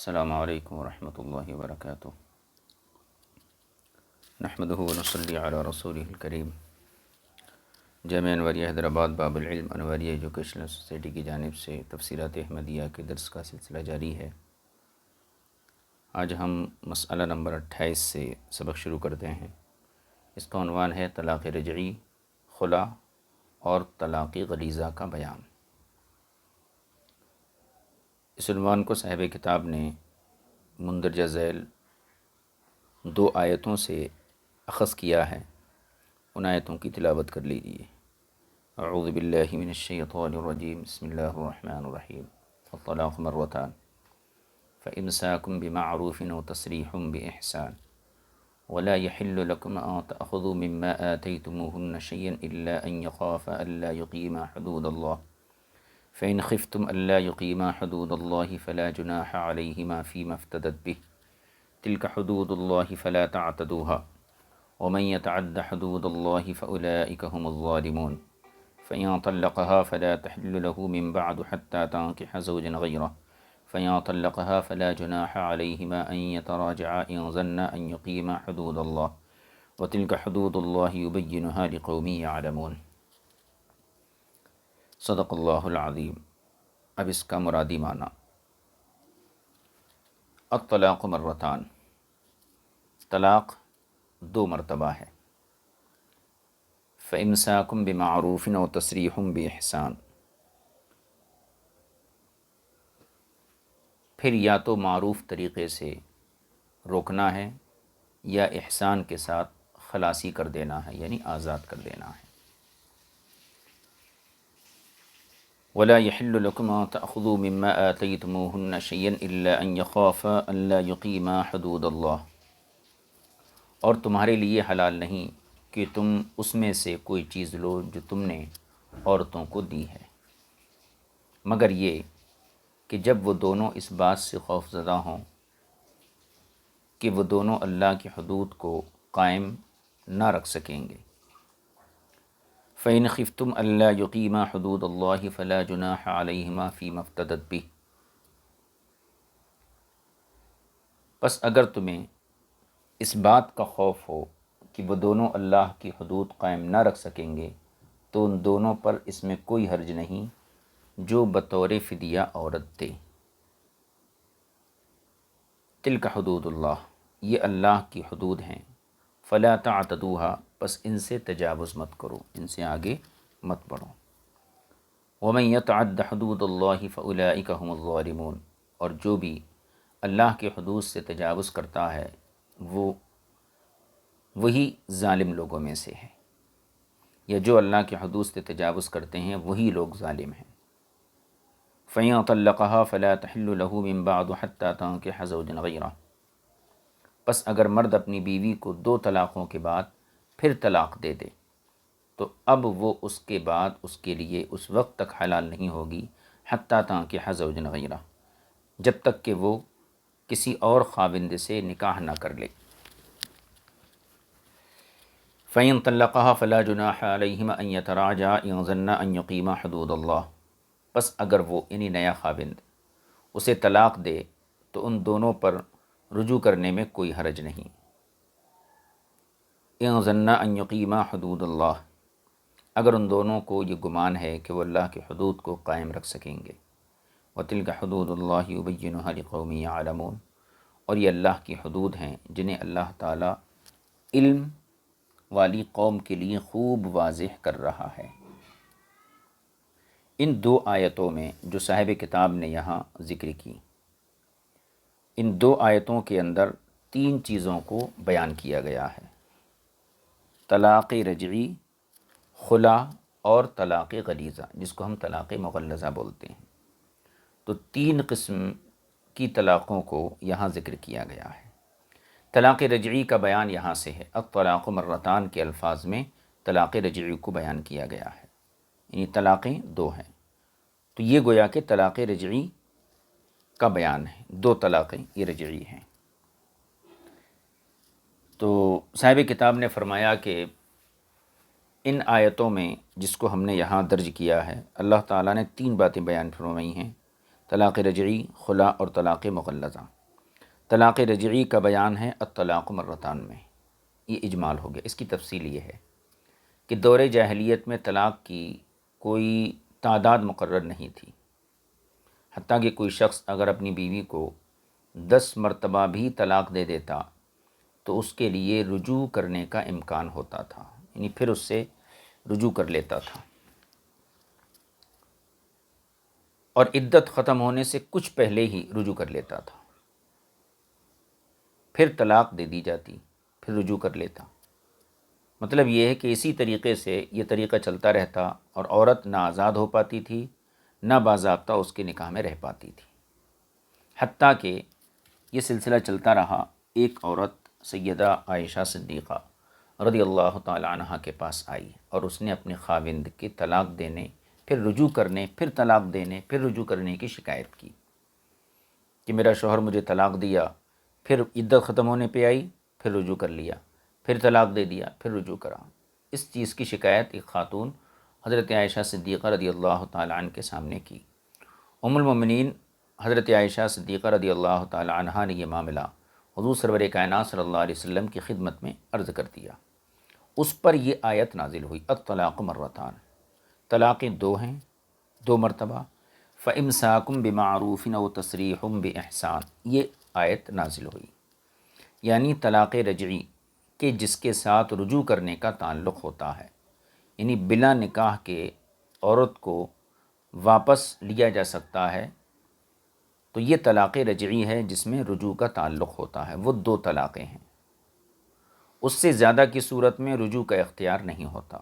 السلام علیکم ورحمۃ اللہ وبرکاتہ۔ نحمدہ ونصلی علی رسولہ الکریم۔ جامعہ انوریہ حیدرآباد باب العلم انوریہ ایجوکیشنل سوسائٹی کی جانب سے تفسیرات احمدیہ کے درس کا سلسلہ جاری ہے۔ آج ہم مسئلہ نمبر 28 سے سبق شروع کرتے ہیں۔ اس کا عنوان ہے طلاق رجعی، خلا اور طلاق غلیظہ کا بیان۔ اس عنوان کو صاحب کتاب نے مندرجہ ذیل 2 آیتوں سے اخذ کیا ہے۔ ان آیتوں کی تلاوت کر لیجیے۔ اعوذ باللہ من الشیطان الرجیم، بسم اللہ الرحمن الرحیم۔ الطلاق مرتان فإمساک بمعروف أو تسریح بإحسان ولا يحل لكم أن تأخذوا مما آتيتموهن شيئا إلا أن يخافا ألا يقيما حدود الله فإن خفتم ألا يقيما حدود الله فلا جناح عليهما فيما افتدت به تلك حدود الله فلا تعتدوها ومن يتعد حدود الله فأولئك هم الظالمون فإن طلقها فلا تحل له من بعد حتى تنكح زوجا غيره فإن طلقها فلا جناح عليهما أن يتراجعا إن ظنا أن يقيما حدود الله وتلك حدود الله يبينها لقوم يعلمون۔ صدق اللہ العظیم۔ اب اس کا مرادی معنی۔ الطلاق مرتان، طلاق 2 مرتبہ ہے۔ فإمساک بمعروف أو تسریح بإحسان، پھر یا تو معروف طریقے سے روکنا ہے یا احسان کے ساتھ خلاصی کر دینا ہے، یعنی آزاد کر دینا ہے۔ ولا يحل لكم أن تأخذوا مما آتيتموهن شيئا إلا أن يخافا ألا يقيما حدود الله، اور تمہارے لیے حلال نہیں کہ تم اس میں سے کوئی چیز لو جو تم نے عورتوں کو دی ہے، مگر یہ کہ جب وہ دونوں اس بات سے خوف زدہ ہوں کہ وہ دونوں اللہ کی حدود کو قائم نہ رکھ سکیں گے۔ فإن خفتم ألا يقيما حدود الله فلا جناح عليهما فيما افتدت به، پس اگر تمہیں اس بات کا خوف ہو کہ وہ دونوں اللہ کی حدود قائم نہ رکھ سکیں گے تو ان دونوں پر اس میں کوئی حرج نہیں جو بطور فدیہ عورت دے۔ تلک حدود اللہ، یہ اللہ کی حدود ہیں۔ فلا تعتدوها، پس ان سے تجاوز مت کرو، ان سے آگے مت بڑھو۔ ومن يتعد حدود اللہ فأولئک هم الظالمون، اور جو بھی اللہ کے حدود سے تجاوز کرتا ہے وہی ظالم لوگوں میں سے ہے، یا جو اللہ کے حدود سے تجاوز کرتے ہیں وہی لوگ ظالم ہیں۔ فإن طلقها فلا تحل له من بعد حتى تنكح زوجا غيره، پس اگر مرد اپنی بیوی کو 2 طلاقوں کے بعد پھر طلاق دے دے تو اب وہ اس کے بعد اس کے لیے اس وقت تک حلال نہیں ہوگی حتیٰ تنکح زوجا غیرہ، جب تک کہ وہ کسی اور خاوند سے نکاح نہ کر لے۔ فإن طلقها فلا جناح عليهما أن يتراجعا إن ظنا أن يقيما حدود الله، پس اگر وہ یعنی نیا خاوند اسے طلاق دے تو ان دونوں پر رجوع کرنے میں کوئی حرج نہیں۔ ان ظنا ان یقیما حدود اللہ، اگر ان دونوں کو یہ گمان ہے کہ وہ اللہ کی حدود کو قائم رکھ سکیں گے۔ وتلک حدود اللہ یبینھا لقوم یعلمون، اور یہ اللہ کی حدود ہیں جنہیں اللہ تعالیٰ علم والی قوم کے لیے خوب واضح کر رہا ہے۔ ان 2 آیتوں میں جو صاحب کتاب نے یہاں ذکر کی، ان 2 آیتوں کے اندر 3 چیزوں کو بیان کیا گیا ہے: طلاق رجعی، خلا اور طلاق غلیظہ، جس کو ہم طلاق مغلظہ بولتے ہیں۔ تو 3 قسم کی طلاقوں کو یہاں ذکر کیا گیا ہے۔ طلاق رجعی کا بیان یہاں سے ہے۔ الطلاق مرتان کے الفاظ میں طلاق رجعی کو بیان کیا گیا ہے، یعنی طلاقیں 2 ہیں۔ تو یہ گویا کہ طلاق رجعی کا بیان ہے، 2 طلاقیں یہ رجعی ہیں۔ تو صاحب کتاب نے فرمایا کہ ان آیتوں میں جس کو ہم نے یہاں درج کیا ہے، اللہ تعالیٰ نے 3 باتیں بیان فرمائی ہیں۔ طلاق رجعی، خلا اور طلاق مغلظہ۔ طلاق رجعی کا بیان ہے الطلاق مرتان میں، یہ اجمال ہو گیا۔ اس کی تفصیل یہ ہے کہ دور جاہلیت میں طلاق کی کوئی تعداد مقرر نہیں تھی، حتیٰ کہ کوئی شخص اگر اپنی بیوی کو 10 مرتبہ بھی طلاق دے دیتا تو اس کے لیے رجوع کرنے کا امکان ہوتا تھا، یعنی پھر اس سے رجوع کر لیتا تھا، اور عدت ختم ہونے سے کچھ پہلے ہی رجوع کر لیتا تھا، پھر طلاق دے دی جاتی، پھر رجوع کر لیتا۔ مطلب یہ ہے کہ اسی طریقے سے یہ طریقہ چلتا رہتا اور عورت نہ آزاد ہو پاتی تھی، نہ باضابطہ اس کے نکاح میں رہ پاتی تھی، حتیٰ کہ یہ سلسلہ چلتا رہا۔ ایک عورت سیدہ عائشہ صدیقہ رضی اللہ تعالی عنہ کے پاس آئی اور اس نے اپنے خاوند کے طلاق دینے، پھر رجوع کرنے، پھر طلاق دینے، پھر رجوع کرنے کی شکایت کی کہ میرا شوہر مجھے طلاق دیا، پھر عدت ختم ہونے پہ آئی، پھر رجوع کر لیا، پھر طلاق دے دیا، پھر رجوع کرا۔ اس چیز کی شکایت ایک خاتون حضرت عائشہ صدیقہ رضی اللہ تعالی عنہ کے سامنے کی۔ ام المومنین حضرت عائشہ صدیقہ رضی اللہ تعالی عنہ نے یہ معاملہ حضور سرور کائنات صلی اللہ علیہ وسلم کی خدمت میں عرض کر دیا۔ اس پر یہ آیت نازل ہوئی الطلاق مرتان، طلاقیں دو ہیں، 2 مرتبہ، فَإِمْسَاكُمْ بِمَعْرُوفٍ أَوْ تَسْرِيحٌ بِإِحْسَان، یہ آیت نازل ہوئی۔ یعنی طلاق رجعی کہ جس کے ساتھ رجوع کرنے کا تعلق ہوتا ہے، یعنی بلا نکاح کے عورت کو واپس لیا جا سکتا ہے، تو یہ طلاق رجعی ہے جس میں رجوع کا تعلق ہوتا ہے، وہ 2 طلاقیں ہیں۔ اس سے زیادہ کی صورت میں رجوع کا اختیار نہیں ہوتا۔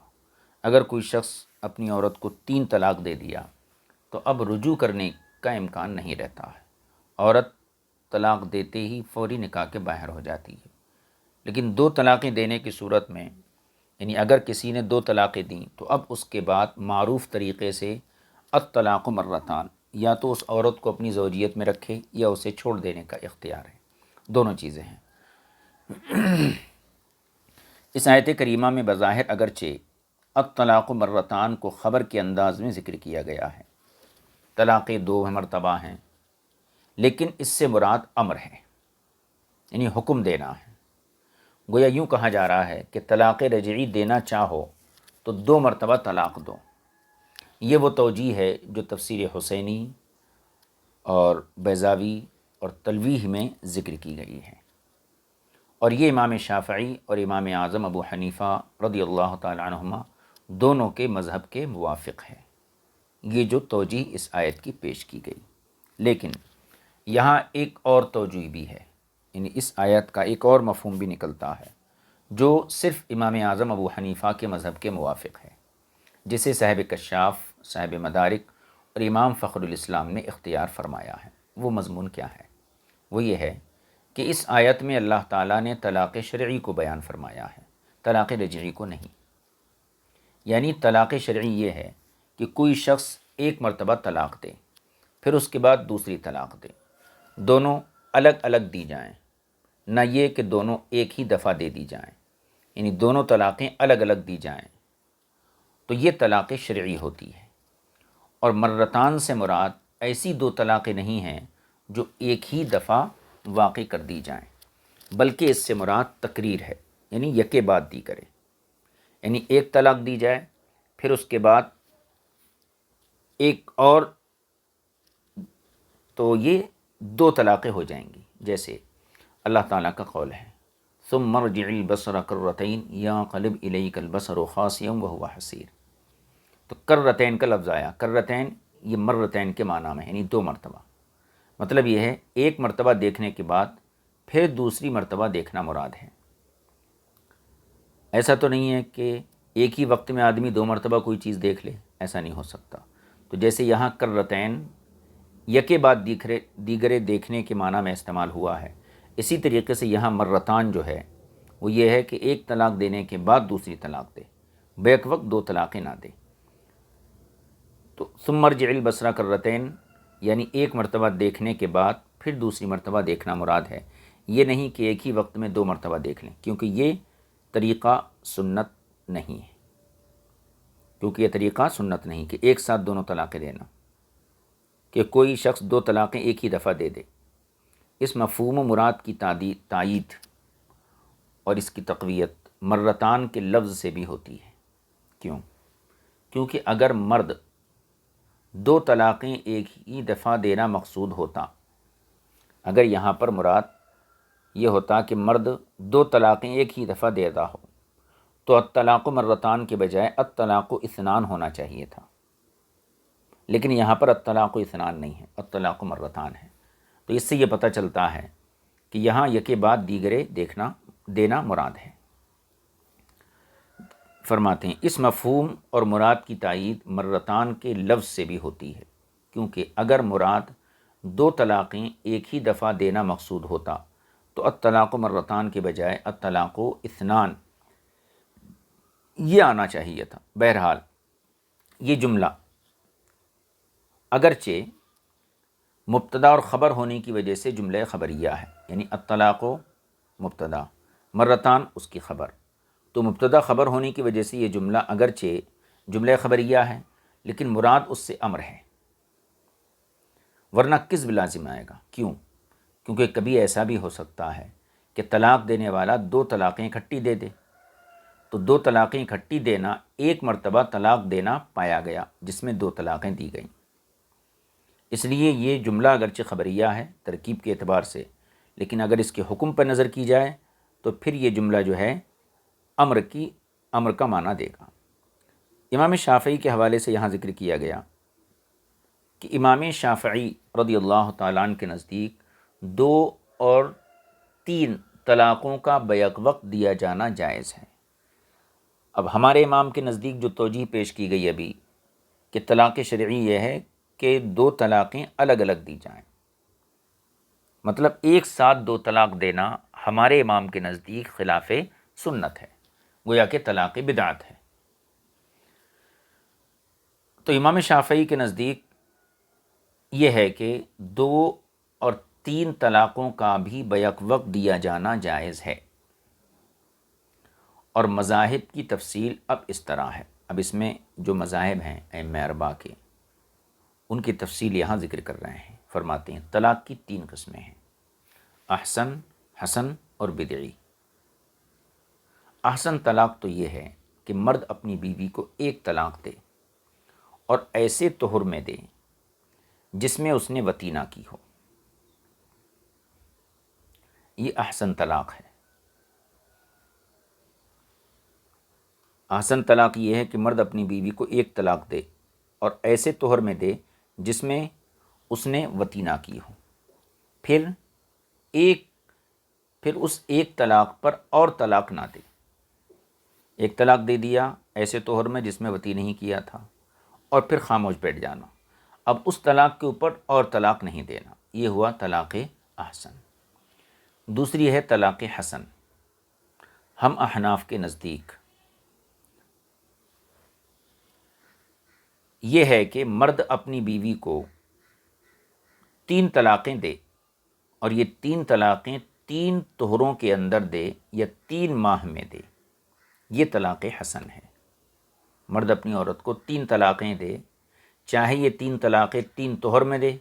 اگر کوئی شخص اپنی عورت کو 3 طلاق دے دیا تو اب رجوع کرنے کا امکان نہیں رہتا ہے، عورت طلاق دیتے ہی فوری نکاح کے باہر ہو جاتی ہے۔ لیکن 2 طلاقیں دینے کی صورت میں، یعنی اگر کسی نے 2 طلاقیں دیں تو اب اس کے بعد معروف طریقے سے الطلاق مرتان، یا تو اس عورت کو اپنی زوجیت میں رکھے یا اسے چھوڑ دینے کا اختیار ہے، دونوں چیزیں ہیں۔ اس آیت کریمہ میں بظاہر اگرچہ الطلاق مرتان کو خبر کے انداز میں ذکر کیا گیا ہے، طلاقیں 2 مرتبہ ہیں، لیکن اس سے مراد امر ہے، یعنی حکم دینا ہے۔ گویا یوں کہا جا رہا ہے کہ طلاق رجعی دینا چاہو تو 2 مرتبہ طلاق دو۔ یہ وہ توجیہ ہے جو تفسیر حسینی اور بیضاوی اور تلویح میں ذکر کی گئی ہے، اور یہ امام شافعی اور امام اعظم ابو حنیفہ رضی اللہ تعالی عنہما دونوں کے مذہب کے موافق ہے، یہ جو توجیہ اس آیت کی پیش کی گئی۔ لیکن یہاں ایک اور توجیہ بھی ہے، یعنی اس آیت کا ایک اور مفہوم بھی نکلتا ہے جو صرف امام اعظم ابو حنیفہ کے مذہب کے موافق ہے، جسے صاحب کشاف، صاحب مدارک اور امام فخر الاسلام نے اختیار فرمایا ہے۔ وہ مضمون کیا ہے؟ وہ یہ ہے کہ اس آیت میں اللہ تعالیٰ نے طلاق شرعی کو بیان فرمایا ہے، طلاق رجعی کو نہیں۔ یعنی طلاق شرعی یہ ہے کہ کوئی شخص 1 مرتبہ طلاق دے، پھر اس کے بعد دوسری طلاق دے، دونوں الگ الگ دی جائیں، نہ یہ کہ دونوں ایک ہی دفعہ دے دی جائیں، یعنی دونوں طلاقیں الگ الگ دی جائیں، تو یہ طلاق شرعی ہوتی ہے۔ اور مرتان سے مراد ایسی 2 طلاقیں نہیں ہیں جو ایک ہی دفعہ واقع کر دی جائیں، بلکہ اس سے مراد تکریر ہے، یعنی یکے بعد دی کرے، یعنی 1 طلاق دی جائے، پھر اس کے بعد ایک اور، تو یہ 2 طلاقیں ہو جائیں گی۔ جیسے اللہ تعالیٰ کا قول ہے ثم ارجع البصر کرتین ينقلب الیک البصر خاسئا وهو حسیر، تو کرتین کا لفظ آیا، کرتین یہ مرتین کے معنی میں، یعنی 2 مرتبہ۔ مطلب یہ ہے 1 مرتبہ دیکھنے کے بعد پھر دوسری مرتبہ دیکھنا مراد ہے۔ ایسا تو نہیں ہے کہ ایک ہی وقت میں آدمی 2 مرتبہ کوئی چیز دیکھ لے، ایسا نہیں ہو سکتا۔ تو جیسے یہاں کرتین یکے بعد دیگرے دیکھنے کے معنی میں استعمال ہوا ہے، اسی طریقے سے یہاں مرتان جو ہے وہ یہ ہے کہ 1 طلاق دینے کے بعد دوسری طلاق دے، بیک وقت 2 طلاقیں نہ دے۔ تو ثم ارجع البصر کرتین یعنی 1 مرتبہ دیکھنے کے بعد پھر دوسری مرتبہ دیکھنا مراد ہے، یہ نہیں کہ ایک ہی وقت میں 2 مرتبہ دیکھ لیں، کیونکہ یہ طریقہ سنت نہیں ہے، کہ ایک ساتھ دونوں طلاقیں دینا۔ کہ کوئی شخص 2 طلاقیں ایک ہی دفعہ دے دے، اس مفہوم و مراد کی تائید اور اس کی تقویت مرتان کے لفظ سے بھی ہوتی ہے۔ کیوں؟ کیونکہ اگر مرد 2 طلاقیں ایک ہی دفعہ دینا مقصود ہوتا، اگر یہاں پر مراد یہ ہوتا کہ مرد 2 طلاقیں ایک ہی دفعہ دیتا ہو تو الطلاق مرتان کے بجائے الطلاق اثنان ہونا چاہیے تھا، لیکن یہاں پر الطلاق اثنان نہیں ہے، الطلاق مرتان ہے۔ تو اس سے یہ پتہ چلتا ہے کہ یہاں یکے بعد دیگرے دینا مراد ہے۔ فرماتے ہیں اس مفہوم اور مراد کی تائید مرتان کے لفظ سے بھی ہوتی ہے، کیونکہ اگر مراد 2 طلاقیں ایک ہی دفعہ دینا مقصود ہوتا تو الطلاق مرتان کے بجائے الطلاق اثنان یہ آنا چاہیے تھا۔ بہرحال یہ جملہ اگرچہ مبتدا اور خبر ہونے کی وجہ سے جملہ خبریہ ہے، یعنی الطلاق مبتدا مرتان اس کی خبر، تو مبتدا خبر ہونے کی وجہ سے یہ جملہ اگرچہ جملہ خبریہ ہے لیکن مراد اس سے امر ہے، ورنہ کس بلازم آئے گا؟ کیوں؟ کیونکہ کبھی ایسا بھی ہو سکتا ہے کہ طلاق دینے والا 2 طلاقیں اکٹھی دے دے، تو 2 طلاقیں اکٹھی دینا ایک مرتبہ طلاق دینا پایا گیا جس میں 2 طلاقیں دی گئیں۔ اس لیے یہ جملہ اگرچہ خبریہ ہے ترکیب کے اعتبار سے، لیکن اگر اس کے حکم پر نظر کی جائے تو پھر یہ جملہ جو ہے امر کا معنی دے گا۔ امام شافعی کے حوالے سے یہاں ذکر کیا گیا کہ امام شافعی رضی اللہ تعالیٰ عنہ کے نزدیک 2 اور 3 طلاقوں کا بیک وقت دیا جانا جائز ہے۔ اب ہمارے امام کے نزدیک جو توجیہ پیش کی گئی ابھی کہ طلاق شرعی یہ ہے کہ 2 طلاقیں الگ الگ دی جائیں، مطلب ایک ساتھ 2 طلاق دینا ہمارے امام کے نزدیک خلاف سنت ہے، گویا کہ طلاق بدعت ہے۔ تو امام شافعی کے نزدیک یہ ہے کہ 2 اور 3 طلاقوں کا بھی بیک وقت دیا جانا جائز ہے، اور مذاہب کی تفصیل اب اس طرح ہے۔ اب اس میں جو مذاہب ہیں ائمہ اربعہ کے، ان کی تفصیل یہاں ذکر کر رہے ہیں۔ فرماتے ہیں طلاق کی 3 قسمیں ہیں، احسن، حسن اور بدعی۔ احسن طلاق تو یہ ہے کہ مرد اپنی بیوی کو 1 طلاق دے اور ایسے طہر میں دے جس میں اس نے وطی نہ کی ہو، یہ احسن طلاق ہے۔ احسن طلاق یہ ہے کہ مرد اپنی بیوی کو 1 طلاق دے اور ایسے طہر میں دے جس میں اس نے وطی نہ کی ہو، پھر اس 1 طلاق پر اور طلاق نہ دے۔ 1 طلاق دے دیا ایسے طہر میں جس میں وطی نہیں کیا تھا، اور پھر خاموش بیٹھ جانا، اب اس طلاق کے اوپر اور طلاق نہیں دینا، یہ ہوا طلاق احسن۔ دوسری ہے طلاق حسن۔ ہم احناف کے نزدیک یہ ہے کہ مرد اپنی بیوی کو 3 طلاقیں دے اور یہ 3 طلاقیں 3 طہروں کے اندر دے یا 3 ماہ میں دے، یہ طلاق حسن ہے۔ مرد اپنی عورت کو 3 طلاقیں دے، چاہے یہ 3 طلاقیں 3 طہر میں دے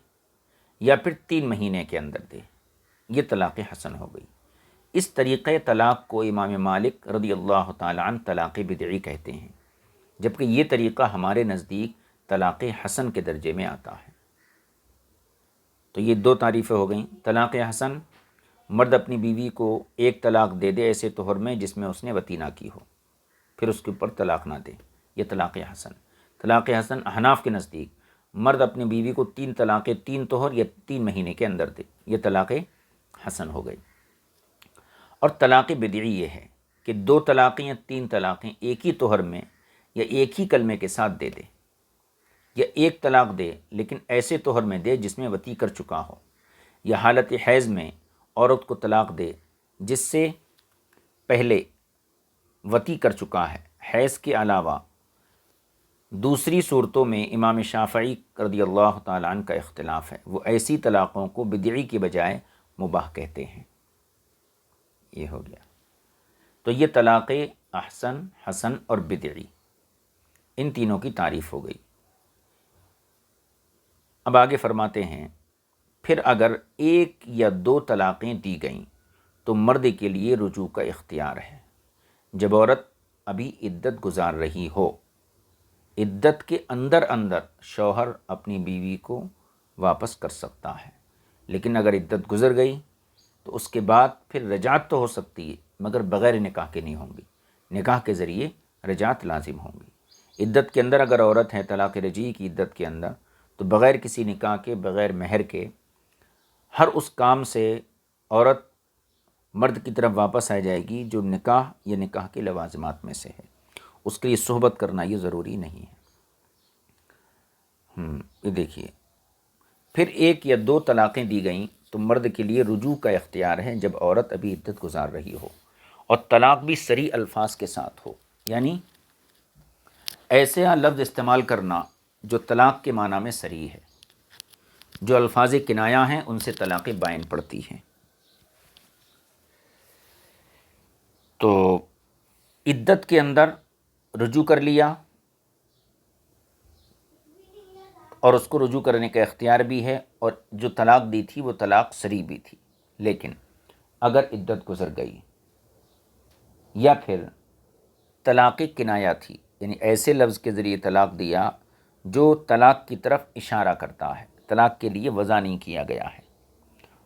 یا پھر 3 مہینے کے اندر دے، یہ طلاق حسن ہو گئی۔ اس طریقہ طلاق کو امام مالک رضی اللہ تعالیٰ عنہ طلاق بدعی کہتے ہیں، جبکہ یہ طریقہ ہمارے نزدیک طلاق حسن کے درجے میں آتا ہے۔ تو یہ 2 تعریفیں ہو گئیں۔ طلاق حسن، مرد اپنی بیوی کو 1 طلاق دے دے ایسے طہر میں جس میں اس نے وطی نہ کی ہو، پھر اس کے اوپر طلاق نہ دے، یہ طلاق حسن۔ طلاق حسن احناف کے نزدیک مرد اپنی بیوی کو 3 طلاقیں 3 طہر یا 3 مہینے کے اندر دے، یہ طلاق حسن ہو گئی۔ اور طلاق بدعی یہ ہے کہ 2 طلاقیں یا 3 طلاقیں ایک ہی طہر میں یا ایک ہی کلمے کے ساتھ دے دے، یا 1 طلاق دے لیکن ایسے طہر میں دے جس میں وطی کر چکا ہو، یا حالت حیض میں عورت کو طلاق دے جس سے پہلے وطی کر چکا ہے۔ حیض کے علاوہ دوسری صورتوں میں امام شافعی رضی اللہ تعالیٰ عنہ کا اختلاف ہے، وہ ایسی طلاقوں کو بدعی کے بجائے مباح کہتے ہیں۔ یہ ہو گیا۔ تو یہ طلاق احسن، حسن اور بدعی، ان تینوں کی تعریف ہو گئی۔ اب آگے فرماتے ہیں پھر اگر ایک یا دو طلاقیں دی گئیں تو مرد کے لیے رجوع کا اختیار ہے جب عورت ابھی عدت گزار رہی ہو۔ عدت کے اندر شوہر اپنی بیوی کو واپس کر سکتا ہے، لیکن اگر عدت گزر گئی تو اس کے بعد پھر رجعت تو ہو سکتی ہے مگر بغیر نکاح کے نہیں ہوں گی، نکاح کے ذریعے رجعت لازم ہوں گی۔ عدت کے اندر اگر عورت ہے طلاق رجعی کی عدت کے اندر تو بغیر کسی نکاح کے، بغیر مہر کے، ہر اس کام سے عورت مرد کی طرف واپس آ جائے گی جو نکاح یا نکاح کے لوازمات میں سے ہے۔ اس کے لیے صحبت کرنا یہ ضروری نہیں ہے۔ یہ دیکھیے، پھر ایک یا دو طلاقیں دی گئیں تو مرد کے لیے رجوع کا اختیار ہے جب عورت ابھی عدت گزار رہی ہو، اور طلاق بھی صریح الفاظ کے ساتھ ہو، یعنی ایسے لفظ استعمال کرنا جو طلاق کے معنی میں صریح ہے۔ جو الفاظ کنایہ ہیں ان سے طلاق بائن پڑتی ہیں۔ تو عدت کے اندر رجوع کر لیا اور اس کو رجوع کرنے کا اختیار بھی ہے، اور جو طلاق دی تھی وہ طلاق صریح بھی تھی، لیکن اگر عدت گزر گئی یا پھر طلاق کنایہ تھی، یعنی ایسے لفظ کے ذریعے طلاق دیا جو طلاق کی طرف اشارہ کرتا ہے، طلاق کے لیے وضع نہیں کیا گیا ہے،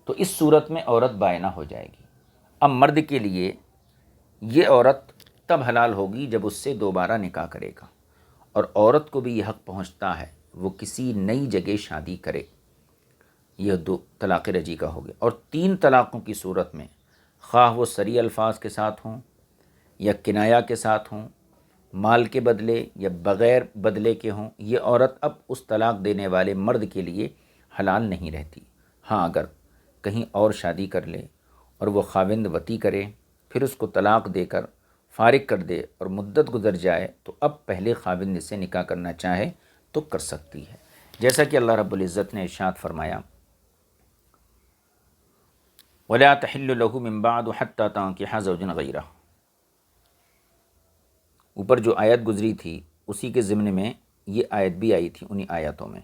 تو اس صورت میں عورت بائنہ ہو جائے گی۔ اب مرد کے لیے یہ عورت تب حلال ہوگی جب اس سے دوبارہ نکاح کرے گا، اور عورت کو بھی یہ حق پہنچتا ہے وہ کسی نئی جگہ شادی کرے۔ یہ دو طلاق رجعی کا ہو گیا۔ اور تین طلاقوں کی صورت میں خواہ وہ صریح الفاظ کے ساتھ ہوں یا کنایہ کے ساتھ ہوں، مال کے بدلے یا بغیر بدلے کے ہوں، یہ عورت اب اس طلاق دینے والے مرد کے لیے حلال نہیں رہتی۔ ہاں، اگر کہیں اور شادی کر لے اور وہ خاوند وطی کرے، پھر اس کو طلاق دے کر فارغ کر دے اور مدت گزر جائے تو اب پہلے خاوند سے نکاح کرنا چاہے تو کر سکتی ہے، جیسا کہ اللہ رب العزت نے ارشاد فرمایا وَلَا تَحِلُّ لَهُ مِن بَعْدُ حَتَّى تَنكِحَ زَوْجًا غَيْرَهُ۔ اوپر جو آیت گزری تھی اسی کے ضمن میں یہ آیت بھی آئی تھی، انہی آیاتوں میں۔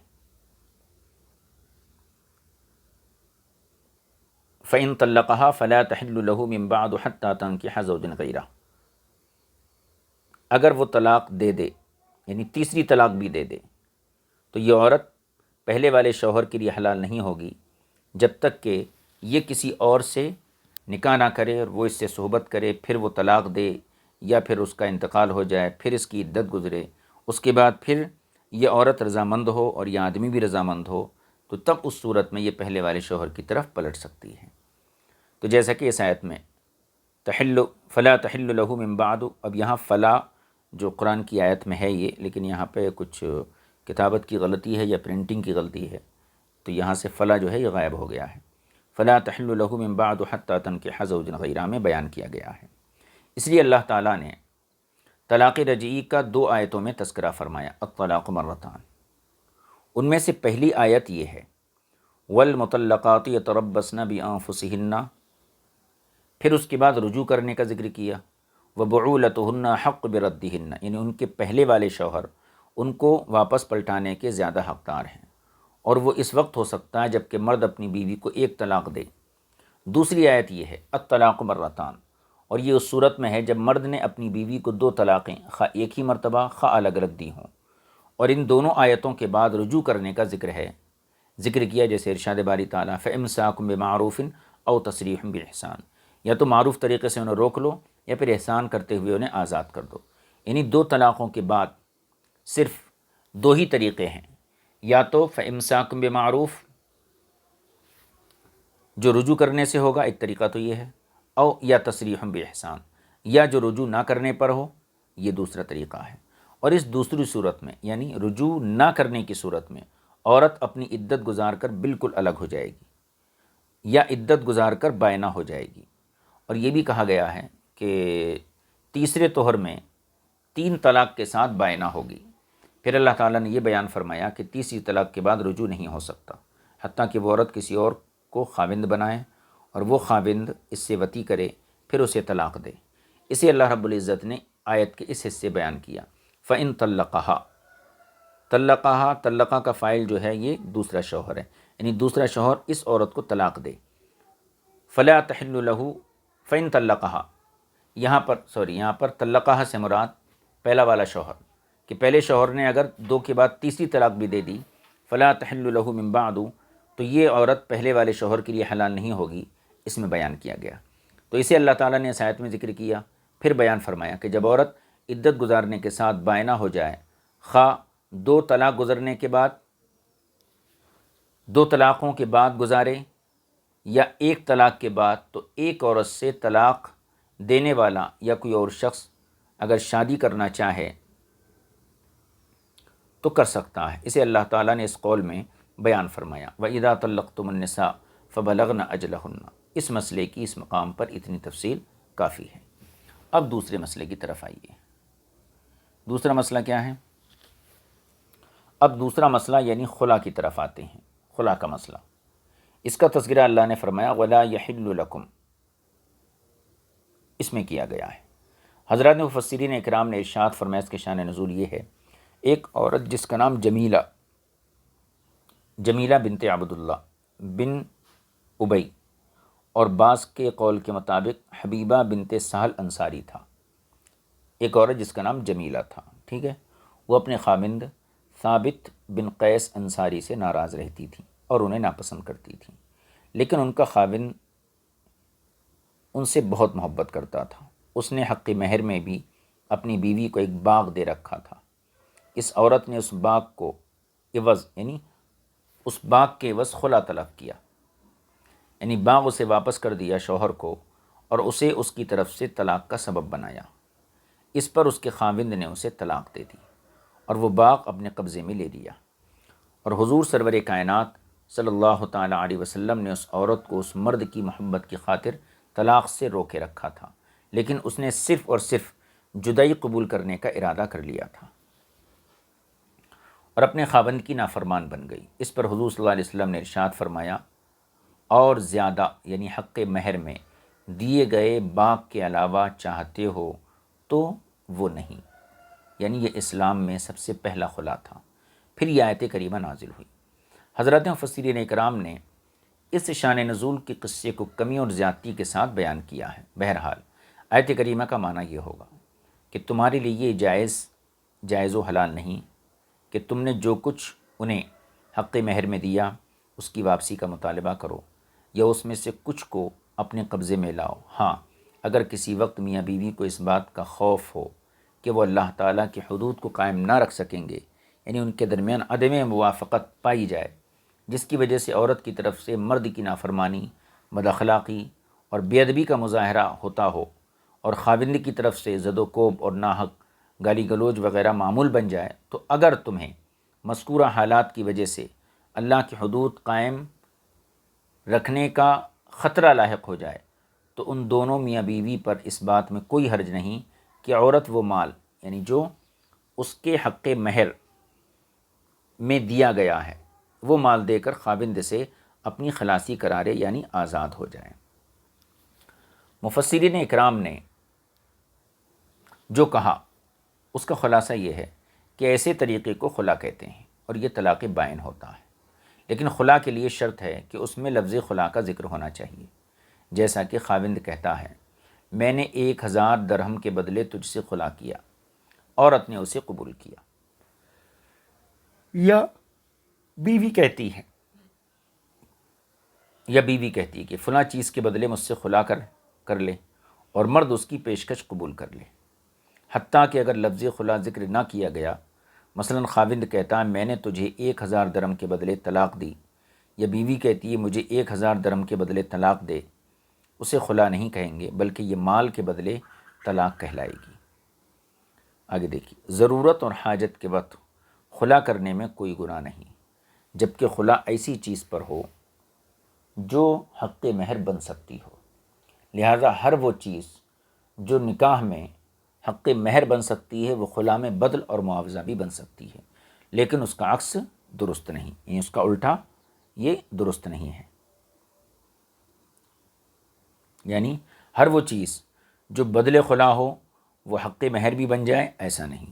فَإِن طَلَّقَهَا فَلَا تَحِلُّ لَهُ مِن بَعْدُ حَتَّى تَنكِحَ زَوْجًا غَيْرَهُ۔ اگر وہ طلاق دے دے، یعنی تیسری طلاق بھی دے دے، تو یہ عورت پہلے والے شوہر کے لیے حلال نہیں ہوگی جب تک کہ یہ کسی اور سے نکاح نہ کرے اور وہ اس سے صحبت کرے، پھر وہ طلاق دے یا پھر اس کا انتقال ہو جائے، پھر اس کی عدت گزرے، اس کے بعد پھر یہ عورت رضامند ہو اور یہ آدمی بھی رضامند ہو، تو تب اس صورت میں یہ پہلے والے شوہر کی طرف پلٹ سکتی ہے۔ تو جیسا کہ اس آیت میں فلا تحل له من بعد، اب یہاں فلا جو قرآن کی آیت میں ہے یہ، لیکن یہاں پہ کچھ کتابت کی غلطی ہے یا پرنٹنگ کی غلطی ہے، تو یہاں سے فلا جو ہے یہ غائب ہو گیا ہے۔ فلا تحل له من بعد حتى تنكح زوجا غیرہ میں بیان کیا گیا ہے۔ اس لیے اللہ تعالیٰ نے طلاق رجعی کا دو آیتوں میں تذکرہ فرمایا، الطلاق مرتان۔ ان میں سے پہلی آیت یہ ہے والمطلقات یتربصن بانفسہن، پھر اس کے بعد رجوع کرنے کا ذکر کیا، وبعولتہن حق بردہن، یعنی ان کے پہلے والے شوہر ان کو واپس پلٹانے کے زیادہ حقدار ہیں، اور وہ اس وقت ہو سکتا ہے جب کہ مرد اپنی بیوی کو ایک طلاق دے۔ دوسری آیت یہ ہے الطلاق مرتان، اور یہ اس صورت میں ہے جب مرد نے اپنی بیوی کو دو طلاقیں خواہ ایک ہی مرتبہ خواہ الگ الگ دی ہوں، اور ان دونوں آیتوں کے بعد رجوع کرنے کا ذکر کیا، جیسے ارشاد باری تعالیٰ فَإِمْسَاكٌ بِمَعْرُوفٍ أَوْ تَسْرِيحٌ بِإِحْسَانٍ، یا تو معروف طریقے سے انہیں روک لو یا پھر احسان کرتے ہوئے انہیں آزاد کر دو۔ یعنی دو طلاقوں کے بعد صرف دو ہی طریقے ہیں، یا تو فَإِمْسَاكٌ بِمَعْرُوف جو رجوع کرنے سے ہوگا، ایک طریقہ تو یہ ہے، او یا تصریح بِإِحْسَان، یا جو رجوع نہ کرنے پر ہو، یہ دوسرا طریقہ ہے۔ اور اس دوسری صورت میں یعنی رجوع نہ کرنے کی صورت میں عورت اپنی عدت گزار کر بالکل الگ ہو جائے گی یا عدت گزار کر بائنہ ہو جائے گی۔ اور یہ بھی کہا گیا ہے کہ تیسرے طہر میں 3 طلاق کے ساتھ بائنہ ہوگی۔ پھر اللہ تعالیٰ نے یہ بیان فرمایا کہ تیسری طلاق کے بعد رجوع نہیں ہو سکتا حتیٰ کہ وہ عورت کسی اور کو خاوند بنائے اور وہ خاوند اس سے وطی کرے، پھر اسے طلاق دے۔ اسے اللہ رب العزت نے آیت کے اس حصے بیان کیا، فَإِن طَلَّقَهَا، طلقہا، طلقہ کا فاعل جو ہے یہ دوسرا شوہر ہے، یعنی دوسرا شوہر اس عورت کو طلاق دے. فلا تحل لہ فإن طلقہا، یہاں پر طلقہا سے مراد پہلا والا شوہر، کہ پہلے شوہر نے اگر 2 کے بعد تیسری طلاق بھی دے دی، فلا تحل لہ من بعد، تو یہ عورت پہلے والے شوہر کے لیے حلال نہیں ہوگی، اس میں بیان کیا گیا. تو اسے اللہ تعالیٰ نے اس آیت میں ذکر کیا، پھر بیان فرمایا کہ جب عورت عدت گزارنے کے ساتھ بائنہ ہو جائے، خواہ 2 طلاق گزرنے کے بعد، 2 طلاقوں کے بعد گزارے یا 1 طلاق کے بعد، تو ایک عورت سے طلاق دینے والا یا کوئی اور شخص اگر شادی کرنا چاہے تو کر سکتا ہے. اسے اللہ تعالیٰ نے اس قول میں بیان فرمایا. وَإِذَا طَلَّقْتُمُ النِّسَاءَ فَبَلَغْنَ أَجَلَهُنَّ. اس مسئلے کی اس مقام پر اتنی تفصیل کافی ہے. اب دوسرے مسئلے کی طرف آئیے. دوسرا مسئلہ کیا ہے؟ اب دوسرا مسئلہ یعنی خلا کی طرف آتے ہیں. خلا کا مسئلہ، اس کا تذکرہ اللہ نے فرمایا وَلَا يَحِلُّ لَكُمْ، اس میں کیا گیا ہے. حضرات مفسرین اکرام نے ارشاد فرمایا، اس کے شان نزول یہ ہے، ایک عورت جس کا نام جمیلہ بنت عبداللہ بن ابی، اور بعض کے قول کے مطابق حبیبہ بنت سہل انصاری تھا. ایک عورت جس کا نام جمیلہ تھا، ٹھیک ہے، وہ اپنے خاوند ثابت بن قیس انصاری سے ناراض رہتی تھی اور انہیں ناپسند کرتی تھی، لیکن ان کا خاوند ان سے بہت محبت کرتا تھا. اس نے حق مہر میں بھی اپنی بیوی کو ایک باغ دے رکھا تھا. اس عورت نے اس باغ کو عوض، یعنی اس باغ کے عوض خلا طلب کیا، یعنی باغ اسے واپس کر دیا شوہر کو، اور اسے اس کی طرف سے طلاق کا سبب بنایا. اس پر اس کے خاوند نے اسے طلاق دے دی اور وہ باغ اپنے قبضے میں لے لیا. اور حضور سرور کائنات صلی اللہ تعالیٰ علیہ وسلم نے اس عورت کو اس مرد کی محبت کی خاطر طلاق سے روکے رکھا تھا، لیکن اس نے صرف اور صرف جدائی قبول کرنے کا ارادہ کر لیا تھا اور اپنے خاوند کی نافرمان بن گئی. اس پر حضور صلی اللہ علیہ وسلم نے ارشاد فرمایا، اور زیادہ یعنی حق مہر میں دیے گئے باغ کے علاوہ چاہتے ہو تو وہ نہیں، یعنی یہ اسلام میں سب سے پہلا خلا تھا. پھر یہ آیت کریمہ نازل ہوئی. حضرات مفسرین اکرام نے اس شان نزول کے قصے کو کمی اور زیادتی کے ساتھ بیان کیا ہے. بہرحال آیت کریمہ کا معنی یہ ہوگا کہ تمہارے لیے یہ جائز و حلال نہیں کہ تم نے جو کچھ انہیں حق مہر میں دیا اس کی واپسی کا مطالبہ کرو یا اس میں سے کچھ کو اپنے قبضے میں لاؤ. ہاں، اگر کسی وقت میاں بیوی کو اس بات کا خوف ہو کہ وہ اللہ تعالیٰ کی حدود کو قائم نہ رکھ سکیں گے، یعنی ان کے درمیان عدم موافقت پائی جائے جس کی وجہ سے عورت کی طرف سے مرد کی نافرمانی، بد اخلاقی اور بے ادبی کا مظاہرہ ہوتا ہو، اور خاوند کی طرف سے زد و کوب اور ناحق گالی گلوچ وغیرہ معمول بن جائے، تو اگر تمہیں مذکورہ حالات کی وجہ سے اللہ کی حدود قائم رکھنے کا خطرہ لاحق ہو جائے تو ان دونوں میاں بیوی پر اس بات میں کوئی حرج نہیں کہ عورت وہ مال، یعنی جو اس کے حق مہر میں دیا گیا ہے، وہ مال دے کر خاوند سے اپنی خلاصی کرارے، یعنی آزاد ہو جائیں. مفسرین اکرام نے جو کہا اس کا خلاصہ یہ ہے کہ ایسے طریقے کو خلا کہتے ہیں اور یہ طلاق بائن ہوتا ہے، لیکن خلا کے لیے شرط ہے کہ اس میں لفظ خلا کا ذکر ہونا چاہیے. جیسا کہ خاوند کہتا ہے، میں نے 1000 درہم کے بدلے تجھ سے خلا کیا، عورت نے اسے قبول کیا. یا بیوی کہتی ہے کہ فلاں چیز کے بدلے مجھ سے خلا کر لے، اور مرد اس کی پیشکش قبول کر لے. حتیٰ کہ اگر لفظ خلا ذکر نہ کیا گیا، مثلا خاوند کہتا ہے میں نے تجھے 1000 درہم کے بدلے طلاق دی، یا بیوی کہتی ہے مجھے 1000 درہم کے بدلے طلاق دے، اسے خلا نہیں کہیں گے بلکہ یہ مال کے بدلے طلاق کہلائے گی. آگے دیکھیے، ضرورت اور حاجت کے وقت خلا کرنے میں کوئی گناہ نہیں، جبکہ خلا ایسی چیز پر ہو جو حق مہر بن سکتی ہو. لہٰذا ہر وہ چیز جو نکاح میں حق مہر بن سکتی ہے وہ خلا میں بدل اور معاوضہ بھی بن سکتی ہے، لیکن اس کا عکس درست نہیں، یعنی اس کا الٹا یہ درست نہیں ہے. یعنی ہر وہ چیز جو بدل خلا ہو وہ حق مہر بھی بن جائے، ایسا نہیں.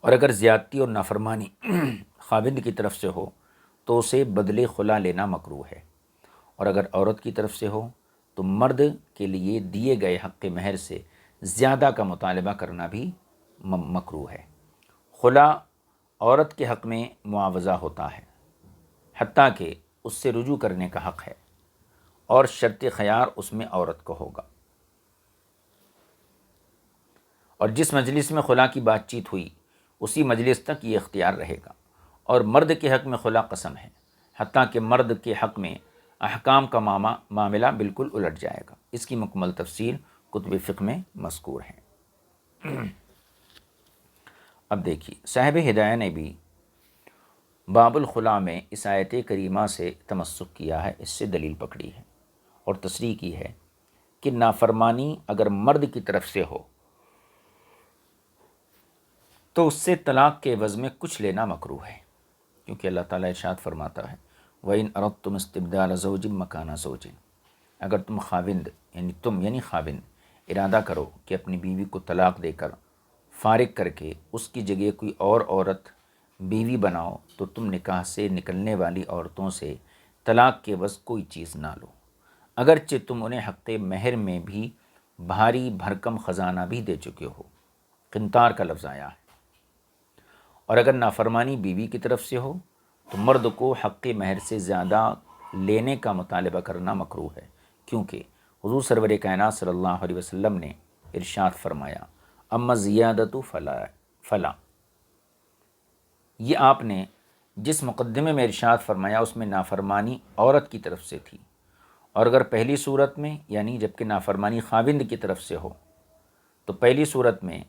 اور اگر زیادتی اور نافرمانی خاوند کی طرف سے ہو تو اسے بدلے خلا لینا مکروہ ہے، اور اگر عورت کی طرف سے ہو تو مرد کے لیے دیے گئے حق مہر سے زیادہ کا مطالبہ کرنا بھی مکروہ ہے۔ خلا عورت کے حق میں معاوضہ ہوتا ہے، حتیٰ کہ اس سے رجوع کرنے کا حق ہے، اور شرط خیار اس میں عورت کو ہوگا، اور جس مجلس میں خلا کی بات چیت ہوئی اسی مجلس تک یہ اختیار رہے گا۔ اور مرد کے حق میں خلا قسم ہے، حتیٰ کہ مرد کے حق میں احکام کا معاملہ بالکل الٹ جائے گا۔ اس کی مکمل تفصیل کتب فقہ میں مذکور ہے۔ اب دیکھیے، صاحب ہدایہ نے بھی باب الخلا میں اس آیت کریمہ سے تمسک کیا ہے، اس سے دلیل پکڑی ہے اور تصریح کی ہے کہ نافرمانی اگر مرد کی طرف سے ہو تو اس سے طلاق کے عوض میں کچھ لینا مکروہ ہے، کیونکہ اللہ تعالیٰ ارشاد فرماتا ہے وَإِنْ أَرَدْتُمْ اسْتِبْدَالَ زَوْجٍ مَكَانَ زَوْجٍ، اگر تم خاوند یعنی خاوند ارادہ کرو کہ اپنی بیوی کو طلاق دے کر فارغ کر کے اس کی جگہ کوئی اور عورت بیوی بناؤ تو تم نکاح سے نکلنے والی عورتوں سے طلاق کے عوض کوئی چیز نہ لو، اگرچہ تم انہیں حق مہر میں بھی بھاری بھرکم خزانہ بھی دے چکے ہو۔ قنطار کا لفظ آیا ہے۔ اور اگر نافرمانی بیوی کی طرف سے ہو تو مرد کو حق مہر سے زیادہ لینے کا مطالبہ کرنا مکروہ ہے، کیونکہ حضور سرور کائنات صلی اللہ علیہ وسلم نے ارشاد فرمایا اما زیادت فلا، یہ آپ نے جس مقدمے میں ارشاد فرمایا اس میں نافرمانی عورت کی طرف سے تھی، اور اگر پہلی صورت میں یعنی جبکہ نافرمانی خاوند کی طرف سے ہو تو پہلی صورت میں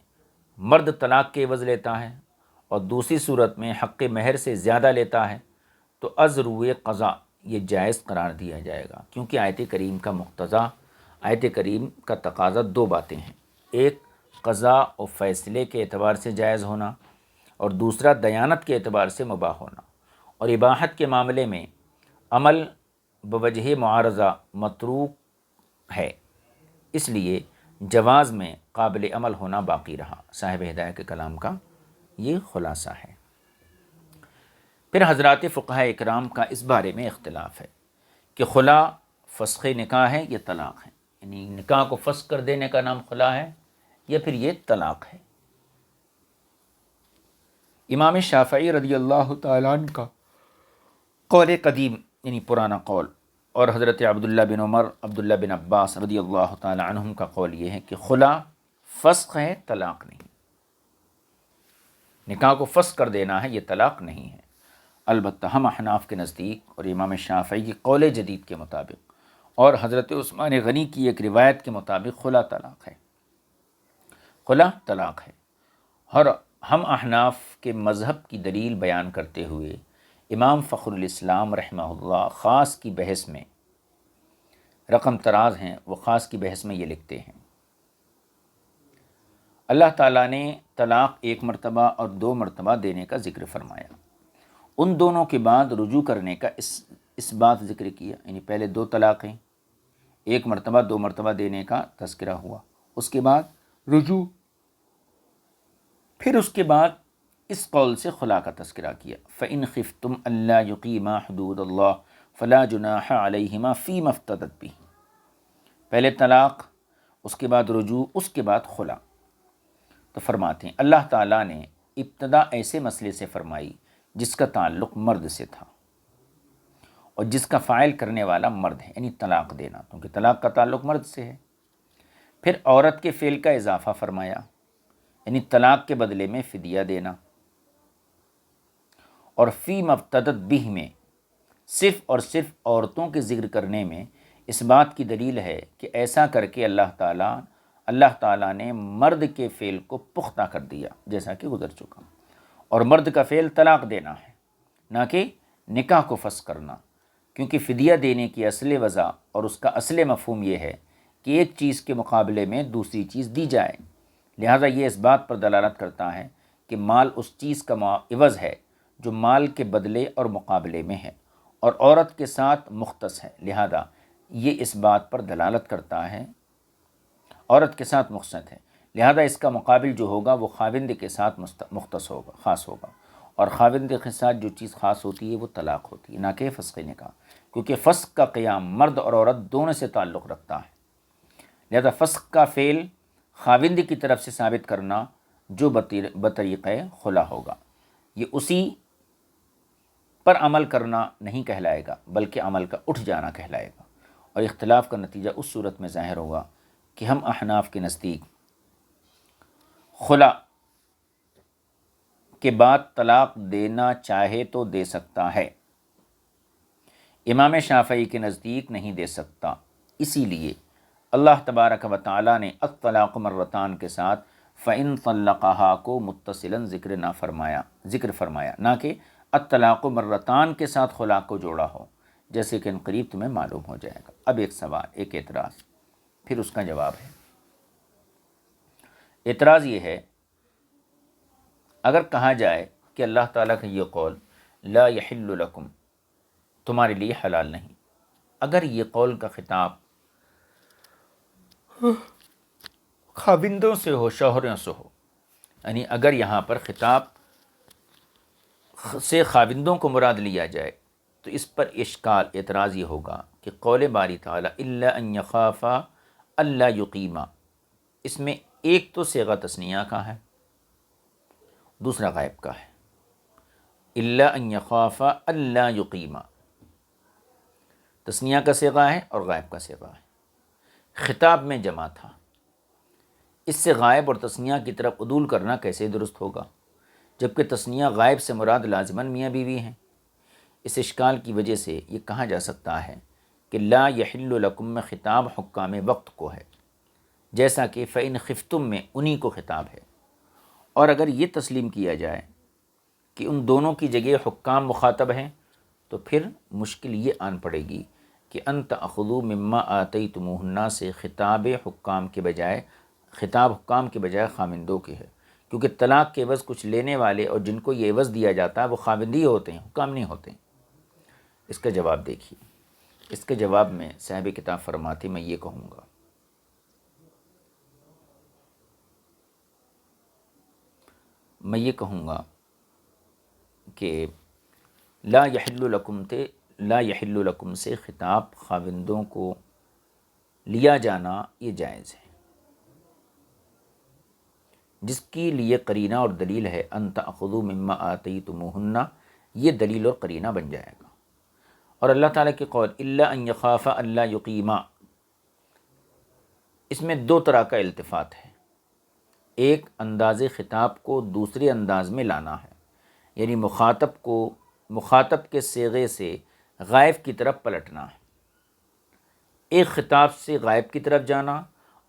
مرد طلاق کے عوض لیتا ہے اور دوسری صورت میں حق مہر سے زیادہ لیتا ہے تو از روئے قضا یہ جائز قرار دیا جائے گا، کیونکہ آیت کریم کا مقتضا، آیت کریم کا تقاضا دو باتیں ہیں، ایک قضا و فیصلے کے اعتبار سے جائز ہونا اور دوسرا دیانت کے اعتبار سے مباح ہونا، اور اباحت کے معاملے میں عمل بوجہ معارضہ متروک ہے، اس لیے جواز میں قابل عمل ہونا باقی رہا۔ صاحب ہدایہ کے کلام کا یہ خلاصہ ہے۔ پھر حضرات فقہاء اکرام کا اس بارے میں اختلاف ہے کہ خلا فسخ نکاح ہے یا طلاق ہے، یعنی نکاح کو فسخ کر دینے کا نام خلا ہے یا پھر یہ طلاق ہے۔ امام شافعی رضی اللہ تعالیٰ عنہ کا قول قدیم یعنی پرانا قول، اور حضرت عبداللہ بن عمر، عبداللہ بن عباس رضی اللہ تعالیٰ عنہم کا قول یہ ہے کہ خلا فسخ ہے، طلاق نہیں۔ نکاح کو فسخ کر دینا ہے، یہ طلاق نہیں ہے۔ البتہ ہم احناف کے نزدیک اور امام شافعی کی قول جدید کے مطابق اور حضرت عثمان غنی کی ایک روایت کے مطابق خلا طلاق ہے، خلا طلاق ہے۔ اور ہم احناف کے مذہب کی دلیل بیان کرتے ہوئے امام فخر الاسلام رحمہ اللہ خاص کی بحث میں رقم طراز ہیں، وہ خاص کی بحث میں یہ لکھتے ہیں اللہ تعالیٰ نے طلاق ایک مرتبہ اور دو مرتبہ دینے کا ذکر فرمایا، ان دونوں کے بعد رجوع کرنے کا اس بات ذکر کیا، یعنی پہلے دو طلاقیں، ایک مرتبہ دو مرتبہ دینے کا تذکرہ ہوا، اس کے بعد رجوع، پھر اس کے بعد اس قول سے خلا کا تذکرہ کیا فَإِنْ خِفْتُمْ أَلَّا يُقِيمَا حُدُودَ اللَّهِ فَلَا جُنَاحَ عَلَيْهِمَا فِي مَا افْتَدَتْ بِهِ، پہلے طلاق، اس کے بعد رجوع، اس کے بعد خلا۔ تو فرماتے ہیں اللہ تعالیٰ نے ابتدا ایسے مسئلے سے فرمائی جس کا تعلق مرد سے تھا اور جس کا فاعل کرنے والا مرد ہے، یعنی طلاق دینا، کیونکہ طلاق کا تعلق مرد سے ہے۔ پھر عورت کے فعل کا اضافہ فرمایا، یعنی طلاق کے بدلے میں فدیہ دینا، اور فی مفتدت بہ میں صرف اور صرف عورتوں کے ذکر کرنے میں اس بات کی دلیل ہے کہ ایسا کر کے اللہ تعالیٰ نے مرد کے فعل کو پختہ کر دیا، جیسا کہ گزر چکا، اور مرد کا فعل طلاق دینا ہے، نہ کہ نکاح کو فسخ کرنا، کیونکہ فدیہ دینے کی اصل وجہ اور اس کا اصل مفہوم یہ ہے کہ ایک چیز کے مقابلے میں دوسری چیز دی جائے، لہٰذا یہ اس بات پر دلالت کرتا ہے کہ مال اس چیز کا عوض ہے جو مال کے بدلے اور مقابلے میں ہے، اور عورت کے ساتھ مختص ہے، لہذا یہ اس بات پر دلالت کرتا ہے، عورت کے ساتھ مختص ہے، لہذا اس کا مقابل جو ہوگا وہ خاوند کے ساتھ مختص ہوگا، خاص ہوگا، اور خاوند کے ساتھ جو چیز خاص ہوتی ہے وہ طلاق ہوتی ہے، نہ کہ فسخ نکاح، کیونکہ فسخ کا قیام مرد اور عورت دونوں سے تعلق رکھتا ہے۔ لہذا فسخ کا فعل خاوند کی طرف سے ثابت کرنا جو بطریقہ خلا ہوگا، یہ اسی پر عمل کرنا نہیں کہلائے گا بلکہ عمل کا اٹھ جانا کہلائے گا، اور اختلاف کا نتیجہ اس صورت میں ظاہر ہوگا کہ ہم احناف کے نزدیک خلا کے بعد طلاق دینا چاہے تو دے سکتا ہے، امام شافعی کے نزدیک نہیں دے سکتا، اسی لیے اللہ تبارک و تعالیٰ نے الطلاق مرتان کے ساتھ فَإِن طَلَّقَهَا کو متصلاً ذکر فرمایا، نہ کہ الطلاق مرتان کے ساتھ خلا کو جوڑا ہو، جیسے کہ عنقریب تمہیں معلوم ہو جائے گا۔ اب ایک سوال، ایک اعتراض، پھر اس کا جواب ہے۔ اعتراض یہ ہے، اگر کہا جائے کہ اللہ تعالیٰ کا یہ قول لا یحل لکم، تمہارے لیے حلال نہیں، اگر یہ قول کا خطاب خاوندوں سے ہو، شوہروں سے ہو، یعنی اگر یہاں پر خطاب سے خاوندوں کو مراد لیا جائے تو اس پر اشکال، اعتراض یہ ہوگا کہ قول باری تعالیٰ الا ان یخافا الا یقیما، اس میں ایک تو صیغہ تثنیہ کا ہے، دوسرا غائب کا ہے، الا ان یخافا الا یقیما، تثنیہ کا صیغہ ہے اور غائب کا صیغہ ہے، خطاب میں جمع تھا، اس سے غائب اور تثنیہ کی طرف عدول کرنا کیسے درست ہوگا، جبکہ تثنیہ غائب سے مراد لازماً میاں بیوی ہیں۔ اس اشکال کی وجہ سے یہ کہا جا سکتا ہے کہ لا یحل لکم میں خطاب حکام وقت کو ہے، جیسا کہ فإن خفتم میں انہی کو خطاب ہے، اور اگر یہ تسلیم کیا جائے کہ ان دونوں کی جگہ حکام مخاطب ہیں تو پھر مشکل یہ آن پڑے گی کہ ان تأخذوا مما آتیتموہن سے خطاب حکام کے بجائے خامندوں کے ہے، کیونکہ طلاق کے عوض کچھ لینے والے اور جن کو یہ عوض دیا جاتا ہے وہ خاوندی ہوتے ہیں، حکام نہیں ہوتے۔ اس کا جواب دیکھیے، اس کے جواب میں صاحب کتاب فرماتے میں یہ کہوں گا کہ لا یحل لکم سے خطاب خاوندوں کو لیا جانا یہ جائز ہے، جس کے لیے قرینہ اور دلیل ہے ان تأخذوا مما آتیتموہن، یہ دلیل اور قرینہ بن جائے گا۔ اور اللہ تعالیٰ کی قول الا ان یخافا الا یقیما، اس میں دو طرح کا التفات ہے، ایک انداز خطاب کو دوسرے انداز میں لانا ہے، یعنی مخاطب کے صیغے سے غائب کی طرف پلٹنا ہے، ایک خطاب سے غائب کی طرف جانا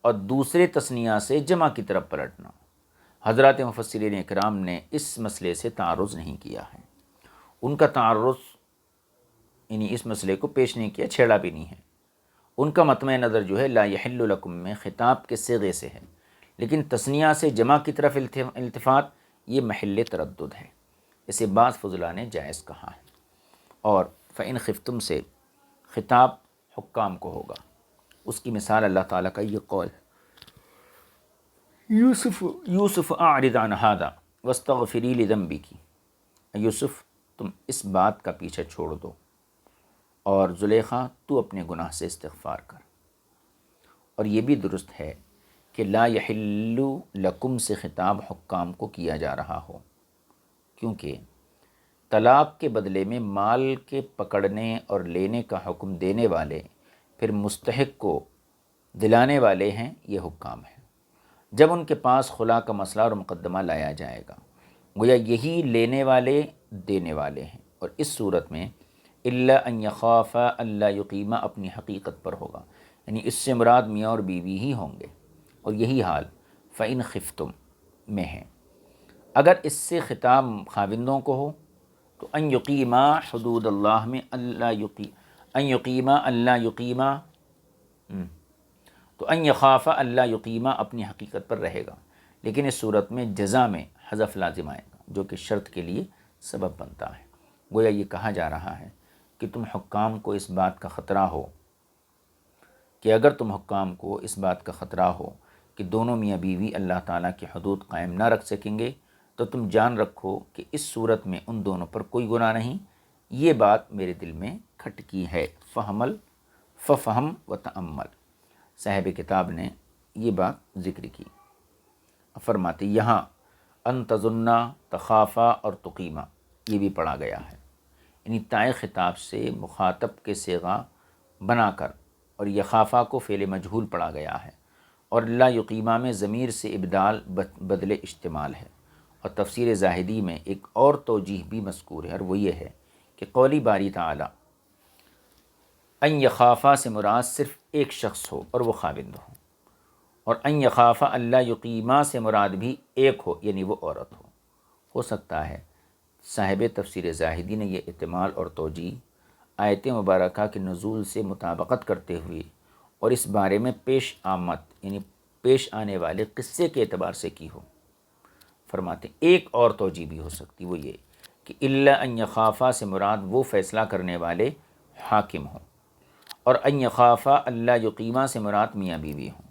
اور دوسرے تثنیہ سے جمع کی طرف پلٹنا۔ حضرات مفسرین اکرام نے اس مسئلے سے تعرض نہیں کیا ہے، ان کا تعرض یعنی اس مسئلے کو پیش نہیں کیا، چھیڑا بھی نہیں ہے، ان کا مطمع نظر جو ہے لا یحل لکم میں خطاب کے صیغے سے ہے، لیکن تثنیہ سے جمع کی طرف التفات یہ محل تردد ہے، اسے بعض فضلاء نے جائز کہا ہے۔ اور فإن خفتم سے خطاب حکام کو ہوگا، اس کی مثال اللہ تعالیٰ کا یہ قول ہے یوسف اعرض عن ھذا واستغفری لذنبک، یوسف تم اس بات کا پیچھے چھوڑ دو اور زلیخا تو اپنے گناہ سے استغفار کر۔ اور یہ بھی درست ہے کہ لا یحل لکم سے خطاب حکام کو کیا جا رہا ہو، کیونکہ طلاق کے بدلے میں مال کے پکڑنے اور لینے کا حکم دینے والے پھر مستحق کو دلانے والے ہیں، یہ حکام ہیں۔ جب ان کے پاس خلا کا مسئلہ اور مقدمہ لایا جائے گا، گویا یہی لینے والے دینے والے ہیں، اور اس صورت میں الا ان یخافا الا یقیما اپنی حقیقت پر ہوگا، یعنی اس سے مراد میاں اور بیوی ہی ہوں گے، اور یہی حال فإن خفتم میں ہے۔ اگر اس سے خطاب خاوندوں کو ہو تو ان یقیما حدود اللہ میں ان یقیما تو ان یخافا اللہ یقیما اپنی حقیقت پر رہے گا، لیکن اس صورت میں جزا میں حذف لازم آئے گا جو کہ شرط کے لیے سبب بنتا ہے۔ گویا یہ کہا جا رہا ہے کہ تم حکام کو اس بات کا خطرہ ہو کہ دونوں میاں بیوی اللہ تعالیٰ کی حدود قائم نہ رکھ سکیں گے تو تم جان رکھو کہ اس صورت میں ان دونوں پر کوئی گناہ نہیں۔ یہ بات میرے دل میں کھٹکی ہے۔ ففہم و تأمل، صاحب کتاب نے یہ بات ذکر کی۔ فرماتے یہاں ان تظنا، تخافا اور تقیمہ یہ بھی پڑھا گیا ہے، یعنی تائے خطاب سے مخاطب کے صیغہ بنا کر، اور یخافا کو فعل مجہول پڑھا گیا ہے، اور لا یقیمہ میں ضمیر سے ابدال بدل اشتمال ہے۔ اور تفسیر زاہدی میں ایک اور توجیہ بھی مذکور ہے، اور وہ یہ ہے کہ قولی باری تعالی ان یخافا سے مراد صرف ایک شخص ہو اور وہ خاوند ہو، اور ان یخافا اللہ یقیمہ سے مراد بھی ایک ہو، یعنی وہ عورت ہو سکتا ہے صاحب تفسیر زاہدی نے یہ احتمال اور توجیہ آیت مبارکہ کے نزول سے مطابقت کرتے ہوئے اور اس بارے میں پیش آمد یعنی پیش آنے والے قصے کے اعتبار سے کی ہو۔ فرماتے ایک اور توجیہ بھی ہو سکتی، وہ یہ کہ الا ان یخافا سے مراد وہ فیصلہ کرنے والے حاکم ہوں، اور ان یخافا اللہ یقیمہ سے مراد میاں بیوی ہوں۔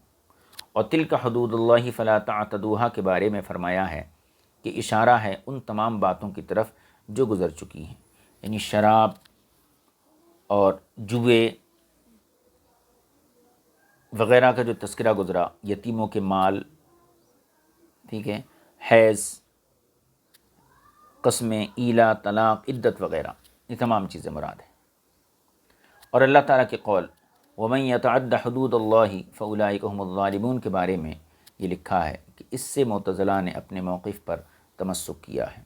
اور تلک حدود اللہ فلا تعتدوها کے بارے میں فرمایا ہے کہ اشارہ ہے ان تمام باتوں کی طرف جو گزر چکی ہیں، یعنی شراب اور جوئے وغیرہ کا جو تذکرہ گزرا، یتیموں کے مال، ٹھیک ہے، حیض، قسمیں، ایلا، طلاق، عدت وغیرہ، یہ تمام چیزیں مراد ہیں۔ اور اللہ تعالیٰ کے قول وَمَن يَتَعَدَّ حُدُودَ اللَّهِ فَأُولَٰئِكَ هُمُ الظَّالِمُونَ کے بارے میں یہ لکھا ہے کہ اس سے معتزلہ نے اپنے موقف پر تمسک کیا ہے۔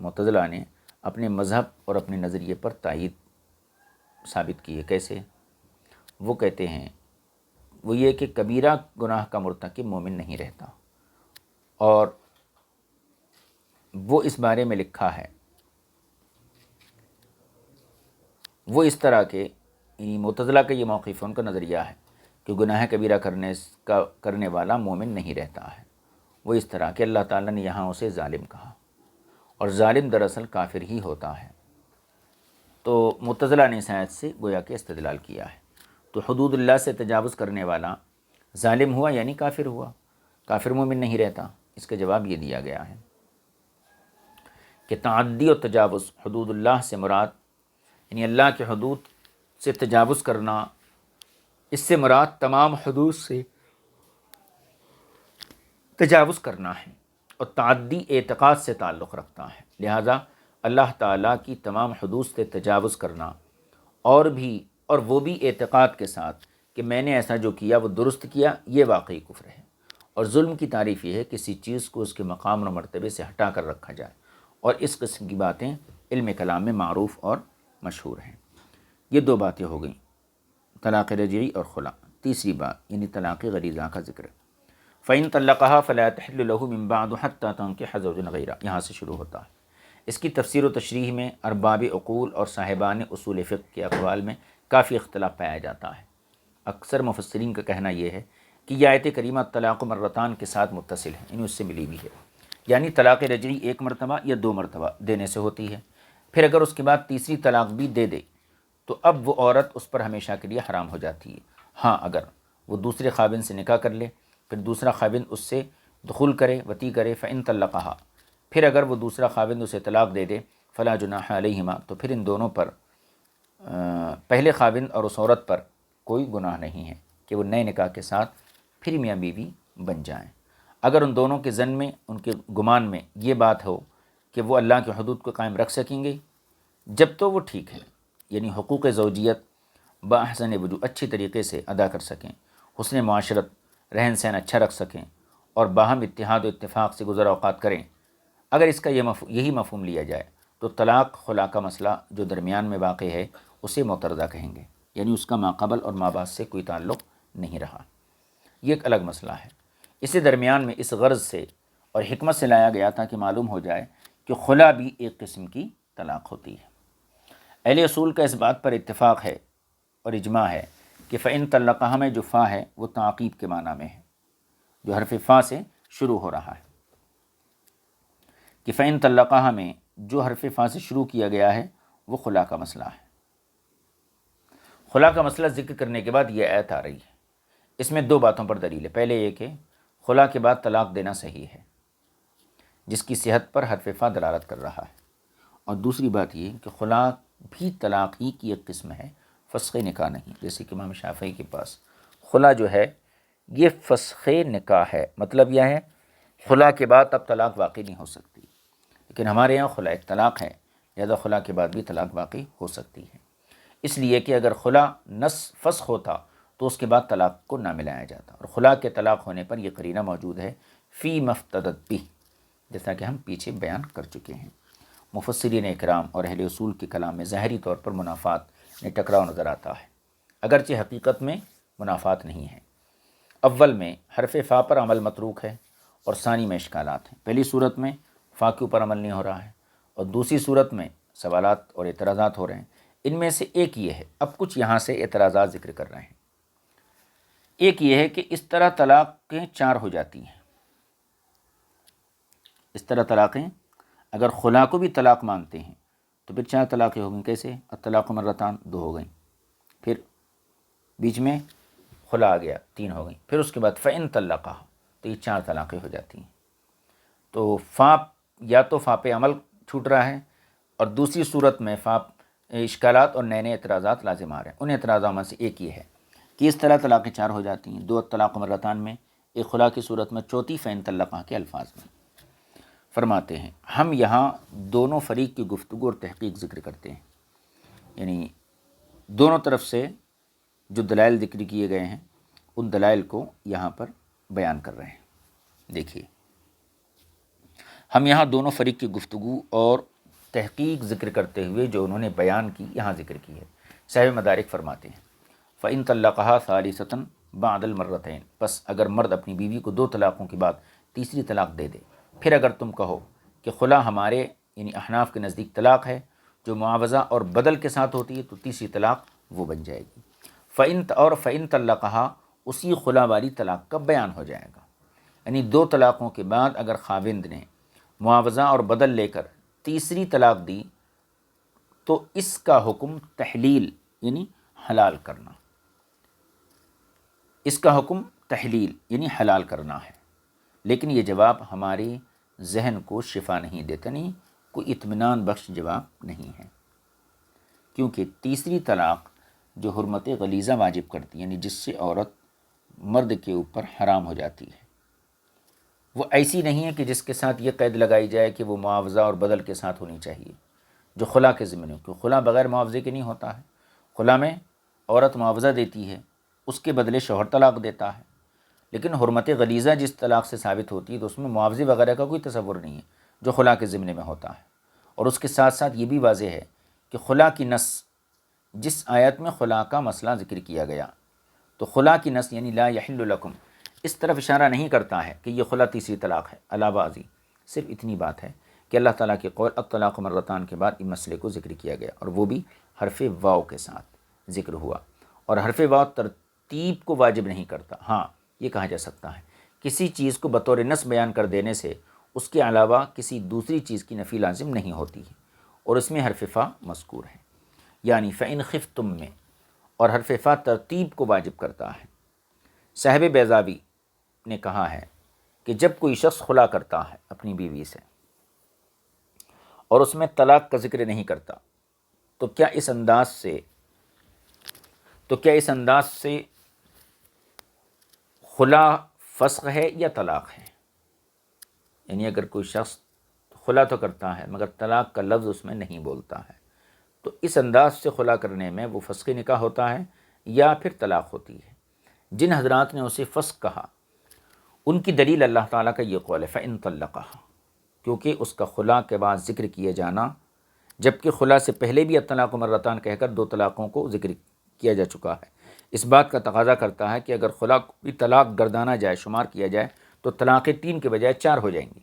معتزلہ نے اپنے مذہب اور اپنے نظریے پر تائید ثابت کی ہے۔ کیسے؟ وہ کہتے ہیں وہ یہ کہ کبیرہ گناہ کا مرتکب مومن نہیں رہتا، اور وہ اس بارے میں لکھا ہے، وہ اس طرح کے یعنی معتزلہ کا یہ موقف ان کا نظریہ ہے کہ گناہ کبیرہ کرنے والا مومن نہیں رہتا ہے۔ وہ اس طرح کہ اللہ تعالیٰ نے یہاں اسے ظالم کہا، اور ظالم دراصل کافر ہی ہوتا ہے۔ تو معتزلہ نے اس آیت سے گویا کہ استدلال کیا ہے۔ تو حدود اللہ سے تجاوز کرنے والا ظالم ہوا یعنی کافر ہوا، کافر مومن نہیں رہتا۔ اس کا جواب یہ دیا گیا ہے کہ تعدی اور تجاوز حدود اللہ سے مراد یعنی اللہ کے حدود سے تجاوز کرنا، اس سے مراد تمام حدود سے تجاوز کرنا ہے، اور تعدی اعتقاد سے تعلق رکھتا ہے۔ لہٰذا اللہ تعالیٰ کی تمام حدود سے تجاوز کرنا اور وہ بھی اعتقاد کے ساتھ کہ میں نے ایسا جو کیا وہ درست کیا، یہ واقعی کفر ہے۔ اور ظلم کی تعریف یہ ہے کسی چیز کو اس کے مقام اور مرتبے سے ہٹا کر رکھا جائے، اور اس قسم کی باتیں علم کلام میں معروف اور مشہور ہیں۔ یہ دو باتیں ہو گئیں، طلاق رجعی اور خلا۔ تیسری بات یعنی طلاق غلیظہ کا ذکر۔ فَإِن طَلَّقَهَا فَلَا تَحِلُّ لَهُ مِن بَعْدُ حَتَّى تَنكِحَ زَوْجًا غَيْرَهُ، یہاں سے شروع ہوتا ہے۔ اس کی تفسیر و تشریح میں ارباب عقول اور صاحبان اصول فقہ کے اقوال میں کافی اختلاف پایا جاتا ہے۔ اکثر مفسرین کا کہنا یہ ہے کہ یہ آیت کریمہ طلاق مرتان کے ساتھ متصل ہے، یعنی اس سے ملی ہوئی ہے، یعنی طلاق رجعی ایک مرتبہ یا دو مرتبہ دینے سے ہوتی ہے، پھر اگر اس کے بعد تیسری طلاق بھی دے دے تو اب وہ عورت اس پر ہمیشہ کے لیے حرام ہو جاتی ہے۔ ہاں اگر وہ دوسرے خاوند سے نکاح کر لے، پھر دوسرا خاوند اس سے دخول کرے، وطی کرے، فإن طلقہا، پھر اگر وہ دوسرا خاوند اسے طلاق دے دے، فلا جناح علیہما، تو پھر ان دونوں پر پہلے خاوند اور اس عورت پر کوئی گناہ نہیں ہے کہ وہ نئے نکاح کے ساتھ پھر میاں بیوی بن جائیں، اگر ان دونوں کے ظن میں، ان کے گمان میں یہ بات ہو کہ وہ اللہ کے حدود کو قائم رکھ سکیں گے، جب تو وہ ٹھیک ہے، یعنی حقوق زوجیت باحسن وجوہ اچھی طریقے سے ادا کر سکیں، حسن معاشرت، رہن سہن اچھا رکھ سکیں، اور باہم اتحاد و اتفاق سے گزر اوقات کریں۔ اگر اس کا یہی مفہوم لیا جائے تو طلاق خلا کا مسئلہ جو درمیان میں واقع ہے اسے معترضہ کہیں گے، یعنی اس کا ماقبل اور مابعد سے کوئی تعلق نہیں رہا۔ یہ ایک الگ مسئلہ ہے۔ اسے درمیان میں اس غرض سے اور حکمت سے لایا گیا تھا کہ معلوم ہو جائے کہ خلا بھی ایک قسم کی طلاق ہوتی ہے۔ اہل اصول کا اس بات پر اتفاق ہے اور اجماع ہے کہ فإن طلقہا میں جو فا ہے وہ تعقیب کے معنی میں ہے، جو حرف فا سے شروع ہو رہا ہے، کہ فإن طلقہا میں جو حرف فا سے شروع کیا گیا ہے وہ خلا کا مسئلہ ہے۔ خلا کا مسئلہ ذکر کرنے کے بعد یہ آیت آ رہی ہے۔ اس میں دو باتوں پر دلیل ہے۔ پہلے یہ کہ خلا کے بعد طلاق دینا صحیح ہے، جس کی صحت پر حرف فا دلالت کر رہا ہے۔ اور دوسری بات یہ کہ خلا بھی طلاق ہی کی ایک قسم ہے، فسخ نکاح نہیں، جیسے کہ امام شافعی کے پاس خلا جو ہے یہ فسخ نکاح ہے، مطلب یہ ہے خلا کے بعد اب طلاق واقع نہیں ہو سکتی، لیکن ہمارے یہاں خلا ایک طلاق ہے، لہذا خلا کے بعد بھی طلاق واقع ہو سکتی ہے، اس لیے کہ اگر خلا فسخ ہوتا تو اس کے بعد طلاق کو نہ ملایا جاتا، اور خلا کے طلاق ہونے پر یہ قرینہ موجود ہے فی مفتدت بھی، جیسا کہ ہم پیچھے بیان کر چکے ہیں۔ مفسرین اکرام اور اہل اصول کے کلام میں ظاہری طور پر منافات میں ٹکراؤ نظر آتا ہے، اگرچہ حقیقت میں منافات نہیں ہے۔ اول میں حرف فا پر عمل متروک ہے اور ثانی میں اشکالات ہیں۔ پہلی صورت میں فا کے اوپر عمل نہیں ہو رہا ہے، اور دوسری صورت میں سوالات اور اعتراضات ہو رہے ہیں۔ ان میں سے ایک یہ ہے، اب کچھ یہاں سے اعتراضات ذکر کر رہے ہیں۔ ایک یہ ہے کہ اس طرح طلاقیں 4 ہو جاتی ہیں، اس طرح طلاقیں اگر خلا کو بھی طلاق مانتے ہیں تو پھر 4 طلاقیں ہو گئیں۔ کیسے؟ الطلاق مرتان 2 ہو گئیں، پھر بیچ میں خلا آ گیا 3 ہو گئیں، پھر اس کے بعد فَإِن طلقہ، تو یہ 4 طلاقیں ہو جاتی ہیں۔ تو فا یا تو فا پہ عمل چھوٹ رہا ہے، اور دوسری صورت میں فا اشکالات اور نئے اعتراضات لازم آ رہے ہیں۔ ان اعتراضات میں سے ایک یہ ہے کہ اس طرح طلاقیں 4 ہو جاتی ہیں، 2 الطلاق مرتان میں، ایک خلا کی صورت میں، چوتھی فَإِن طلقہ کے الفاظ میں۔ فرماتے ہیں ہم یہاں دونوں فریق کی گفتگو اور تحقیق ذکر کرتے ہیں، یعنی دونوں طرف سے جو دلائل ذکر کیے گئے ہیں ان دلائل کو یہاں پر بیان کر رہے ہیں۔ دیکھیے، ہم یہاں دونوں فریق کی گفتگو اور تحقیق ذکر کرتے ہوئے جو انہوں نے بیان کی یہاں ذکر کی ہے۔ صاحب مدارک فرماتے ہیں فَإِن طَلَّقَهَا ثَالِثَةً بَعْدَ الْمَرَّتَيْنِ، پس اگر مرد اپنی بیوی کو 2 طلاقوں کے بعد تیسری طلاق دے دے، پھر اگر تم کہو کہ خلا ہمارے یعنی احناف کے نزدیک طلاق ہے جو معاوضہ اور بدل کے ساتھ ہوتی ہے، تو تیسری طلاق وہ بن جائے گی۔ فَإِن طَلَّقَهَا، اسی خلا والی طلاق کا بیان ہو جائے گا، یعنی 2 طلاقوں کے بعد اگر خاوند نے معاوضہ اور بدل لے کر تیسری طلاق دی تو اس کا حکم تحلیل یعنی حلال کرنا، اس کا حکم تحلیل یعنی حلال کرنا ہے۔ لیکن یہ جواب ہمارے ذہن کو شفا نہیں دیتا، نہیں کوئی اطمینان بخش جواب نہیں ہے، کیونکہ تیسری طلاق جو حرمت غلیظہ واجب کرتی یعنی جس سے عورت مرد کے اوپر حرام ہو جاتی ہے، وہ ایسی نہیں ہے کہ جس کے ساتھ یہ قید لگائی جائے کہ وہ معاوضہ اور بدل کے ساتھ ہونی چاہیے، جو خلا کے ضمن، کیونکہ خلا بغیر معاوضے کے نہیں ہوتا ہے۔ خلا میں عورت معاوضہ دیتی ہے، اس کے بدلے شوہر طلاق دیتا ہے، لیکن حرمت غلیظہ جس طلاق سے ثابت ہوتی ہے تو اس میں معاوضے وغیرہ کا کوئی تصور نہیں ہے جو خلا کے ضمن میں ہوتا ہے۔ اور اس کے ساتھ ساتھ یہ بھی واضح ہے کہ خلا کی نص، جس آیت میں خلا کا مسئلہ ذکر کیا گیا، تو خلا کی نص یعنی لا یحل لکم، اس طرف اشارہ نہیں کرتا ہے کہ یہ خلا تیسری طلاق ہے۔ علاوہ ازیں صرف اتنی بات ہے کہ اللہ تعالیٰ کے قول الطلاق مرتان کے بعد اس مسئلے کو ذکر کیا گیا، اور وہ بھی حرف واو کے ساتھ ذکر ہوا، اور حرف واو ترتیب کو واجب نہیں کرتا۔ ہاں، یہ کہا جا سکتا ہے کسی چیز کو بطور نص بیان کر دینے سے اس کے علاوہ کسی دوسری چیز کی نفی لازم نہیں ہوتی ہے، اور اس میں حرف فا مذکور ہے، یعنی فَإِنْ خِفْتُم میں، اور حرف فا ترتیب کو واجب کرتا ہے۔ صاحب بیضاوی نے کہا ہے کہ جب کوئی شخص خلا کرتا ہے اپنی بیوی سے اور اس میں طلاق کا ذکر نہیں کرتا، تو کیا اس انداز سے خلا فسخ ہے یا طلاق ہے؟ یعنی اگر کوئی شخص خلا تو کرتا ہے مگر طلاق کا لفظ اس میں نہیں بولتا ہے، تو اس انداز سے خلا کرنے میں وہ فسخ نکاح ہوتا ہے یا پھر طلاق ہوتی ہے؟ جن حضرات نے اسے فسخ کہا ان کی دلیل اللہ تعالیٰ کا یہ قول ہے فَإِن طَلَّقَهَا، کیونکہ اس کا خلا کے بعد ذکر کیے جانا، جبکہ خلا سے پہلے بھی الطلاق مرتان کہہ کر 2 طلاقوں کو ذکر کیا جا چکا ہے، اس بات کا تقاضا کرتا ہے کہ اگر خلا کو بھی طلاق گردانا جائے، شمار کیا جائے، تو طلاقیں 3 کے بجائے 4 ہو جائیں گی۔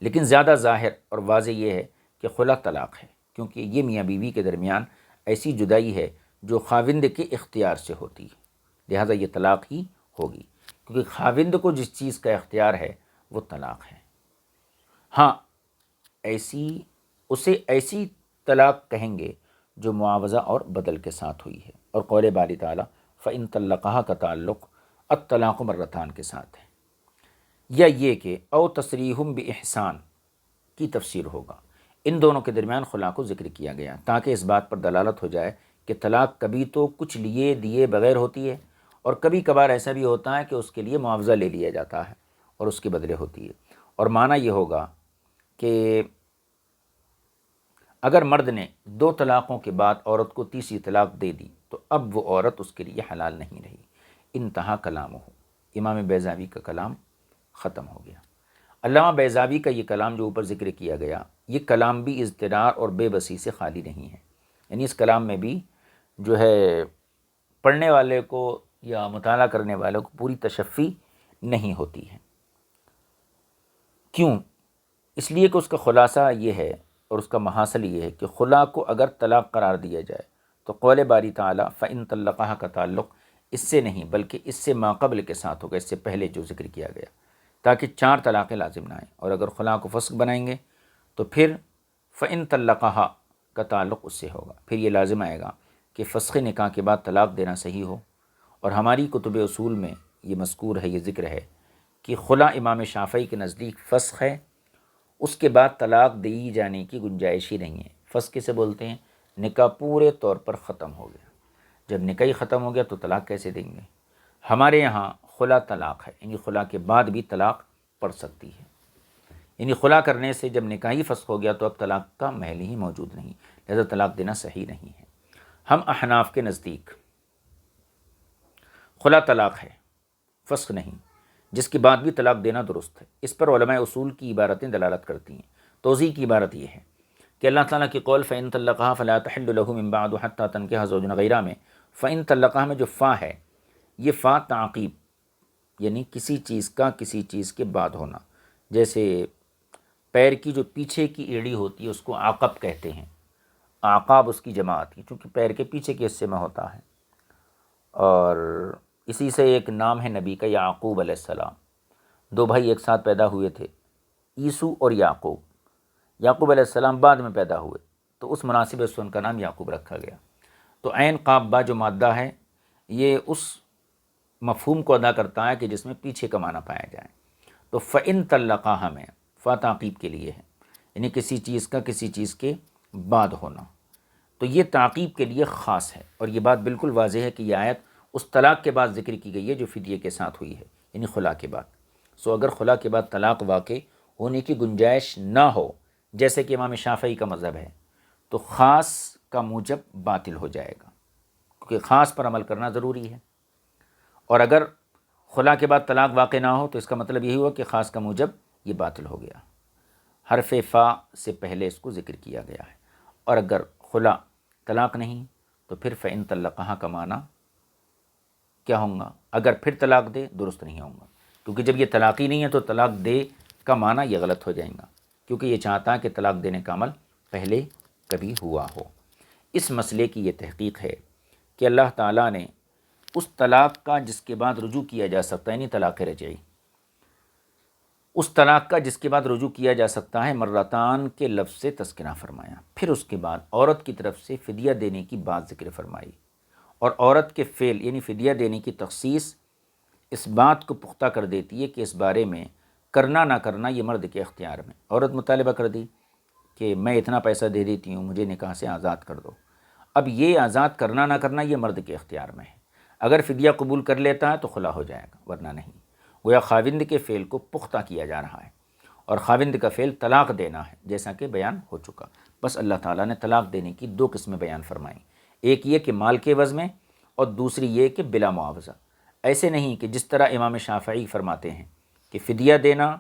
لیکن زیادہ ظاہر اور واضح یہ ہے کہ خلا طلاق ہے، کیونکہ یہ میاں بیوی کے درمیان ایسی جدائی ہے جو خاوند کے اختیار سے ہوتی ہے، لہٰذا یہ طلاق ہی ہوگی، کیونکہ خاوند کو جس چیز کا اختیار ہے وہ طلاق ہے۔ ہاں، ایسی طلاق کہیں گے جو معاوضہ اور بدل کے ساتھ ہوئی ہے، اور قول باری تعالیٰ فَإِن طَلَّقَهَا کا تعلق الطلاق مرتان کے ساتھ ہے، یا یہ کہ او تصریحم باحسان کی تفسیر ہوگا، ان دونوں کے درمیان خلا کو ذکر کیا گیا تاکہ اس بات پر دلالت ہو جائے کہ طلاق کبھی تو کچھ لیے دیے بغیر ہوتی ہے، اور کبھی کبھار ایسا بھی ہوتا ہے کہ اس کے لیے معاوضہ لے لیا جاتا ہے اور اس کے بدلے ہوتی ہے۔ اور معنی یہ ہوگا کہ اگر مرد نے 2 طلاقوں کے بعد عورت کو تیسری طلاق دے دی تو اب وہ عورت اس کے لیے حلال نہیں رہی۔ انتہا کلام ہو، امام بیضاوی کا کلام ختم ہو گیا۔ علامہ بیضاوی کا یہ کلام جو اوپر ذکر کیا گیا، یہ کلام بھی اضطرار اور بے بسی سے خالی نہیں ہے، یعنی اس کلام میں بھی جو ہے پڑھنے والے کو یا مطالعہ کرنے والے کو پوری تشفی نہیں ہوتی ہے۔ کیوں؟ اس لیے کہ اس کا خلاصہ یہ ہے اور اس کا محاصل یہ ہے کہ خلا کو اگر طلاق قرار دیا جائے تو قول باری تعالیٰ فَإِن طَلَّقَهَا کا تعلق اس سے نہیں بلکہ اس سے ماقبل کے ساتھ ہوگا، اس سے پہلے جو ذکر کیا گیا، تاکہ 4 طلاقیں لازم نہ آئیں۔ اور اگر خلا کو فسخ بنائیں گے تو پھر فَإِن طَلَّقَهَا کا تعلق اس سے ہوگا، پھر یہ لازم آئے گا کہ فسخ نکاح کے بعد طلاق دینا صحیح ہو۔ اور ہماری کتب اصول میں یہ مذکور ہے، یہ ذکر ہے کہ خلا امام شافعی کے نزدیک فسخ ہے، اس کے بعد طلاق دی جانے کی گنجائش ہی نہیں ہے۔ فسخ کسے بولتے ہیں؟ نکاح پورے طور پر ختم ہو گیا، جب نکاح ہی ختم ہو گیا تو طلاق کیسے دیں گے؟ ہمارے یہاں خلا طلاق ہے، یعنی خلا کے بعد بھی طلاق پڑ سکتی ہے، یعنی خلا کرنے سے جب نکاح ہی فسخ ہو گیا تو اب طلاق کا محل ہی موجود نہیں، لہذا طلاق دینا صحیح نہیں ہے۔ ہم احناف کے نزدیک خلا طلاق ہے، فسخ نہیں، جس کے بعد بھی طلاق دینا درست ہے۔ اس پر علماء اصول کی عبارتیں دلالت کرتی ہیں۔ توضیح کی عبارت یہ ہے کہ اللہ تعالیٰ کی قول فَإِن طَلَّقَهَا فَلَا تَحِلُّ لَهُ مِن بَعْدُ حَتَّى تَنكِحَ زَوْجًا غَيْرَهُ میں فَإِن طَلَّقَهَا میں جو فا ہے، یہ فا تعقیب، یعنی کسی چیز کا کسی چیز کے بعد ہونا، جیسے پیر کی جو پیچھے کی ایڑی ہوتی ہے اس کو عقب کہتے ہیں، عقاب اس کی جمع آتی ہے چونکہ پیر کے پیچھے کے حصے میں ہوتا ہے۔ اور اسی سے ایک نام ہے نبی کا، یعقوب علیہ السلام، 2 بھائی ایک ساتھ پیدا ہوئے تھے، عیسو اور یعقوب۔ یعقوب علیہ السلام بعد میں پیدا ہوئے تو اس مناسبت سے ان کا نام یعقوب رکھا گیا۔ تو عین قاف با جو مادہ ہے یہ اس مفہوم کو ادا کرتا ہے کہ جس میں پیچھے کا معنی پایا جائے۔ تو فَإِن طَلَّقَهَا میں فا تعقیب کے لیے ہے، یعنی کسی چیز کا کسی چیز کے بعد ہونا، تو یہ تعقیب کے لیے خاص ہے۔ اور یہ بات بالکل واضح ہے کہ یہ آیت اس طلاق کے بعد ذکر کی گئی ہے جو فدیے کے ساتھ ہوئی ہے، یعنی خلا کے بعد۔ سو اگر خلا کے بعد طلاق واقع ہونے کی گنجائش نہ ہو، جیسے کہ امام شافعی کا مذہب ہے، تو خاص کا موجب باطل ہو جائے گا، کیونکہ خاص پر عمل کرنا ضروری ہے۔ اور اگر خلا کے بعد طلاق واقع نہ ہو تو اس کا مطلب یہی ہوا کہ خاص کا موجب یہ باطل ہو گیا، حرف فا سے پہلے اس کو ذکر کیا گیا ہے۔ اور اگر خلا طلاق نہیں تو پھر فَإِن طَلَّقَهَا کا معنی کیا ہوں گا؟ اگر پھر طلاق دے درست نہیں ہوں گا، کیونکہ جب یہ طلاق ہی نہیں ہے تو طلاق دے کا معنی یہ غلط ہو جائیں گا، کیونکہ یہ چاہتا ہے کہ طلاق دینے کا عمل پہلے کبھی ہوا ہو۔ اس مسئلے کی یہ تحقیق ہے کہ اللہ تعالیٰ نے اس طلاق کا جس کے بعد رجوع کیا جا سکتا ہے، یعنی طلاق رجعی، اس طلاق کا جس کے بعد رجوع کیا جا سکتا ہے، مرتان کے لفظ سے تذکرہ فرمایا، پھر اس کے بعد عورت کی طرف سے فدیہ دینے کی بات ذکر فرمائی، اور عورت کے فعل یعنی فدیہ دینے کی تخصیص اس بات کو پختہ کر دیتی ہے کہ اس بارے میں کرنا نہ کرنا یہ مرد کے اختیار میں۔ عورت مطالبہ کر دی کہ میں اتنا پیسہ دے دیتی ہوں، مجھے نکاح سے آزاد کر دو، اب یہ آزاد کرنا نہ کرنا یہ مرد کے اختیار میں ہے۔ اگر فدیہ قبول کر لیتا ہے تو خلا ہو جائے گا، ورنہ نہیں۔ گویا خاوند کے فعل کو پختہ کیا جا رہا ہے، اور خاوند کا فعل طلاق دینا ہے، جیسا کہ بیان ہو چکا۔ بس اللہ تعالیٰ نے طلاق دینے کی 2 قسمیں بیان فرمائیں، ایک یہ کہ مال کے عوض میں، اور دوسری یہ کہ بلا معاوضہ۔ ایسے نہیں کہ جس طرح امام شافعی فرماتے ہیں کہ فدیہ دینا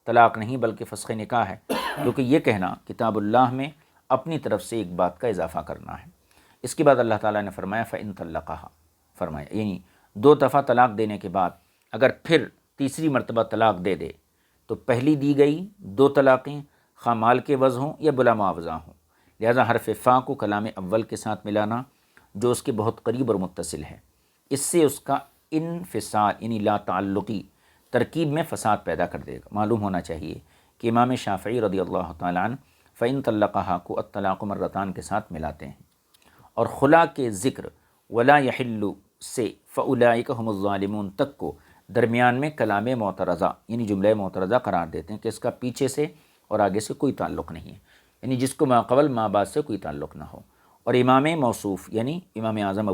طلاق نہیں بلکہ فسخ نکاح ہے، کیونکہ یہ کہنا کتاب اللہ میں اپنی طرف سے ایک بات کا اضافہ کرنا ہے۔ اس کے بعد اللہ تعالیٰ نے فرمایا فَإِن طَلَّقَهَا، فرمایا یعنی 2 دفعہ طلاق دینے کے بعد اگر پھر تیسری مرتبہ طلاق دے دے تو پہلی دی گئی 2 طلاقیں خواہ مال کے عوض ہوں یا بلا معاوضہ ہوں، لہذا حرف فا کو کلام اول کے ساتھ ملانا جو اس کے بہت قریب اور متصل ہے، اس سے اس کا انفصال یعنی لا تعلقی ترکیب میں فساد پیدا کر دے گا۔ معلوم ہونا چاہیے کہ امام شافعی رضی اللہ تعالیٰ عنہ فَإِن طَلَّقَهَا کو الطلاق مرتان کے ساتھ ملاتے ہیں، اور خلا کے ذکر ولا يحل سے فَأُولَئِكَ هُمُ الظَّالِمُونَ تک کو درمیان میں کلام معترضہ یعنی جملہ معترضہ قرار دیتے ہیں کہ اس کا پیچھے سے اور آگے سے کوئی تعلق نہیں ہے، یعنی جس کو ما قبل ما بعد سے کوئی تعلق نہ ہو۔ اور امام موصوف یعنی امام اعظم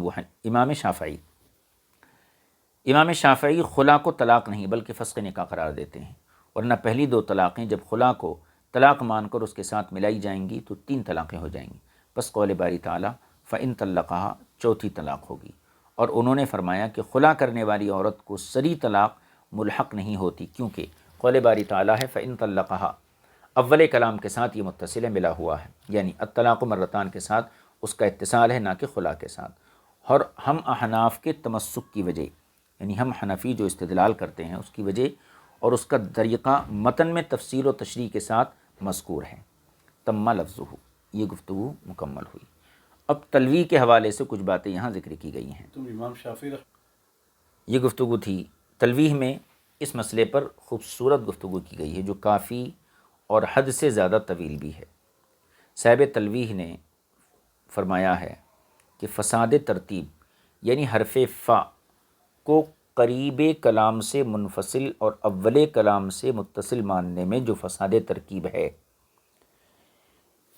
امام شافعی خلا کو طلاق نہیں بلکہ فسخ نکاح قرار دیتے ہیں، ورنہ پہلی دو طلاقیں جب خلا کو طلاق مان کر اس کے ساتھ ملائی جائیں گی تو 3 طلاقیں ہو جائیں گی، پس قول باری تعالیٰ فَإِن طَلَّقَهَا چوتھی طلاق ہوگی۔ اور انہوں نے فرمایا کہ خلا کرنے والی عورت کو سری طلاق ملحق نہیں ہوتی، کیونکہ قول باری تعالیٰ ہے فَإِن طَلَّقَهَا، اول کلام کے ساتھ یہ متصل ہے، ملا ہوا ہے، یعنی الطلاق مرتان کے ساتھ اس کا اتصال ہے، نہ کہ خلا کے ساتھ۔ اور ہم احناف کے تمسک کی وجہ، یعنی ہم حنفی جو استدلال کرتے ہیں اس کی وجہ اور اس کا طریقہ متن میں تفصیل و تشریح کے ساتھ مذکور ہے۔ تم لفظہ، یہ گفتگو مکمل ہوئی۔ اب تلوی کے حوالے سے کچھ باتیں یہاں ذکر کی گئی ہیں۔ امام شافعی یہ گفتگو تھی تلویح میں، اس مسئلے پر خوبصورت گفتگو کی گئی ہے جو کافی اور حد سے زیادہ طویل بھی ہے۔ صاحب تلویح نے فرمایا ہے کہ فساد ترتیب یعنی حرف فا کو قریب کلام سے منفصل اور اول کلام سے متصل ماننے میں جو فساد ترکیب ہے،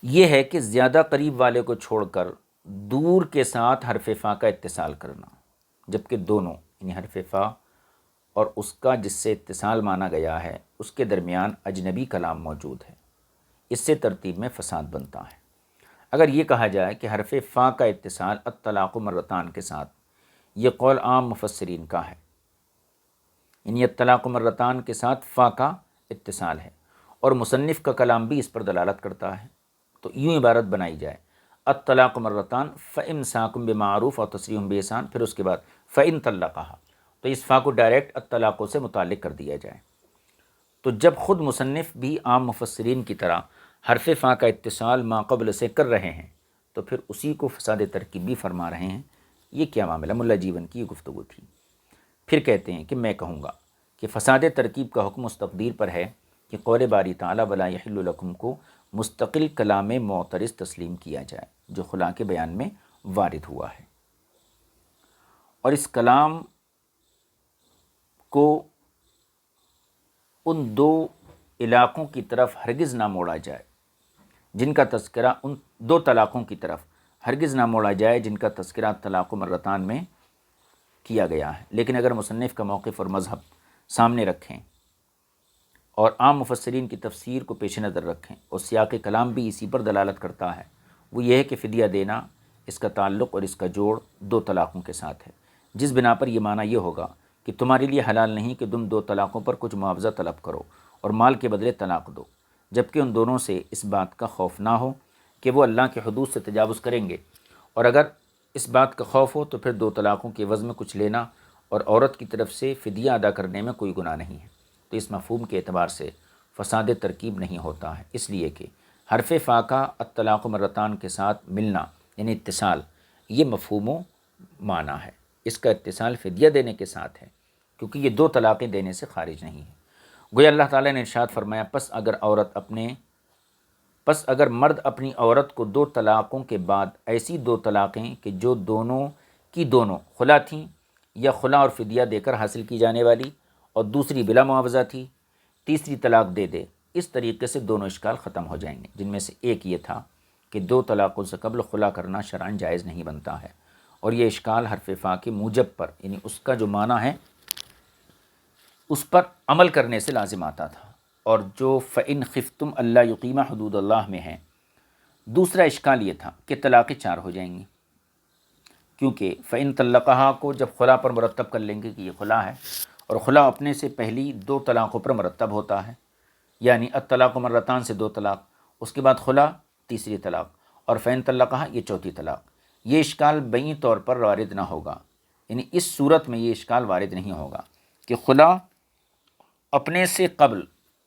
یہ ہے کہ زیادہ قریب والے کو چھوڑ کر دور کے ساتھ حرف فا کا اتصال کرنا، جبکہ دونوں یعنی حرف فا اور اس کا جس سے اتصال مانا گیا ہے اس کے درمیان اجنبی کلام موجود ہے، اس سے ترتیب میں فساد بنتا ہے۔ اگر یہ کہا جائے کہ حرف فا کا اتصال الطلاق مرتان کے ساتھ، یہ قول عام مفسرین کا ہے، یعنی الطلاق مرتان کے ساتھ فا کا اتصال ہے، اور مصنف کا کلام بھی اس پر دلالت کرتا ہے، تو یوں عبارت بنائی جائے الطلاق مرتان فإمساکم بمعروف اور تسریح بإحسان، پھر اس کے بعد فإن طلقها، تو اس فا کو ڈائریکٹ الطلاق سے متعلق کر دیا جائے۔ تو جب خود مصنف بھی عام مفسرین کی طرح حرف فا کا اتصال ما قبل سے کر رہے ہیں تو پھر اسی کو فساد ترکیب بھی فرما رہے ہیں، یہ کیا معاملہ؟ ملا جیون کی یہ گفتگو تھی۔ پھر کہتے ہیں کہ میں کہوں گا کہ فساد ترکیب کا حکم اس تقدیر پر ہے کہ قول باری تعالیٰ ولا یحل لکم کو مستقل کلام معترض تسلیم کیا جائے جو خلا کے بیان میں وارد ہوا ہے، اور اس کلام کو ان 2 علاقوں کی طرف ہرگز نہ موڑا جائے جن کا تذکرہ، ان 2 طلاقوں کی طرف ہرگز نہ موڑا جائے جن کا تذکرہ طلاق مرتان میں کیا گیا ہے۔ لیکن اگر مصنف کا موقف اور مذہب سامنے رکھیں اور عام مفسرین کی تفسیر کو پیش نظر رکھیں اور سیاق کلام بھی اسی پر دلالت کرتا ہے، وہ یہ ہے کہ فدیہ دینا اس کا تعلق اور اس کا جوڑ 2 طلاقوں کے ساتھ ہے، جس بنا پر یہ معنی یہ ہوگا کہ تمہارے لیے حلال نہیں کہ تم 2 طلاقوں پر کچھ معاوضہ طلب کرو اور مال کے بدلے طلاق دو، جبکہ ان دونوں سے اس بات کا خوف نہ ہو کہ وہ اللہ کے حدود سے تجاوز کریں گے، اور اگر اس بات کا خوف ہو تو پھر 2 طلاقوں کے عوض میں کچھ لینا اور عورت کی طرف سے فدیہ ادا کرنے میں کوئی گناہ نہیں ہے۔ تو اس مفہوم کے اعتبار سے فساد ترکیب نہیں ہوتا ہے، اس لیے کہ حرف فا کا الطلاق مرتان کے ساتھ ملنا یعنی اتصال، یہ مفہوم و معنی ہے، اس کا اتصال فدیہ دینے کے ساتھ ہے، کیونکہ یہ 2 طلاقیں دینے سے خارج نہیں ہے۔ گویا اللہ تعالیٰ نے ارشاد فرمایا پس اگر مرد اپنی عورت کو 2 طلاقوں کے بعد ایسی 2 طلاقیں کہ جو دونوں کی دونوں خلا تھیں یا خلا اور فدیہ دے کر حاصل کی جانے والی، اور دوسری بلا معاوضہ تھی، تیسری طلاق دے دے، اس طریقے سے دونوں اشکال ختم ہو جائیں گے، جن میں سے ایک یہ تھا کہ 2 طلاقوں سے قبل خلا کرنا شرعاً جائز نہیں بنتا ہے، اور یہ اشکال حرف فا کے موجب پر یعنی اس کا جو معنی ہے اس پر عمل کرنے سے لازم آتا تھا، اور جو فَإِنْ خِفْتُمْ أَلَّا يُقِيمَ حدود اللہ میں ہے، دوسرا اشکال یہ تھا کہ طلاقیں 4 ہو جائیں گی، کیونکہ فَإِنْ طَلَّقَهَا کو جب خلا پر مرتب کر لیں گے کہ یہ خلا ہے، اور خلا اپنے سے پہلی 2 طلاقوں پر مرتب ہوتا ہے، یعنی الطلاق مرتان سے 2 طلاق، اس کے بعد خلا، تیسری طلاق، اور فَإِنْ طَلَّقَهَا یہ چوتھی طلاق، یہ اشکال بینی طور پر وارد نہ ہوگا، یعنی اس صورت میں یہ اشکال وارد نہیں ہوگا کہ خلا اپنے سے قبل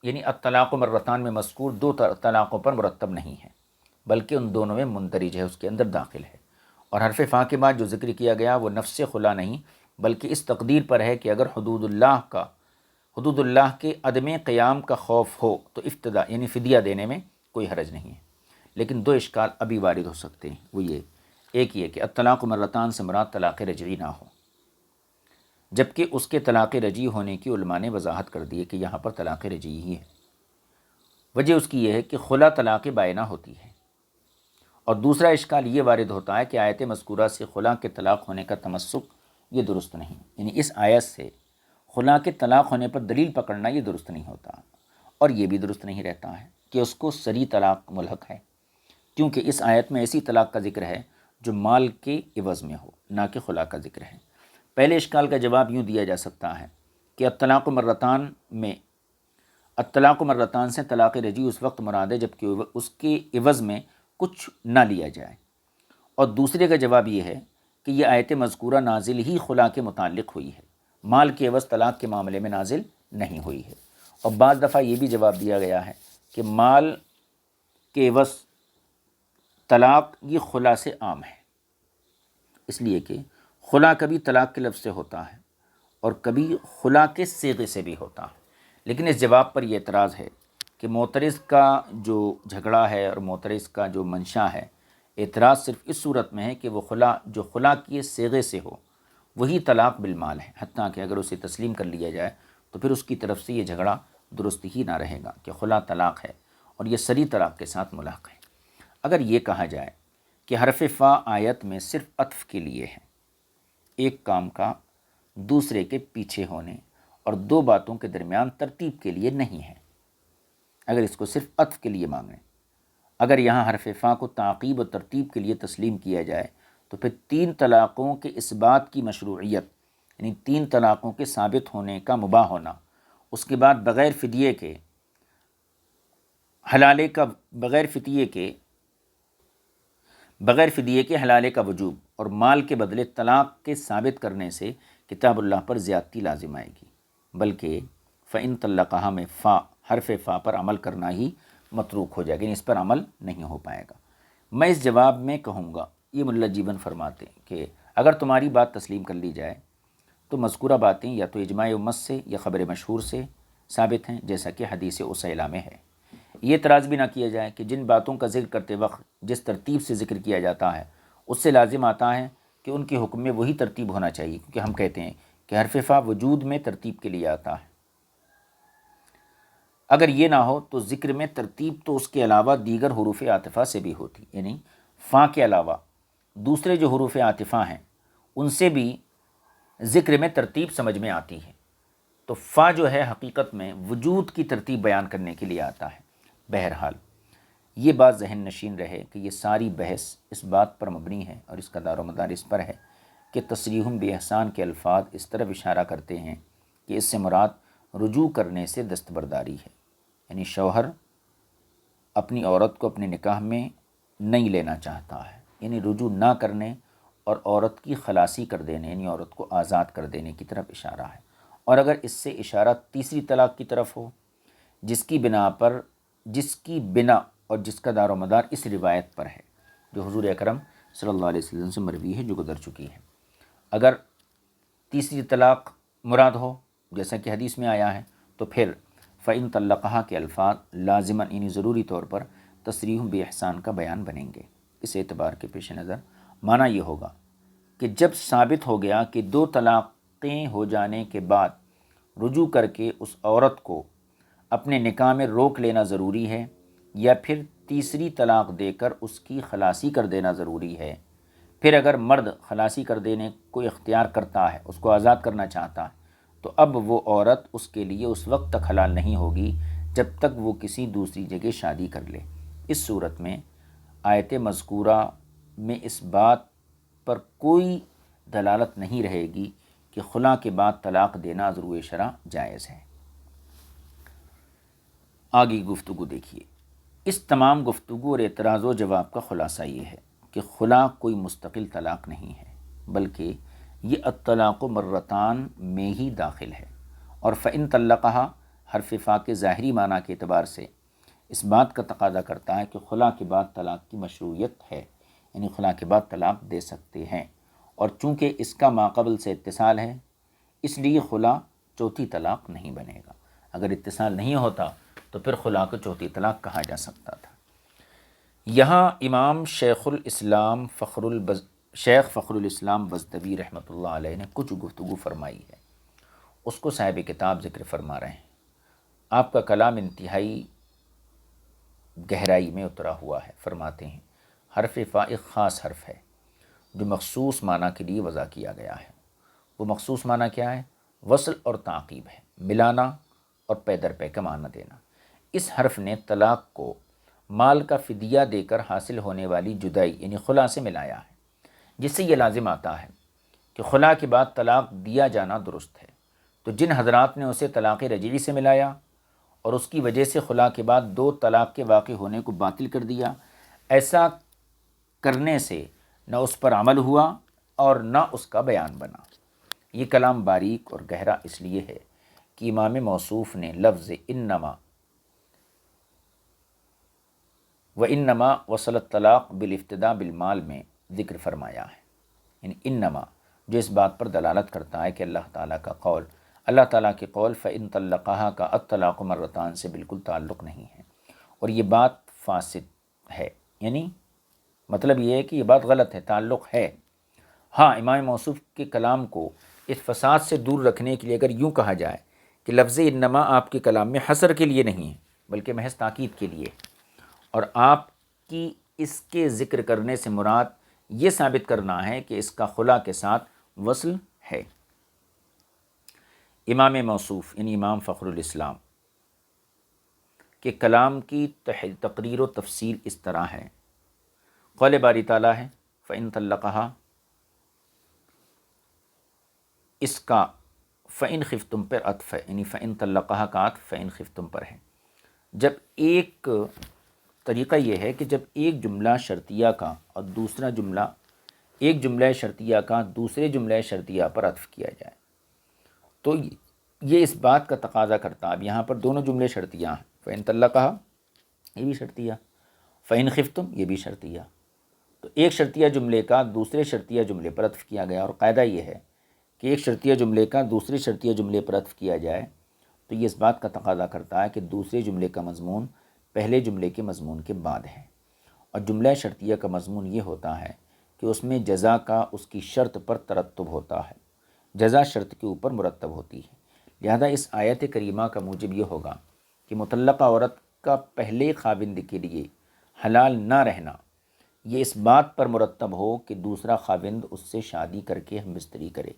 یعنی الطلاق مرتان میں مذکور 2 طلاقوں پر مرتب نہیں ہے، بلکہ ان دونوں میں مندرج ہے، اس کے اندر داخل ہے، اور حرف فا کے بعد جو ذکر کیا گیا وہ نفس خلا نہیں بلکہ اس تقدیر پر ہے کہ اگر حدود اللہ کے عدم قیام کا خوف ہو تو افتدا یعنی فدیہ دینے میں کوئی حرج نہیں ہے۔ لیکن 2 اشکال ابھی وارد ہو سکتے ہیں، وہ یہ ایک یہ کہ الطلاق مرتان سے مراد طلاق رجعی نہ ہو، جبکہ اس کے طلاق رجعی ہونے کی علماء نے وضاحت کر دی ہے کہ یہاں پر طلاق رجعی ہی ہے۔ وجہ اس کی یہ ہے کہ خلا طلاق بائنہ ہوتی ہے، اور دوسرا اشکال یہ وارد ہوتا ہے کہ آیت مذکورہ سے خلا کے طلاق ہونے کا تمسک یہ درست نہیں، یعنی اس آیت سے خلا کے طلاق ہونے پر دلیل پکڑنا یہ درست نہیں ہوتا، اور یہ بھی درست نہیں رہتا ہے کہ اس کو صریح طلاق ملحق ہے، کیونکہ اس آیت میں ایسی طلاق کا ذکر ہے جو مال کے عوض میں ہو، نہ کہ خلا کا ذکر ہے۔ پہلے اشکال کا جواب یوں دیا جا سکتا ہے کہ الطلاق مرتان سے طلاق رجعی اس وقت مراد ہے جبکہ اس کے عوض میں کچھ نہ لیا جائے، اور دوسرے کا جواب یہ ہے کہ یہ آیت مذکورہ نازل ہی خلا کے متعلق ہوئی ہے، مال کے عوض طلاق کے معاملے میں نازل نہیں ہوئی ہے۔ اور بعض دفعہ یہ بھی جواب دیا گیا ہے کہ مال کے عوض طلاق یہ خلا سے عام ہے، اس لیے کہ خلا کبھی طلاق کے لفظ سے ہوتا ہے اور کبھی خلا کے صیغے سے بھی ہوتا ہے۔ لیکن اس جواب پر یہ اعتراض ہے کہ معترض کا جو جھگڑا ہے اور معترض کا جو منشا ہے، اعتراض صرف اس صورت میں ہے کہ وہ خلا کے صیغے سے ہو وہی طلاق بالمال ہے، حتیٰ کہ اگر اسے تسلیم کر لیا جائے تو پھر اس کی طرف سے یہ جھگڑا درست ہی نہ رہے گا کہ خلا طلاق ہے اور یہ صریح طلاق کے ساتھ ملحق ہے۔ اگر یہ کہا جائے کہ حرف فا آیت میں صرف عطف کے لیے ہے، ایک کام کا دوسرے کے پیچھے ہونے اور دو باتوں کے درمیان ترتیب کے لیے نہیں ہے، اگر اس کو صرف عطف کے لیے مانگیں، اگر یہاں حرف فا کو تعقیب و ترتیب کے لیے تسلیم کیا جائے تو پھر 3 طلاقوں کے اس بات کی مشروعیت، یعنی 3 طلاقوں کے ثابت ہونے کا مباح ہونا، اس کے بعد بغیر فدیے کے حلالے کے حلالے کا وجوب اور مال کے بدلے طلاق کے ثابت کرنے سے کتاب اللہ پر زیادتی لازم آئے گی، بلکہ فَإِن طَلَّقَهَا میں حرف فا پر عمل کرنا ہی متروک ہو جائے گا، یعنی اس پر عمل نہیں ہو پائے گا۔ میں اس جواب میں کہوں گا، یہ ملا جیون فرماتے ہیں کہ اگر تمہاری بات تسلیم کر لی جائے تو مذکورہ باتیں یا تو اجماع امت سے یا خبر مشہور سے ثابت ہیں، جیسا کہ حدیث اسیلہ میں ہے۔ یہ اعتراض بھی نہ کیا جائے کہ جن باتوں کا ذکر کرتے وقت جس ترتیب سے ذکر کیا جاتا ہے اس سے لازم آتا ہے کہ ان کے حکم میں وہی ترتیب ہونا چاہیے، کیونکہ ہم کہتے ہیں کہ حرف فا وجود میں ترتیب کے لیے آتا ہے۔ اگر یہ نہ ہو تو ذکر میں ترتیب تو اس کے علاوہ دیگر حروف عاطفہ سے بھی ہوتی، یعنی فا کے علاوہ دوسرے جو حروف عاطفہ ہیں ان سے بھی ذکر میں ترتیب سمجھ میں آتی ہے، تو فا جو ہے حقیقت میں وجود کی ترتیب بیان کرنے کے لیے آتا ہے۔ بہرحال یہ بات ذہن نشین رہے کہ یہ ساری بحث اس بات پر مبنی ہے اور اس کا دار و مدار اس پر ہے کہ تصریح باحسان کے الفاظ اس طرف اشارہ کرتے ہیں کہ اس سے مراد رجوع کرنے سے دستبرداری ہے، یعنی شوہر اپنی عورت کو اپنے نکاح میں نہیں لینا چاہتا ہے، یعنی رجوع نہ کرنے اور عورت کی خلاصی کر دینے، یعنی عورت کو آزاد کر دینے کی طرف اشارہ ہے۔ اور اگر اس سے اشارہ تیسری طلاق کی طرف ہو جس کی بنا اور جس کا دار و مدار اس روایت پر ہے جو حضور اکرم صلی اللہ علیہ وسلم سے مروی ہے، جو گزر چکی ہے، اگر تیسری طلاق مراد ہو جیسا کہ حدیث میں آیا ہے تو پھر فَإِن طَلَّقَهَا کے الفاظ لازماً یعنی ضروری طور پر تصریح باحسان کا بیان بنیں گے۔ اس اعتبار کے پیش نظر معنی یہ ہوگا کہ جب ثابت ہو گیا کہ 2 طلاقیں ہو جانے کے بعد رجوع کر کے اس عورت کو اپنے نکاح میں روک لینا ضروری ہے یا پھر تیسری طلاق دے کر اس کی خلاصی کر دینا ضروری ہے، پھر اگر مرد خلاصی کر دینے کو اختیار کرتا ہے، اس کو آزاد کرنا چاہتا ہے، تو اب وہ عورت اس کے لیے اس وقت تک حلال نہیں ہوگی جب تک وہ کسی دوسری جگہ شادی کر لے۔ اس صورت میں آیت مذکورہ میں اس بات پر کوئی دلالت نہیں رہے گی کہ خلا کے بعد طلاق دینا ضرور شرع جائز ہے۔ آگے گفتگو دیکھیے۔ اس تمام گفتگو اور اعتراض و جواب کا خلاصہ یہ ہے کہ خلا کوئی مستقل طلاق نہیں ہے، بلکہ یہ الطلاق مرتان میں ہی داخل ہے، اور فَإِن طَلَّقَهَا حرف فا کے ظاہری معنی کے اعتبار سے اس بات کا تقاضا کرتا ہے کہ خلا کے بعد طلاق کی مشروعیت ہے، یعنی خلا کے بعد طلاق دے سکتے ہیں، اور چونکہ اس کا ماقبل سے اتصال ہے اس لیے خلا چوتھی طلاق نہیں بنے گا۔ اگر اتصال نہیں ہوتا تو پھر خلا کو چوتھی طلاق کہا جا سکتا تھا۔ یہاں امام شیخ فخر الاسلام بزدوی رحمۃ اللہ علیہ نے کچھ گفتگو فرمائی ہے۔ اس کو صاحب کتاب ذکر فرما رہے ہیں۔ آپ کا کلام انتہائی گہرائی میں اترا ہوا ہے۔ فرماتے ہیں حرف فا ایک خاص حرف ہے جو مخصوص معنی کے لیے وضع کیا گیا ہے۔ وہ مخصوص معنی کیا ہے؟ وصل اور تعقیب ہے، ملانا اور پے در پے کا معنی دینا۔ اس حرف نے طلاق کو مال کا فدیہ دے کر حاصل ہونے والی جدائی یعنی خلا سے ملایا ہے، جس سے یہ لازم آتا ہے کہ خلا کے بعد طلاق دیا جانا درست ہے۔ تو جن حضرات نے اسے طلاق رجعی سے ملایا اور اس کی وجہ سے خلا کے بعد 2 طلاق کے واقع ہونے کو باطل کر دیا، ایسا کرنے سے نہ اس پر عمل ہوا اور نہ اس کا بیان بنا۔ یہ کلام باریک اور گہرا اس لیے ہے کہ امام موصوف نے لفظ انما وانما وصل الطلاق بالافتداء بالمال میں ذکر فرمایا ہے، یعنی انما جو اس بات پر دلالت کرتا ہے کہ اللہ تعالیٰ کا قول، اللہ تعالیٰ کے قول فَإِن طَلَّقَهَا کا الطلاق مرتان سے بالکل تعلق نہیں ہے، اور یہ بات فاسد ہے، یعنی مطلب یہ ہے کہ یہ بات غلط ہے، تعلق ہے۔ ہاں، امام موصوف کے کلام کو اس فساد سے دور رکھنے کے لیے اگر یوں کہا جائے کہ لفظ انما آپ کے کلام میں حصر کے لیے نہیں ہے بلکہ محض تاکید کے لیے، اور آپ کی اس کے ذکر کرنے سے مراد یہ ثابت کرنا ہے کہ اس کا خلا کے ساتھ وصل ہے۔ امام موصوف یعنی امام فخر الاسلام کے کلام کی تقریر و تفصیل اس طرح ہے۔ قول باری تعالیٰ ہے فَإِن طَلَّقَهَا، اس کا فَإِن خِفْتُم پر عطف ہے، یعنی فَإِن طَلَّقَهَا کا عطف فَإِن خِفْتُم پر ہے۔ جب ایک طریقہ یہ ہے کہ جب ایک جملہ شرطیہ کا اور دوسرا جملہ، ایک جملہ شرطیہ کا دوسرے جملہ شرطیہ پر عطف کیا جائے تو یہ اس بات کا تقاضا کرتا ہے۔ اب یہاں پر دونوں جملے شرطیہ ہیں، فَإِن طَلَّقَهَا یہ بھی شرطیہ، فَإِن خِفْتُم یہ بھی شرطیہ، تو ایک شرطیہ جملے کا دوسرے شرطیہ جملے پر عطف کیا گیا، اور قاعدہ یہ ہے کہ ایک شرطیہ جملے کا دوسرے شرطیہ جملے پر عطف کیا جائے تو یہ اس بات کا تقاضا کرتا ہے کہ دوسرے جملے کا مضمون پہلے جملے کے مضمون کے بعد ہے، اور جملہ شرطیہ کا مضمون یہ ہوتا ہے کہ اس میں جزا کا اس کی شرط پر ترتب ہوتا ہے، جزا شرط کے اوپر مرتب ہوتی ہے۔ لہذا اس آیت کریمہ کا موجب یہ ہوگا کہ مطلقہ عورت کا پہلے خاوند کے لیے حلال نہ رہنا یہ اس بات پر مرتب ہو کہ دوسرا خاوند اس سے شادی کر کے ہم بستری کرے،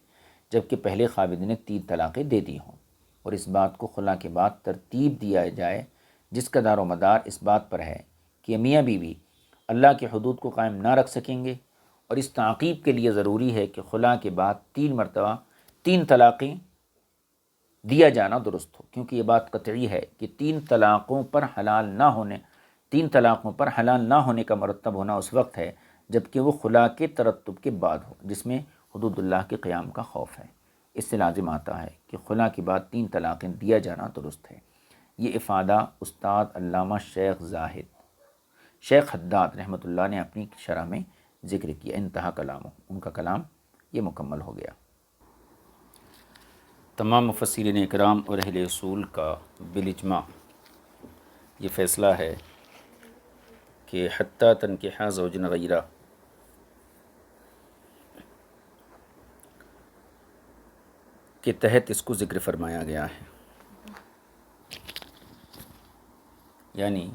جبکہ پہلے خاوند نے 3 طلاقیں دے دی ہوں، اور اس بات کو خلا کے بعد ترتیب دیا جائے جس کا دار و مدار اس بات پر ہے کہ میاں بیوی اللہ کی حدود کو قائم نہ رکھ سکیں گے، اور اس تعقیب کے لیے ضروری ہے کہ خلا کے بعد 3 مرتبہ 3 طلاقیں دیا جانا درست ہو، کیونکہ یہ بات قطعی ہے کہ 3 طلاقوں پر حلال نہ ہونے 3 طلاقوں پر حلال نہ ہونے کا مرتب ہونا اس وقت ہے جبکہ وہ خلا کے ترتب کے بعد ہو، جس میں حدود اللہ کے قیام کا خوف ہے۔ اس سے لازم آتا ہے کہ خلا کے بعد 3 طلاقیں دیا جانا درست ہے۔ یہ افادہ استاد علامہ شیخ زاہد شیخ حداد رحمۃ اللہ نے اپنی شرح میں ذکر کیا۔ انتہا کلام، ان کا کلام یہ مکمل ہو گیا۔ تمام مفسرین اکرام اور اہل اصول کا بالاجماع یہ فیصلہ ہے کہ حتیٰ تنکحا زوجن غیرہ کے تحت اس کو ذکر فرمایا گیا ہے، یعنی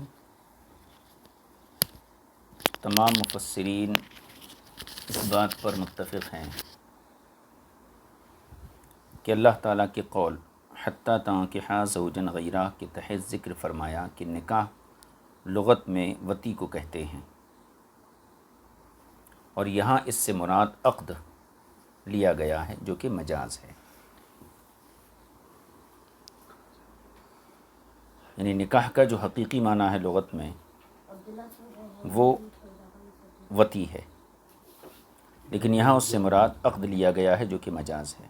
تمام مفسرین اس بات پر متفق ہیں کہ اللہ تعالیٰ کے قول حتیٰ تنکحا زوجن غیرہ کے تحت ذکر فرمایا کہ نکاح لغت میں وطی کو کہتے ہیں، اور یہاں اس سے مراد عقد لیا گیا ہے جو کہ مجاز ہے، یعنی نکاح کا جو حقیقی معنی ہے لغت میں وہ وطی ہے، لیکن یہاں اس سے مراد عقد لیا گیا ہے جو کہ مجاز ہے،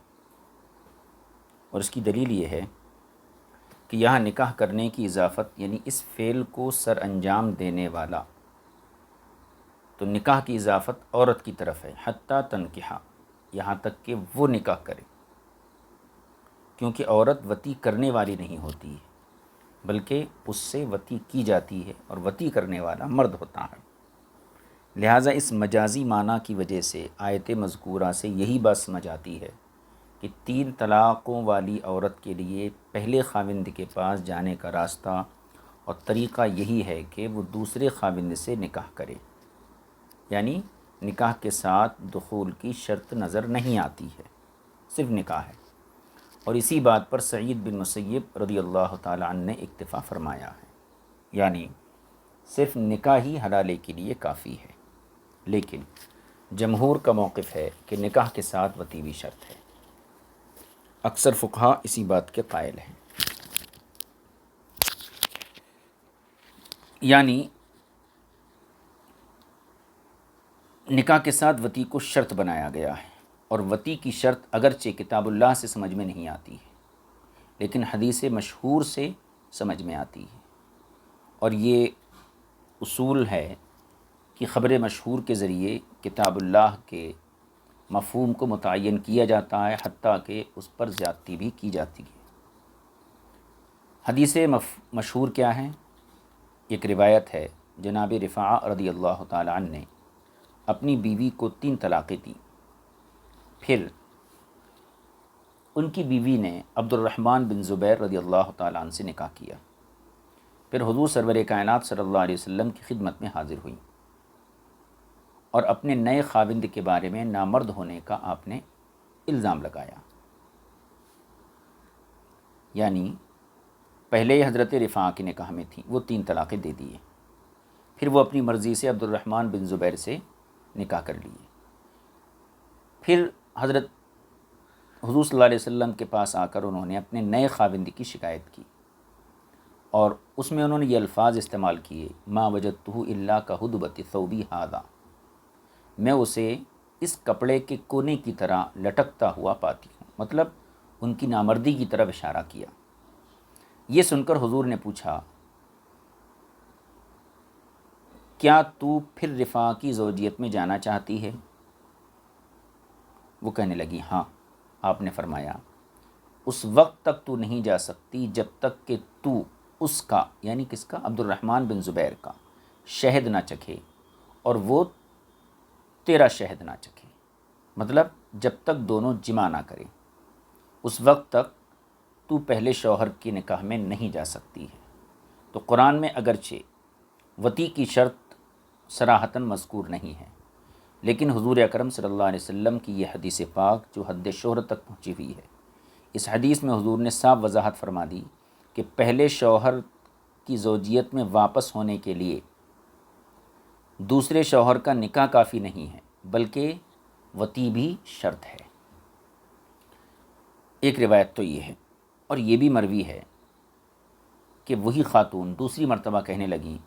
اور اس کی دلیل یہ ہے کہ یہاں نکاح کرنے کی اضافت یعنی اس فعل کو سر انجام دینے والا، تو نکاح کی اضافت عورت کی طرف ہے، حتیٰ تنکحا یہاں تک کہ وہ نکاح کرے، کیونکہ عورت وطی کرنے والی نہیں ہوتی ہے بلکہ اس سے وطی کی جاتی ہے، اور وطی کرنے والا مرد ہوتا ہے۔ لہٰذا اس مجازی معنی کی وجہ سے آیت مذکورہ سے یہی بات سمجھ آتی ہے کہ 3 طلاقوں والی عورت کے لیے پہلے خاوند کے پاس جانے کا راستہ اور طریقہ یہی ہے کہ وہ دوسرے خاوند سے نکاح کرے، یعنی نکاح کے ساتھ دخول کی شرط نظر نہیں آتی ہے، صرف نکاح ہے۔ اور اسی بات پر سعید بن مسیب رضی اللہ تعالی عنہ نے اکتفا فرمایا ہے، یعنی صرف نکاح ہی حلالے کے لیے کافی ہے۔ لیکن جمہور کا موقف ہے کہ نکاح کے ساتھ وطی بھی شرط ہے۔ اکثر فقہا اسی بات کے قائل ہیں، یعنی نکاح کے ساتھ وطی کو شرط بنایا گیا ہے، اور وطی کی شرط اگرچہ کتاب اللہ سے سمجھ میں نہیں آتی ہے لیکن حدیث مشہور سے سمجھ میں آتی ہے، اور یہ اصول ہے کہ خبر مشہور کے ذریعے کتاب اللہ کے مفہوم کو متعین کیا جاتا ہے، حتیٰ کہ اس پر زیادتی بھی کی جاتی ہے۔ حدیث مشہور کیا ہے؟ ایک روایت ہے، جناب رفاعہ رضی اللہ تعالی عنہ نے اپنی بیوی کو 3 طلاقیں دیں، پھر ان کی بیوی نے عبد الرحمن بن زبیر رضی اللہ تعالیٰ عنہ سے نکاح کیا، پھر حضور سرور کائنات صلی اللہ علیہ وسلم کی خدمت میں حاضر ہوئیں اور اپنے نئے خاوند کے بارے میں نامرد ہونے کا آپ نے الزام لگایا، یعنی پہلے حضرت رفاعہ کی نکاح میں تھیں، وہ 3 طلاقیں دے دیے، پھر وہ اپنی مرضی سے عبد الرحمن بن زبیر سے نکاح کر لیے، پھر حضرت حضور صلی اللہ علیہ وسلم کے پاس آ کر انہوں نے اپنے نئے خاوند کی شکایت کی، اور اس میں انہوں نے یہ الفاظ استعمال کیے، ما وجدتہ الا کہدبۃ ثوبی ھذا، میں اسے اس کپڑے کے کونے کی طرح لٹکتا ہوا پاتی ہوں، مطلب ان کی نامردی کی طرف اشارہ کیا۔ یہ سن کر حضور نے پوچھا، کیا تو پھر رفاعہ کی زوجیت میں جانا چاہتی ہے؟ وہ کہنے لگی ہاں۔ آپ نے فرمایا، اس وقت تک تو نہیں جا سکتی جب تک کہ تو اس کا، یعنی کس کا؟ عبد الرحمن بن زبیر کا شہد نہ چکھے اور وہ تیرا شہد نہ چکھے، مطلب جب تک دونوں جمع نہ کریں، اس وقت تک تو پہلے شوہر کی نکاح میں نہیں جا سکتی ہے۔ تو قرآن میں اگرچہ وطی کی شرط صراحتاً مذکور نہیں ہے، لیکن حضور اکرم صلی اللہ علیہ وسلم کی یہ حدیث پاک جو حد شہرت تک پہنچی ہوئی ہے، اس حدیث میں حضور نے صاف وضاحت فرما دی کہ پہلے شوہر کی زوجیت میں واپس ہونے کے لیے دوسرے شوہر کا نکاح کافی نہیں ہے، بلکہ وطی بھی شرط ہے۔ ایک روایت تو یہ ہے، اور یہ بھی مروی ہے کہ وہی خاتون دوسری مرتبہ کہنے لگی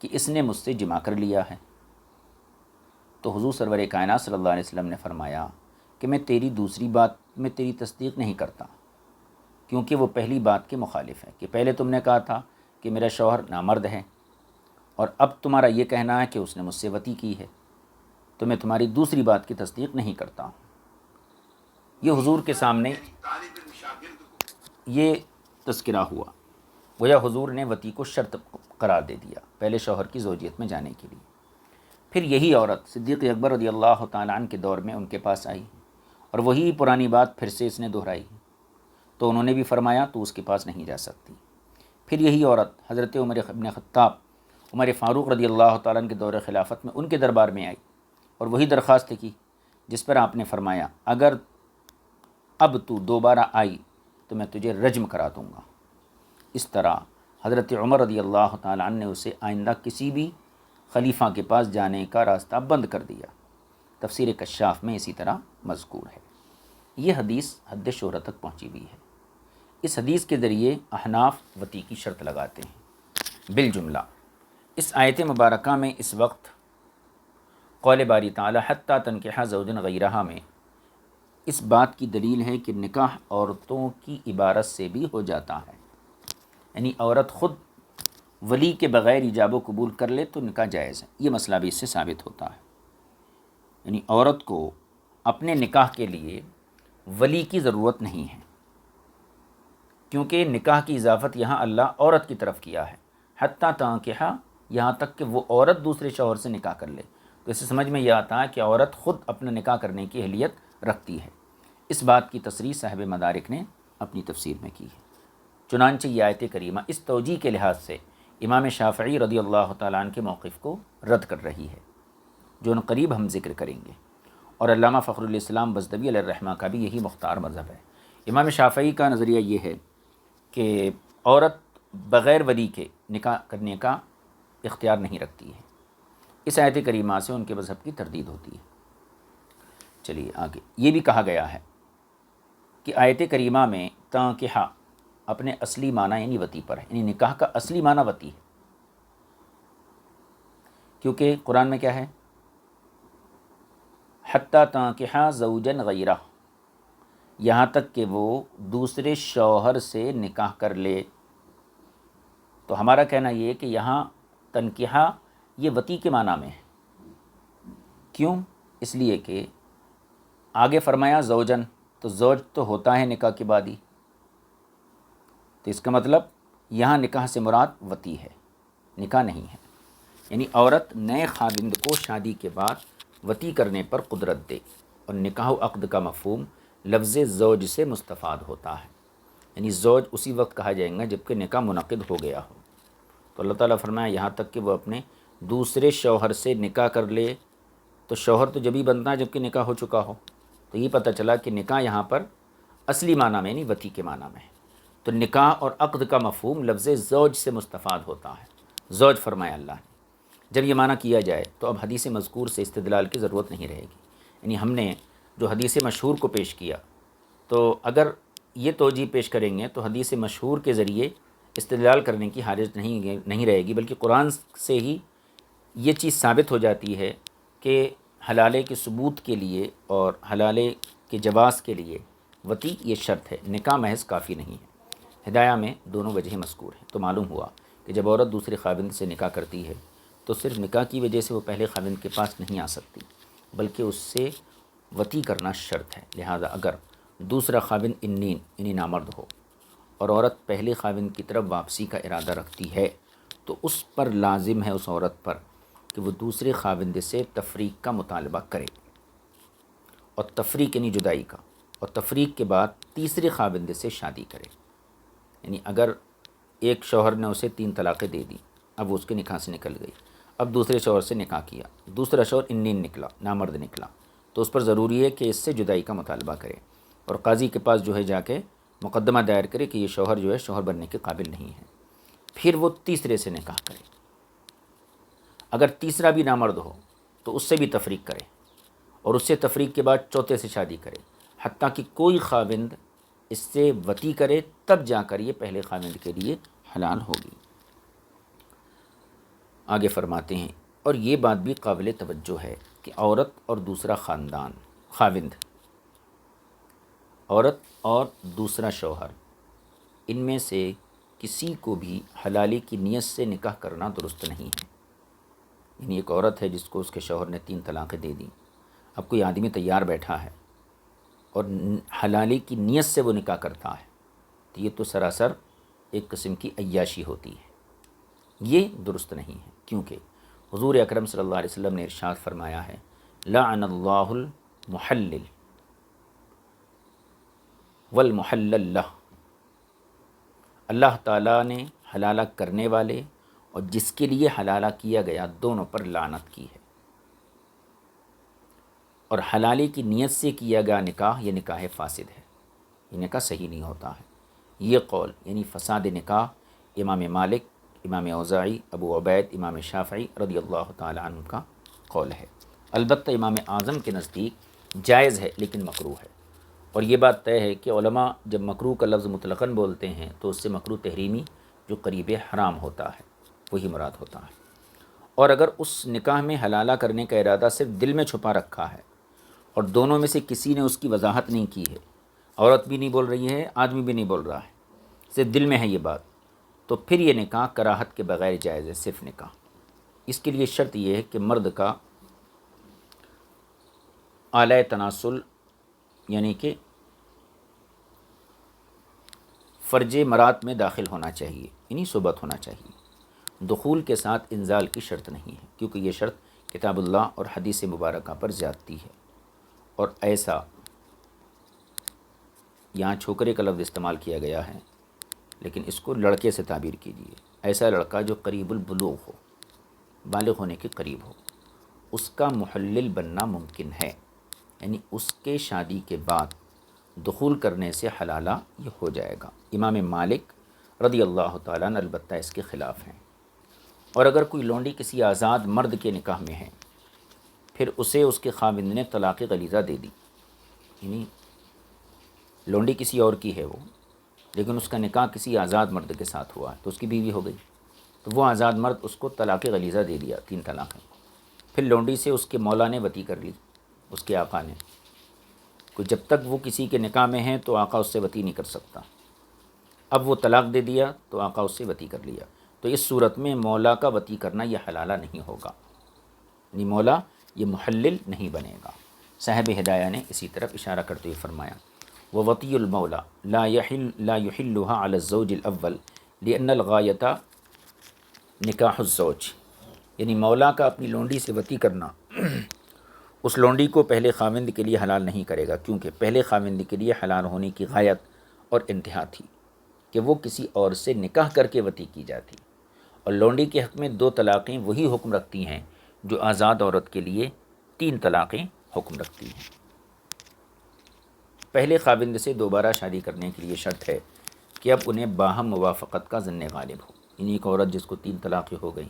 کہ اس نے مجھ سے جمع کر لیا ہے، تو حضور سرور کائنات صلی اللہ علیہ وسلم نے فرمایا کہ میں تیری دوسری بات میں تیری تصدیق نہیں کرتا، کیونکہ وہ پہلی بات کے مخالف ہے کہ پہلے تم نے کہا تھا کہ میرا شوہر نامرد ہے، اور اب تمہارا یہ کہنا ہے کہ اس نے مجھ سے وطی کی ہے، تو میں تمہاری دوسری بات کی تصدیق نہیں کرتا ہوں۔ یہ حضور کے سامنے یہ تذکرہ ہوا، گویا حضور نے وطی کو شرط قرار دے دیا پہلے شوہر کی زوجیت میں جانے کے لیے۔ پھر یہی عورت صدیق اکبر رضی اللہ تعالیٰ عنہ کے دور میں ان کے پاس آئی، اور وہی پرانی بات پھر سے اس نے دہرائی، تو انہوں نے بھی فرمایا تو اس کے پاس نہیں جا سکتی۔ پھر یہی عورت حضرت عمر بن خطاب، عمر فاروق رضی اللہ تعالیٰ عنہ کے دور خلافت میں ان کے دربار میں آئی اور وہی درخواست کی، جس پر آپ نے فرمایا اگر اب تو دوبارہ آئی تو میں تجھے رجم کرا دوں گا۔ اس طرح حضرت عمر رضی اللہ تعالیٰ عنہ نے اسے آئندہ کسی بھی خلیفہ کے پاس جانے کا راستہ بند کر دیا۔ تفسیر کشاف میں اسی طرح مذکور ہے۔ یہ حدیث حد شہرت تک پہنچی ہوئی ہے۔ اس حدیث کے ذریعے احناف وطی کی شرط لگاتے ہیں۔ بالجملہ اس آیت مبارکہ میں اس وقت قول باری تعالی حتی تنکح زوجا غیرہا میں اس بات کی دلیل ہے کہ نکاح عورتوں کی عبارت سے بھی ہو جاتا ہے، یعنی عورت خود ولی کے بغیر ایجاب و قبول کر لے تو نکاح جائز ہے۔ یہ مسئلہ بھی اس سے ثابت ہوتا ہے، یعنی عورت کو اپنے نکاح کے لیے ولی کی ضرورت نہیں ہے، کیونکہ نکاح کی اضافت یہاں اللہ عورت کی طرف کیا ہے، حتیٰ تنکح، یہاں تک کہ وہ عورت دوسرے شوہر سے نکاح کر لے۔ تو اس سے سمجھ میں یہ آتا ہے کہ عورت خود اپنا نکاح کرنے کی اہلیت رکھتی ہے، اس بات کی تصریح صاحب مدارک نے اپنی تفسیر میں کی ہے۔ چنانچہ یہ آیت کریمہ اس توجیہ کے لحاظ سے امام شافعی رضی اللہ تعالیٰ عنہ کے موقف کو رد کر رہی ہے، جو ان قریب ہم ذکر کریں گے، اور علامہ فخر الاسلام بزدوی علیہ الرحمہ کا بھی یہی مختار مذہب ہے۔ امام شافعی کا نظریہ یہ ہے کہ عورت بغیر ولی کے نکاح کرنے کا اختیار نہیں رکھتی ہے۔ اس آیت کریمہ سے ان کے مذہب کی تردید ہوتی ہے۔ چلیے آگے، یہ بھی کہا گیا ہے کہ آیت کریمہ میں تانکحہ اپنے اصلی معنی یعنی وتی پر ہے، یعنی نکاح کا اصلی معنی وتی ہے، کیونکہ قرآن میں کیا ہے؟ حتی تانکحہ زوجن غیرہ، یہاں تک کہ وہ دوسرے شوہر سے نکاح کر لے۔ تو ہمارا کہنا یہ ہے کہ یہاں تنکحہ یہ وتی کے معنی میں ہے۔ کیوں؟ اس لیے کہ آگے فرمایا زوجن، تو زوج تو ہوتا ہے نکاح کے بعد ہی، تو اس کا مطلب یہاں نکاح سے مراد وتی ہے، نکاح نہیں ہے۔ یعنی عورت نئے خاوند کو شادی کے بعد وتی کرنے پر قدرت دے، اور نکاح و عقد کا مفہوم لفظ زوج سے مستفاد ہوتا ہے، یعنی زوج اسی وقت کہا جائے گا جب کہ نکاح منعقد ہو گیا ہو۔ تو اللہ تعالیٰ فرمایا یہاں تک کہ وہ اپنے دوسرے شوہر سے نکاح کر لے، تو شوہر تو جبھی بنتا ہے جب کہ نکاح ہو چکا ہو۔ تو یہ پتہ چلا کہ نکاح یہاں پر اصلی معنی میں یعنی وتی کے معنی میں ہے۔ تو نکاح اور عقد کا مفہوم لفظ زوج سے مستفاد ہوتا ہے، زوج فرمایا اللہ نے۔ جب یہ معنی کیا جائے تو اب حدیث مذکور سے استدلال کی ضرورت نہیں رہے گی، یعنی ہم نے جو حدیث مشہور کو پیش کیا، تو اگر یہ توجیہ پیش کریں گے تو حدیث مشہور کے ذریعے استدلال کرنے کی حاجت نہیں رہے گی، بلکہ قرآن سے ہی یہ چیز ثابت ہو جاتی ہے کہ حلالے کے ثبوت کے لیے اور حلالے کے جواز کے لیے وتی یہ شرط ہے، نکاح محض کافی نہیں ہے۔ ہدایہ میں دونوں وجہ مذکور ہیں، تو معلوم ہوا کہ جب عورت دوسرے خاوند سے نکاح کرتی ہے تو صرف نکاح کی وجہ سے وہ پہلے خاوند کے پاس نہیں آ سکتی، بلکہ اس سے وتی کرنا شرط ہے۔ لہذا اگر دوسرا خاوند انین یعنی نامرد ہو اور عورت پہلے خاوند کی طرف واپسی کا ارادہ رکھتی ہے، تو اس پر لازم ہے، اس عورت پر، کہ وہ دوسرے خاوند سے تفریق کا مطالبہ کرے، اور تفریق یعنی جدائی کا، اور تفریق کے بعد تیسرے خاوند سے شادی کرے۔ یعنی اگر ایک شوہر نے اسے 3 طلاقیں دے دی، اب وہ اس کے نکاح سے نکل گئی، اب دوسرے شوہر سے نکاح کیا، دوسرا شوہر انین نکلا، نامرد نکلا، تو اس پر ضروری ہے کہ اس سے جدائی کا مطالبہ کرے، اور قاضی کے پاس جو ہے جا کے مقدمہ دائر کرے کہ یہ شوہر جو ہے شوہر بننے کے قابل نہیں ہے، پھر وہ تیسرے سے نکاح کرے۔ اگر تیسرا بھی نامرد ہو تو اس سے بھی تفریق کرے، اور اس سے تفریق کے بعد چوتھے سے شادی کرے، حتیٰ کہ کوئی خاوند اس سے وتی کرے، تب جا کر یہ پہلے خاوند کے لیے حلال ہوگی۔ آگے فرماتے ہیں، اور یہ بات بھی قابل توجہ ہے کہ عورت اور دوسرا خاوند، عورت اور دوسرا شوہر، ان میں سے کسی کو بھی حلالی کی نیت سے نکاح کرنا درست نہیں ہے۔ یعنی ایک عورت ہے جس کو اس کے شوہر نے 3 طلاقیں دے دیں، اب کوئی آدمی تیار بیٹھا ہے اور حلالی کی نیت سے وہ نکاح کرتا ہے، تو یہ تو سراسر ایک قسم کی عیاشی ہوتی ہے، یہ درست نہیں ہے۔ کیونکہ حضور اکرم صلی اللہ علیہ وسلم نے ارشاد فرمایا ہے، لعن اللہ المحلل والمحلل لہ، اللہ تعالیٰ نے حلالہ کرنے والے اور جس کے لیے حلالہ کیا گیا دونوں پر لعنت کی ہے۔ اور حلالی کی نیت سے کیا گیا نکاح یہ نکاح فاسد ہے، یہ نکاح صحیح نہیں ہوتا ہے۔ یہ قول یعنی فساد نکاح امام مالک، امام اوزاعی، ابو عبید، امام شافعی رضی اللہ تعالی عنہ کا قول ہے۔ البتہ امام اعظم کے نزدیک جائز ہے لیکن مکروہ ہے، اور یہ بات طے ہے کہ علماء جب مکروہ کا لفظ مطلقاً بولتے ہیں تو اس سے مکروہ تحریمی جو قریب حرام ہوتا ہے وہی مراد ہوتا ہے۔ اور اگر اس نکاح میں حلالہ کرنے کا ارادہ صرف دل میں چھپا رکھا ہے اور دونوں میں سے کسی نے اس کی وضاحت نہیں کی ہے، عورت بھی نہیں بول رہی ہے، آدمی بھی نہیں بول رہا ہے، صرف دل میں ہے یہ بات، تو پھر یہ نکاح کراہت کے بغیر جائز ہے، صرف نکاح۔ اس کے لیے شرط یہ ہے کہ مرد کا اعلی تناسل یعنی کہ فرج مرات میں داخل ہونا چاہیے، یعنی صحبت ہونا چاہیے۔ دخول کے ساتھ انزال کی شرط نہیں ہے، کیونکہ یہ شرط کتاب اللہ اور حدیث مبارکہ پر زیادتی ہے، اور ایسا یہاں چھوکرے کا لفظ استعمال کیا گیا ہے، لیکن اس کو لڑکے سے تعبیر کیجیے۔ ایسا لڑکا جو قریب البلوغ ہو، بالغ ہونے کے قریب ہو، اس کا محلل بننا ممکن ہے، یعنی اس کے شادی کے بعد دخول کرنے سے حلالہ یہ ہو جائے گا۔ امام مالک رضی اللہ تعالیٰ عنہ البتہ اس کے خلاف ہیں۔ اور اگر کوئی لونڈی کسی آزاد مرد کے نکاح میں ہے، پھر اسے اس کے خاوند نے طلاق غلیظہ دے دی، یعنی لونڈی کسی اور کی ہے وہ، لیکن اس کا نکاح کسی آزاد مرد کے ساتھ ہوا تو اس کی بیوی ہو گئی، تو وہ آزاد مرد اس کو طلاق غلیظہ دے دیا، 3 طلاقیں۔ پھر لونڈی سے اس کے مولا نے وطی کر لی، اس کے آقا نے، کہ جب تک وہ کسی کے نکاح میں ہیں تو آقا اس سے وطی نہیں کر سکتا۔ اب وہ طلاق دے دیا تو آقا اس سے وطی کر لیا، تو اس صورت میں مولا کا وطی کرنا یہ حلالہ نہیں ہوگا، یعنی مولا یہ محلل نہیں بنے گا۔ صاحب ہدایہ نے اسی طرف اشارہ کرتے ہوئے فرمایا وَوَطِيُّ الْمَوْلَى لا يُحِلُّهَا عَلَى الزَّوْجِ الْأَوَّلِ لِأَنَّ الْغَایَةَ نِکَاحُ الزَّوْجِ، یعنی مولا کا اپنی لونڈی سے وطی کرنا اس لونڈی کو پہلے خاوند کے لیے حلال نہیں کرے گا، کیونکہ پہلے خاوند کے لیے حلال ہونے کی غایت اور انتہا تھی کہ وہ کسی اور سے نکاح کر کے وطی کی جاتی، اور لونڈی کے حق میں 2 طلاقیں وہی حکم رکھتی ہیں جو آزاد عورت کے لیے 3 طلاقیں حکم رکھتی ہیں۔ پہلے خاوند سے دوبارہ شادی کرنے کے لیے شرط ہے کہ اب انہیں باہم موافقت کا ظن غالب ہو، یعنی ایک عورت جس کو 3 طلاقیں ہو گئیں،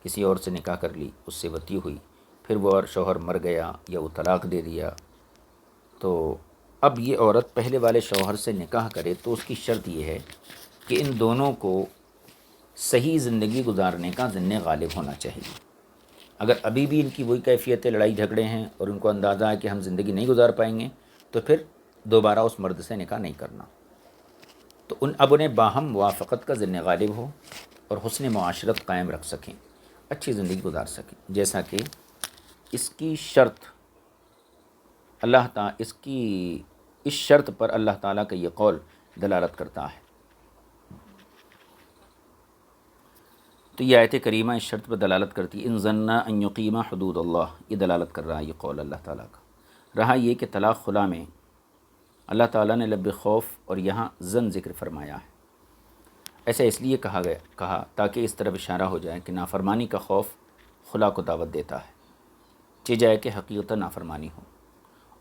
کسی اور سے نکاح کر لی، اس سے وطی ہوئی، پھر وہ اور شوہر مر گیا یا وہ طلاق دے دیا، تو اب یہ عورت پہلے والے شوہر سے نکاح کرے تو اس کی شرط یہ ہے کہ ان دونوں کو صحیح زندگی گزارنے کا ظن غالب ہونا چاہیے۔ اگر ابھی بھی ان کی وہی کیفیت لڑائی جھگڑے ہیں اور ان کو اندازہ ہے کہ ہم زندگی نہیں گزار پائیں گے، تو پھر دوبارہ اس مرد سے نکاح نہیں کرنا۔ تو اب انہیں باہم موافقت کا ظن غالب ہو اور حسن معاشرت قائم رکھ سکیں، اچھی زندگی گزار سکیں، جیسا کہ اس کی شرط اس شرط پر اللہ تعالیٰ کا یہ قول دلالت کرتا ہے۔ تو یہ آیت کریمہ اس شرط پر دلالت کرتی ہے، ان ظنا ان یقیما حدود اللہ، یہ دلالت کر رہا ہے یہ قول اللہ تعالیٰ کا۔ رہا یہ کہ طلاق خلا میں اللہ تعالیٰ نے لب خوف اور یہاں زن ذکر فرمایا ہے، ایسا اس لیے کہا تاکہ اس طرف اشارہ ہو جائے کہ نافرمانی کا خوف خلا کو دعوت دیتا ہے، چہ جائے کہ حقیقت نافرمانی ہو،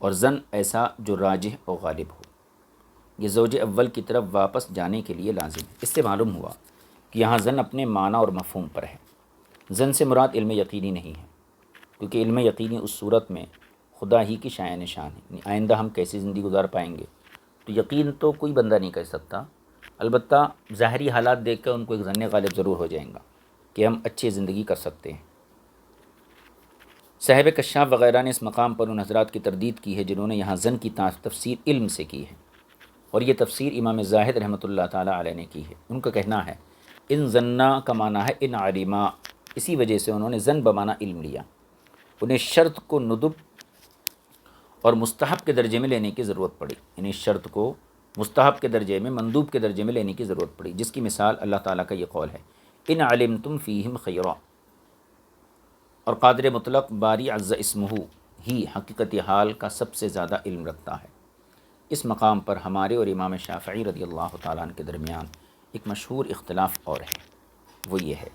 اور زن ایسا جو راجح و غالب ہو، یہ زوج اول کی طرف واپس جانے کے لیے لازم ہے۔ اس سے معلوم ہوا کہ یہاں زن اپنے معنی اور مفہوم پر ہے۔ زن سے مراد علم یقینی نہیں ہے، کیونکہ علم یقینی اس صورت میں خدا ہی کی شایع نشان ہے، یعنی آئندہ ہم کیسی زندگی گزار پائیں گے تو یقین تو کوئی بندہ نہیں کر سکتا، البتہ ظاہری حالات دیکھ کر ان کو ایک ظن غالب ضرور ہو جائیں گا کہ ہم اچھی زندگی کر سکتے ہیں۔ صاحب کشاف وغیرہ نے اس مقام پر ان حضرات کی تردید کی ہے جنہوں نے یہاں زن کی تفسیر علم سے کی ہے، اور یہ تفسیر امام زاہد رحمۃ اللہ تعالیٰ علیہ نے کی ہے۔ ان کا کہنا ہے ان ظنا کا معنی ہے ان علما، اسی وجہ سے انہوں نے زن بمعنی علم لیا، انہیں شرط کو ندب اور مستحب کے درجے میں لینے کی ضرورت پڑی، یعنی شرط کو مستحب کے درجے میں، مندوب کے درجے میں لینے کی ضرورت پڑی، جس کی مثال اللہ تعالیٰ کا یہ قول ہے ان علمتم فیہم خیرا، اور قادر مطلق باری عز اسمہ ہی حقیقت حال کا سب سے زیادہ علم رکھتا ہے۔ اس مقام پر ہمارے اور امام شافعی رضی اللہ تعالیٰ عنہ کے درمیان ایک مشہور اختلاف اور ہے، وہ یہ ہے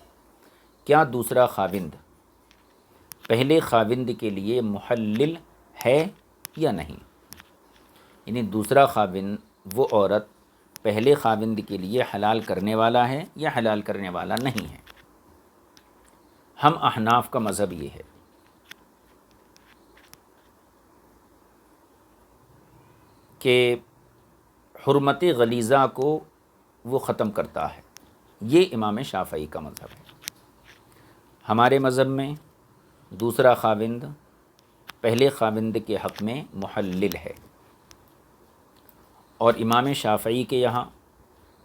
کیا دوسرا خاوند پہلے خاوند کے لیے محلل ہے یا نہیں، یعنی دوسرا خاوند وہ عورت پہلے خاوند کے لیے حلال کرنے والا ہے یا حلال کرنے والا نہیں ہے۔ ہم احناف کا مذہب یہ ہے کہ حرمت غلیظہ کو وہ ختم کرتا ہے، یہ امام شافعی کا مذہب ہے۔ ہمارے مذہب میں دوسرا خاوند پہلے خاوند کے حق میں محلل ہے، اور امام شافعی کے یہاں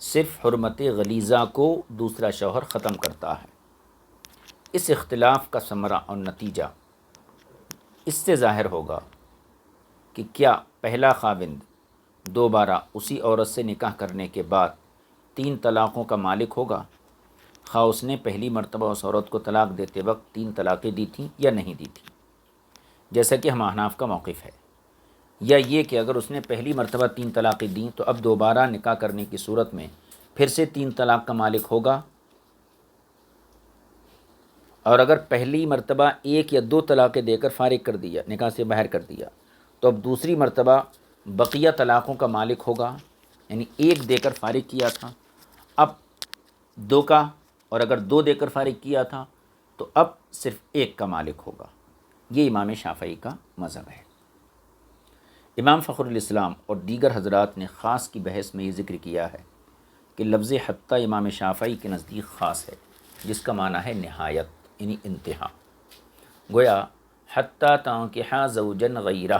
صرف حرمت غلیظہ کو دوسرا شوہر ختم کرتا ہے۔ اس اختلاف کا ثمرہ اور نتیجہ اس سے ظاہر ہوگا کہ کیا پہلا خاوند دوبارہ اسی عورت سے نکاح کرنے کے بعد 3 طلاقوں کا مالک ہوگا، خواہ اس نے پہلی مرتبہ اس عورت کو طلاق دیتے وقت 3 طلاقیں دی تھیں یا نہیں دی تھیں، جیسا کہ ہم احناف کا موقف ہے۔ یا یہ کہ اگر اس نے پہلی مرتبہ 3 طلاقیں دیں تو اب دوبارہ نکاح کرنے کی صورت میں پھر سے 3 طلاق کا مالک ہوگا، اور اگر پہلی مرتبہ 1 یا 2 طلاقیں دے کر فارغ کر دیا، نکاح سے باہر کر دیا، تو اب دوسری مرتبہ بقیہ طلاقوں کا مالک ہوگا، یعنی 1 دے کر فارغ کیا تھا اب 2 کا، اور اگر 2 دے کر فارغ کیا تھا تو اب صرف 1 کا مالک ہوگا۔ یہ امام شافعی کا مذہب ہے۔ امام فخر الاسلام اور دیگر حضرات نے خاص کی بحث میں یہ ذکر کیا ہے کہ لفظ حتیٰ امام شافعی کے نزدیک خاص ہے، جس کا معنی ہے نہایت، یعنی انتہا۔ گویا حتیٰ تنکحا زوجن غیرہ،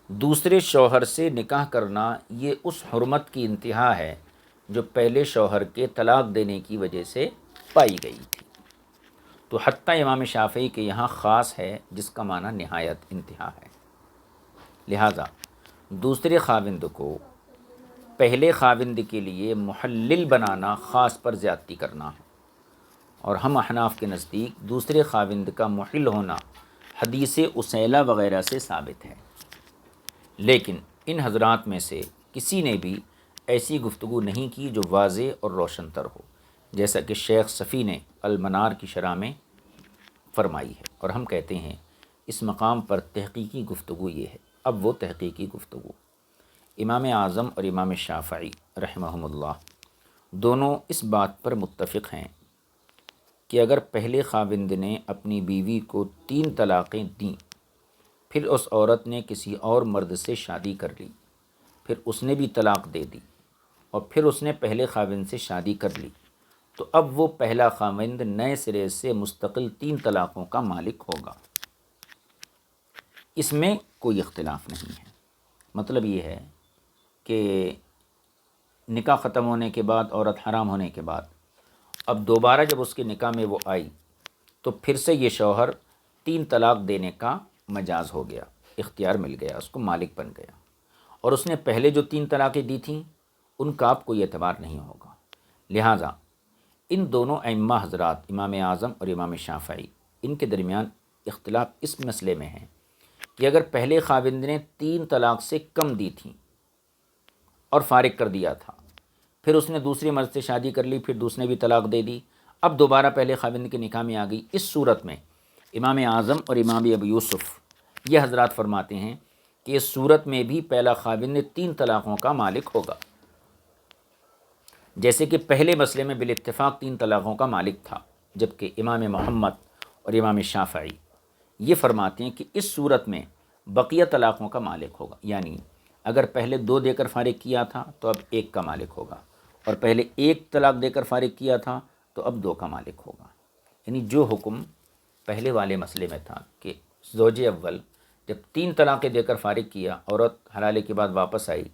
دوسرے شوہر سے نکاح کرنا یہ اس حرمت کی انتہا ہے جو پہلے شوہر کے طلاق دینے کی وجہ سے پائی گئی تھی۔ تو حتیٰ امام شافعی کے یہاں خاص ہے، جس کا معنی نہایت، انتہا ہے۔ لہٰذا دوسرے خاوند کو پہلے خاوند کے لیے محلل بنانا خاص پر زیادتی کرنا ہے، اور ہم احناف کے نزدیک دوسرے خاوند کا محل ہونا حدیث اسیلہ وغیرہ سے ثابت ہے۔ لیکن ان حضرات میں سے کسی نے بھی ایسی گفتگو نہیں کی جو واضح اور روشن تر ہو، جیسا کہ شیخ صفی نے المنار کی شرح میں فرمائی ہے، اور ہم کہتے ہیں اس مقام پر تحقیقی گفتگو یہ ہے۔ اب وہ تحقیقی گفتگو امام اعظم اور امام شافعی رحمہم اللہ دونوں اس بات پر متفق ہیں کہ اگر پہلے خاوند نے اپنی بیوی کو 3 طلاقیں دیں، پھر اس عورت نے کسی اور مرد سے شادی کر لی، پھر اس نے بھی طلاق دے دی، اور پھر اس نے پہلے خاوند سے شادی کر لی، تو اب وہ پہلا خاوند نئے سرے سے مستقل 3 طلاقوں کا مالک ہوگا۔ اس میں کوئی اختلاف نہیں ہے۔ مطلب یہ ہے کہ نکاح ختم ہونے کے بعد، عورت حرام ہونے کے بعد، اب دوبارہ جب اس کے نکاح میں وہ آئی تو پھر سے یہ شوہر 3 طلاق دینے کا مجاز ہو گیا، اختیار مل گیا، اس کو مالک بن گیا، اور اس نے پہلے جو 3 طلاقیں دی تھیں ان کا اب کوئی اعتبار نہیں ہوگا۔ لہٰذا ان دونوں ائمہ حضرات امام اعظم اور امام شافعی، ان کے درمیان اختلاف اس مسئلے میں ہے کہ اگر پہلے خاوند نے 3 طلاق سے کم دی تھیں اور فارغ کر دیا تھا، پھر اس نے دوسری مرد سے شادی کر لی، پھر دوسرے بھی طلاق دے دی، اب دوبارہ پہلے خاوند کے نکاح میں آ گئی، اس صورت میں امام اعظم اور امام ابو یوسف یہ حضرات فرماتے ہیں کہ اس صورت میں بھی پہلا خاوند 3 طلاقوں کا مالک ہوگا، جیسے کہ پہلے مسئلے میں بالاتفاق 3 طلاقوں کا مالک تھا، جبکہ امام محمد اور امام شافعی یہ فرماتے ہیں کہ اس صورت میں بقیہ طلاقوں کا مالک ہوگا، یعنی اگر پہلے 2 دے کر فارغ کیا تھا تو اب 1 کا مالک ہوگا، اور پہلے 1 طلاق دے کر فارغ کیا تھا تو اب 2 کا مالک ہوگا۔ یعنی جو حکم پہلے والے مسئلے میں تھا کہ زوج اول جب 3 طلاقیں دے کر فارغ کیا، عورت حلالے کے بعد واپس آئی،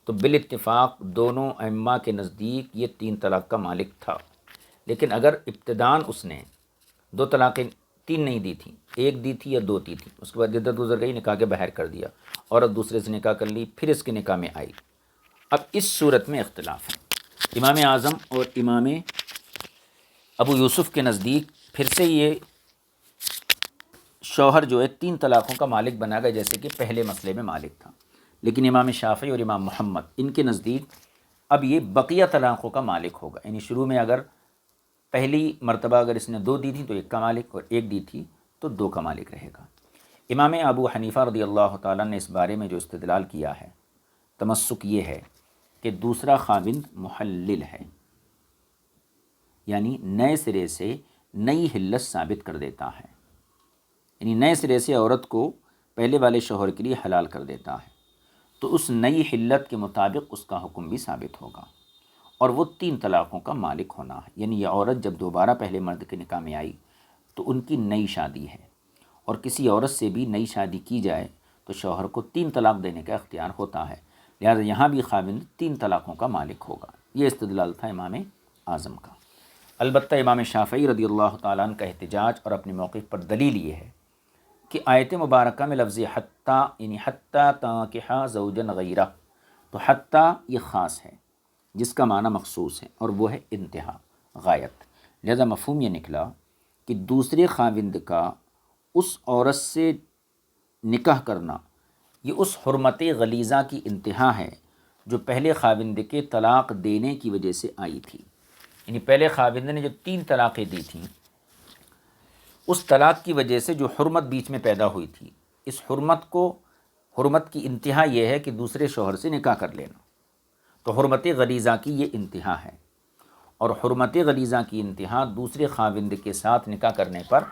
تو بالاتفاق دونوں ائمہ کے نزدیک یہ 3 طلاق کا مالک تھا۔ لیکن اگر ابتداً اس نے 2 طلاقیں 3 نہیں دی تھیں، 1 دی تھی یا 2 دی تھی، اس کے بعد عدت گزر گئی، نکاح کے باہر کر دیا، عورت دوسرے سے نکاح کر لی، پھر اس کے نکاح میں آئی، اب اس صورت میں اختلاف ہے۔ امام اعظم اور امام ابو یوسف کے نزدیک پھر سے یہ شوہر جو ہے 3 طلاقوں کا مالک بنا گیا، جیسے کہ پہلے مسئلے میں مالک تھا۔ لیکن امام شافعی اور امام محمد ان کے نزدیک اب یہ بقیہ طلاقوں کا مالک ہوگا، یعنی شروع میں اگر پہلی مرتبہ اگر اس نے 2 دی تھی تو 1 کا مالک، اور 1 دی تھی تو 2 کا مالک رہے گا۔ امام ابو حنیفہ رضی اللہ تعالیٰ نے اس بارے میں جو استدلال کیا ہے، تمسک یہ ہے کہ دوسرا خاوند محلل ہے، یعنی نئے سرے سے نئی حلت ثابت کر دیتا ہے، یعنی نئے سرے سے عورت کو پہلے والے شوہر کے لیے حلال کر دیتا ہے، تو اس نئی حلت کے مطابق اس کا حکم بھی ثابت ہوگا، اور وہ 3 طلاقوں کا مالک ہونا ہے۔ یعنی یہ عورت جب دوبارہ پہلے مرد کے نکاح میں آئی تو ان کی نئی شادی ہے، اور کسی عورت سے بھی نئی شادی کی جائے تو شوہر کو 3 طلاق دینے کا اختیار ہوتا ہے، لہٰذا یہاں بھی خاوند 3 طلاقوں کا مالک ہوگا۔ یہ استدلال تھا امام اعظم کا۔ البتہ امام شافعی رضی اللہ تعالیٰ عنہ کا احتجاج اور اپنے موقف پر دلیل یہ ہے کہ آیت مبارکہ میں لفظ حتیٰ، یعنی حتیٰ تنکحا زوجن غیرہ، تو حتیٰ یہ خاص ہے جس کا معنی مخصوص ہے، اور وہ ہے انتہا، غایت۔ لہذا مفہوم یہ نکلا کہ دوسرے خاوند کا اس عورت سے نکاح کرنا یہ اس حرمت غلیظہ کی انتہا ہے جو پہلے خاوند کے طلاق دینے کی وجہ سے آئی تھی۔ یعنی پہلے خاوند نے جو 3 طلاقیں دی تھیں، اس طلاق کی وجہ سے جو حرمت بیچ میں پیدا ہوئی تھی، اس حرمت کی انتہا یہ ہے کہ دوسرے شوہر سے نکاح کر لینا، تو حرمت غلیظہ کی یہ انتہا ہے، اور حرمت غلیظہ کی انتہا دوسرے خاوند کے ساتھ نکاح کرنے پر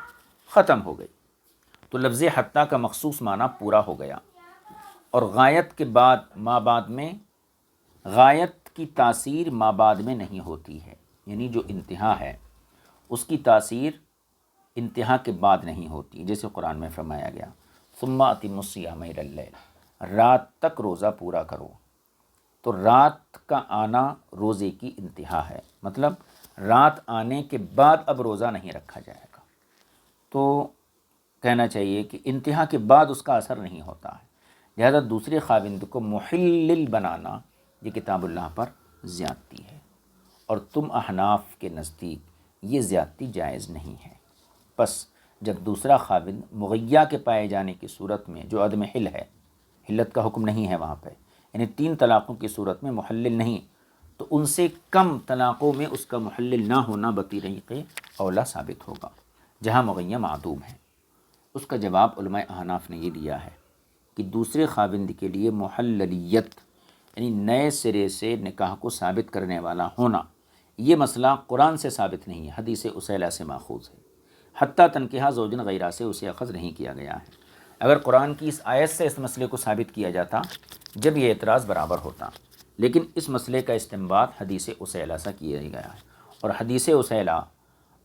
ختم ہو گئی، تو لفظ حتیٰ کا مخصوص معنی پورا ہو گیا، اور غایت کے بعد ما بعد میں غایت کی تاثیر ما بعد میں نہیں ہوتی ہے، یعنی جو انتہا ہے اس کی تاثیر انتہا کے بعد نہیں ہوتی، جیسے قرآن میں فرمایا گیا ثم اتموا الصیام الی اللیل، رات تک روزہ پورا کرو، تو رات کا آنا روزے کی انتہا ہے، مطلب رات آنے کے بعد اب روزہ نہیں رکھا جائے گا، تو کہنا چاہیے کہ انتہا کے بعد اس کا اثر نہیں ہوتا ہے، لہذا دوسرے خاوند کو محلل بنانا یہ کتاب اللہ پر زیادتی ہے، اور تم احناف کے نزدیک یہ زیادتی جائز نہیں ہے۔ پس جب دوسرا خاوند مغیّا کے پائے جانے کی صورت میں جو عدم حل ہے، حلت کا حکم نہیں ہے وہاں پہ، یعنی 3 طلاقوں کی صورت میں محلل نہیں، تو ان سے کم طلاقوں میں اس کا محلل نہ ہونا بطریق اولا ثابت ہوگا جہاں مغیّا معدوم ہے۔ اس کا جواب علماء احناف نے یہ دیا ہے کہ دوسرے خاوند کے لیے محللیت یعنی نئے سرے سے نکاح کو ثابت کرنے والا ہونا، یہ مسئلہ قرآن سے ثابت نہیں ہے، حدیث اسیلہ سے ماخوذ ہے، حتیٰ تنکیہ زوجن غیرہ سے اسے اخذ نہیں کیا گیا ہے۔ اگر قرآن کی اس آیت سے اس مسئلے کو ثابت کیا جاتا جب یہ اعتراض برابر ہوتا، لیکن اس مسئلے کا استنباط حدیث اسیلہ سے کیا گیا ہے، اور حدیث اسیلہ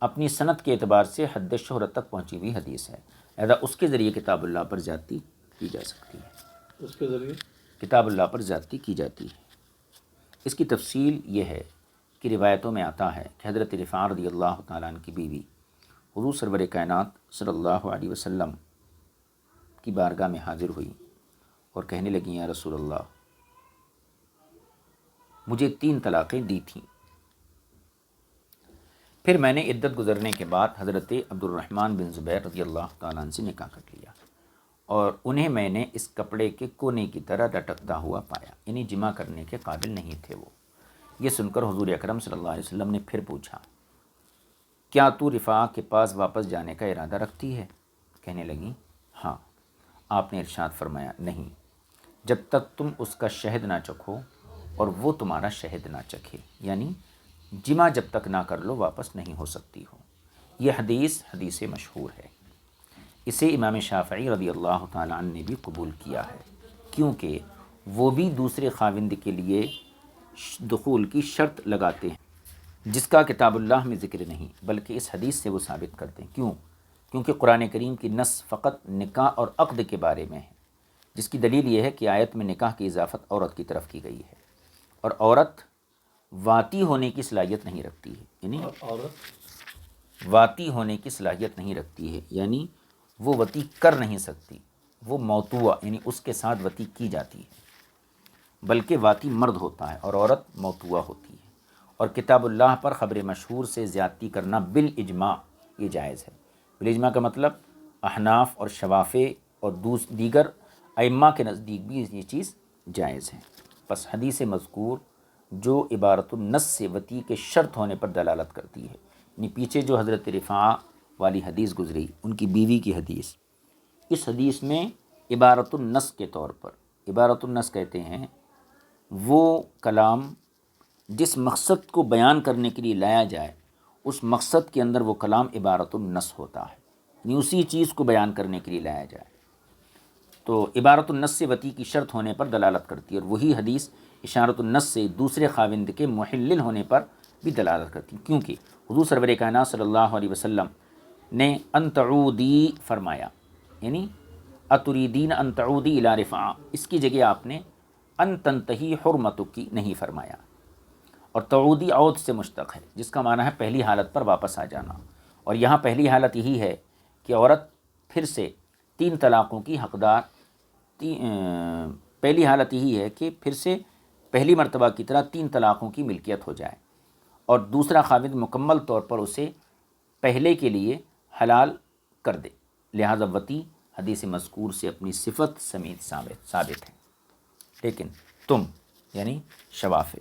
اپنی سند کے اعتبار سے حد شہرت تک پہنچی ہوئی حدیث ہے، لہذا اس کے ذریعے کتاب اللہ پر زیادتی کی جا سکتی ہے، اس کے ذریعے کتاب اللہ پر زیادتی کی جاتی ہے۔ اس کی تفصیل یہ ہے کہ روایتوں میں آتا ہے کہ حضرت رفاع رضی اللہ تعالیٰ عنہ کی بیوی حضور سرور کائنات صلی اللہ علیہ وسلم کی بارگاہ میں حاضر ہوئی اور کہنے لگیں یا رسول اللہ، مجھے 3 طلاقیں دی تھیں، پھر میں نے عدت گزرنے کے بعد حضرت عبد الرحمن بن زبیر رضی اللہ تعالیٰ عنہ سے نکاح کر لیا، اور انہیں میں نے اس کپڑے کے کونے کی طرح لٹکتا ہوا پایا، یعنی جمع کرنے کے قابل نہیں تھے وہ۔ یہ سن کر حضور اکرم صلی اللہ علیہ وسلم نے پھر پوچھا، کیا تو رفاع کے پاس واپس جانے کا ارادہ رکھتی ہے؟ کہنے لگیں ہاں۔ آپ نے ارشاد فرمایا نہیں، جب تک تم اس کا شہد نہ چکھو اور وہ تمہارا شہد نہ چکھے، یعنی جمع جب تک نہ کر لو واپس نہیں ہو سکتی ہو۔ یہ حدیث مشہور ہے، اسے امام شافعی رضی اللہ تعالیٰ عنہ نے بھی قبول کیا ہے، کیونکہ وہ بھی دوسرے خاوند کے لیے دخول کی شرط لگاتے ہیں جس کا کتاب اللہ میں ذکر نہیں، بلکہ اس حدیث سے وہ ثابت کرتے ہیں۔ کیونکہ قرآن کریم کی نص فقط نکاح اور عقد کے بارے میں ہے، جس کی دلیل یہ ہے کہ آیت میں نکاح کی اضافت عورت کی طرف کی گئی ہے، اور عورت واتی ہونے کی صلاحیت نہیں رکھتی ہے، یعنی عورت واتی ہونے کی صلاحیت نہیں رکھتی ہے، یعنی وہ وتی کر نہیں سکتی، وہ موتوع یعنی اس کے ساتھ وتی کی جاتی ہے، بلکہ واتی مرد ہوتا ہے اور عورت موتوع ہوتی ہے، اور کتاب اللہ پر خبر مشہور سے زیادتی کرنا بالاجماع یہ جائز ہے۔ بالاجماع کا مطلب احناف اور شوافع اور دیگر ائمہ کے نزدیک بھی یہ چیز جائز ہے۔ پس حدیث مذکور جو عبارت النص سے وتی کے شرط ہونے پر دلالت کرتی ہے، یعنی پیچھے جو حضرت رفاع والی حدیث گزری ان کی بیوی کی حدیث، اس حدیث میں عبارت النص کے طور پر، عبارت النص کہتے ہیں وہ کلام جس مقصد کو بیان کرنے کے لیے لایا جائے اس مقصد کے اندر وہ کلام عبارت النص ہوتا ہے، یعنی اسی چیز کو بیان کرنے کے لیے لایا جائے، تو عبارت النص سے وتی کی شرط ہونے پر دلالت کرتی ہے، اور وہی حدیث اشارت النص سے دوسرے خاوند کے محلل ہونے پر بھی دلالت کرتی ہے، کیونکہ حضور سرور کائنات صلی اللہ علیہ وسلم نے ان تعودی فرمایا، یعنی اتریدین ان تعودی الی رفاع، اس کی جگہ آپ نے ان تنتہی حرمتک نہیں فرمایا، اور تعودی عود سے مشتق ہے جس کا معنی ہے پہلی حالت پر واپس آ جانا، اور یہاں پہلی حالت یہی ہے کہ عورت پھر سے 3 طلاقوں کی حقدار، پہلی حالت یہی ہے کہ پھر سے پہلی مرتبہ کی طرح 3 طلاقوں کی ملکیت ہو جائے، اور دوسرا خاوند مکمل طور پر اسے پہلے کے لیے حلال کر دے، لہذا وتی حدیث مذکور سے اپنی صفت سمیت ثابت ہے، لیکن تم یعنی شوافے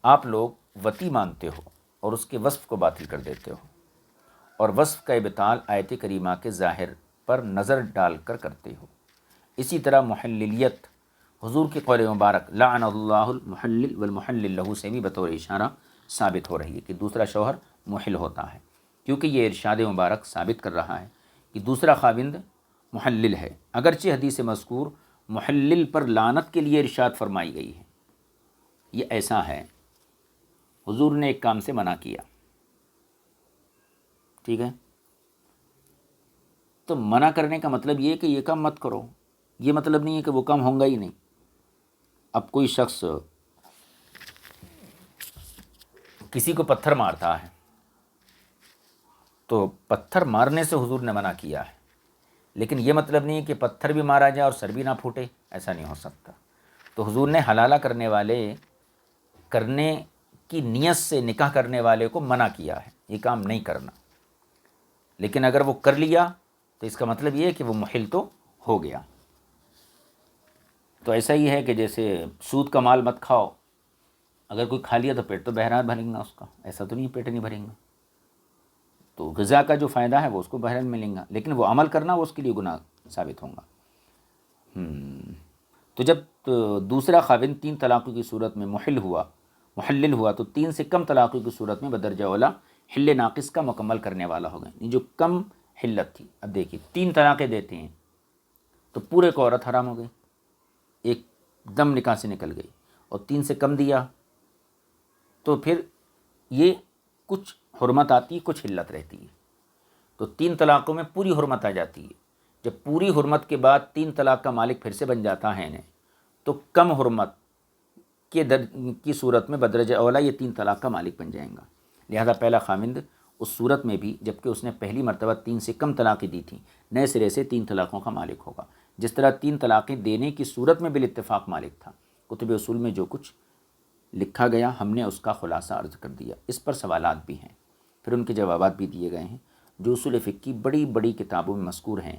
آپ لوگ وتی مانتے ہو اور اس کے وصف کو باطل کر دیتے ہو، اور وصف کا ابطال آیت کریمہ کے ظاہر پر نظر ڈال کر کرتے ہو۔ اسی طرح محللیت حضور کے قول مبارک لعن اللہ المحلل والمحلل لہ سے بھی بطور اشارہ ثابت ہو رہی ہے کہ دوسرا شوہر محل ہوتا ہے، کیونکہ یہ ارشاد مبارک ثابت کر رہا ہے کہ دوسرا خاوند محلل ہے، اگرچہ حدیث مذکور محلل پر لعنت کے لیے ارشاد فرمائی گئی ہے۔ یہ ایسا ہے، حضور نے ایک کام سے منع کیا، ٹھیک ہے، تو منع کرنے کا مطلب یہ ہے کہ یہ کام مت کرو، یہ مطلب نہیں ہے کہ وہ کام ہوگا ہی نہیں۔ اب کوئی شخص کسی کو پتھر مارتا ہے تو پتھر مارنے سے حضور نے منع کیا ہے، لیکن یہ مطلب نہیں ہے کہ پتھر بھی مارا جائے اور سر بھی نہ پھوٹے، ایسا نہیں ہو سکتا۔ تو حضور نے حلالہ کرنے کی نیت سے نکاح کرنے والے کو منع کیا ہے یہ کام نہیں کرنا، لیکن اگر وہ کر لیا تو اس کا مطلب یہ ہے کہ وہ محل تو ہو گیا۔ تو ایسا ہی ہے کہ جیسے سود کا مال مت کھاؤ، اگر کوئی کھا لیا تو پیٹ تو بہرحال بھریں گا اس کا، ایسا تو نہیں پیٹ نہیں بھریں گا۔ تو غذا کا جو فائدہ ہے وہ اس کو بہرحال ملیں گا، لیکن وہ عمل کرنا وہ اس کے لیے گناہ ثابت ہوگا۔ تو جب دوسرا خاوند 3 طلاقوں کی صورت میں محلل ہوا تو 3 سے کم طلاقوں کی صورت میں بدرجہ اولا حل ناقص کا مکمل کرنے والا ہوگا، یہ جو کم حلت تھی۔ اب دیکھیے 3 طلاقیں دیتے ہیں تو پورے کو عورت حرام ہو گئی، ایک دم نکاح سے نکل گئی، اور 3 سے کم دیا تو پھر یہ کچھ حرمت آتی ہے، کچھ حلت رہتی ہے۔ تو 3 طلاقوں میں پوری حرمت آ جاتی ہے۔ جب پوری حرمت کے بعد 3 طلاق کا مالک پھر سے بن جاتا ہے انہیں، تو کم حرمت کی صورت میں بدرجہ اولا یہ 3 طلاق کا مالک بن جائیں گا۔ لہذا پہلا خاوند اس صورت میں بھی جبکہ اس نے پہلی مرتبہ 3 سے کم طلاقیں دی تھیں، نئے سرے سے 3 طلاقوں کا مالک ہوگا، جس طرح 3 طلاقیں دینے کی صورت میں بالاتفاق مالک تھا۔ کتب اصول میں جو کچھ لکھا گیا ہم نے اس کا خلاصہ عرض کر دیا۔ اس پر سوالات بھی ہیں، پھر ان کے جوابات بھی دیے گئے ہیں جو اصول فقہ کی بڑی بڑی کتابوں میں مذکور ہیں۔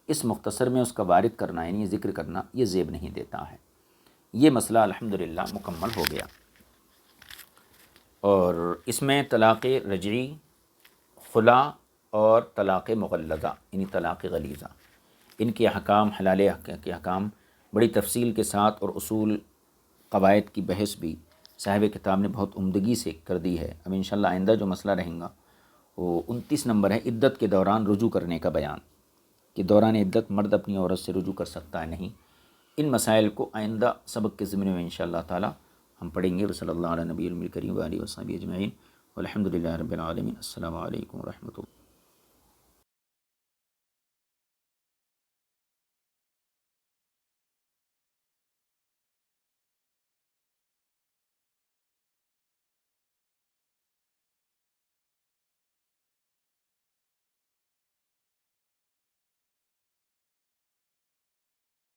اس مختصر میں اس کا وارد کرنا یعنی ذکر کرنا یہ زیب نہیں دیتا ہے۔ یہ مسئلہ الحمدللہ مکمل ہو گیا، اور اس میں طلاق رجعی، خلا اور طلاق مغلظہ یعنی طلاق غلیظہ، ان کے احکام، حلال کے احکام بڑی تفصیل کے ساتھ اور اصول قواعد کی بحث بھی صاحب کتاب نے بہت عمدگی سے کر دی ہے۔ اب انشاءاللہ آئندہ جو مسئلہ رہیں گا وہ 29 نمبر ہے، عدت کے دوران رجوع کرنے کا بیان، کہ دوران عدت مرد اپنی عورت سے رجوع کر سکتا ہے نہیں۔ ان مسائل کو آئندہ سبق کے ضمن میں انشاءاللہ تعالی ہم پڑھیں گے۔ وصلی اللہ علی نبی الکریم و آلہ و صحبہ اجمعین، والحمد للہ رب العالمین۔ السلام علیکم ورحمۃ اللہ۔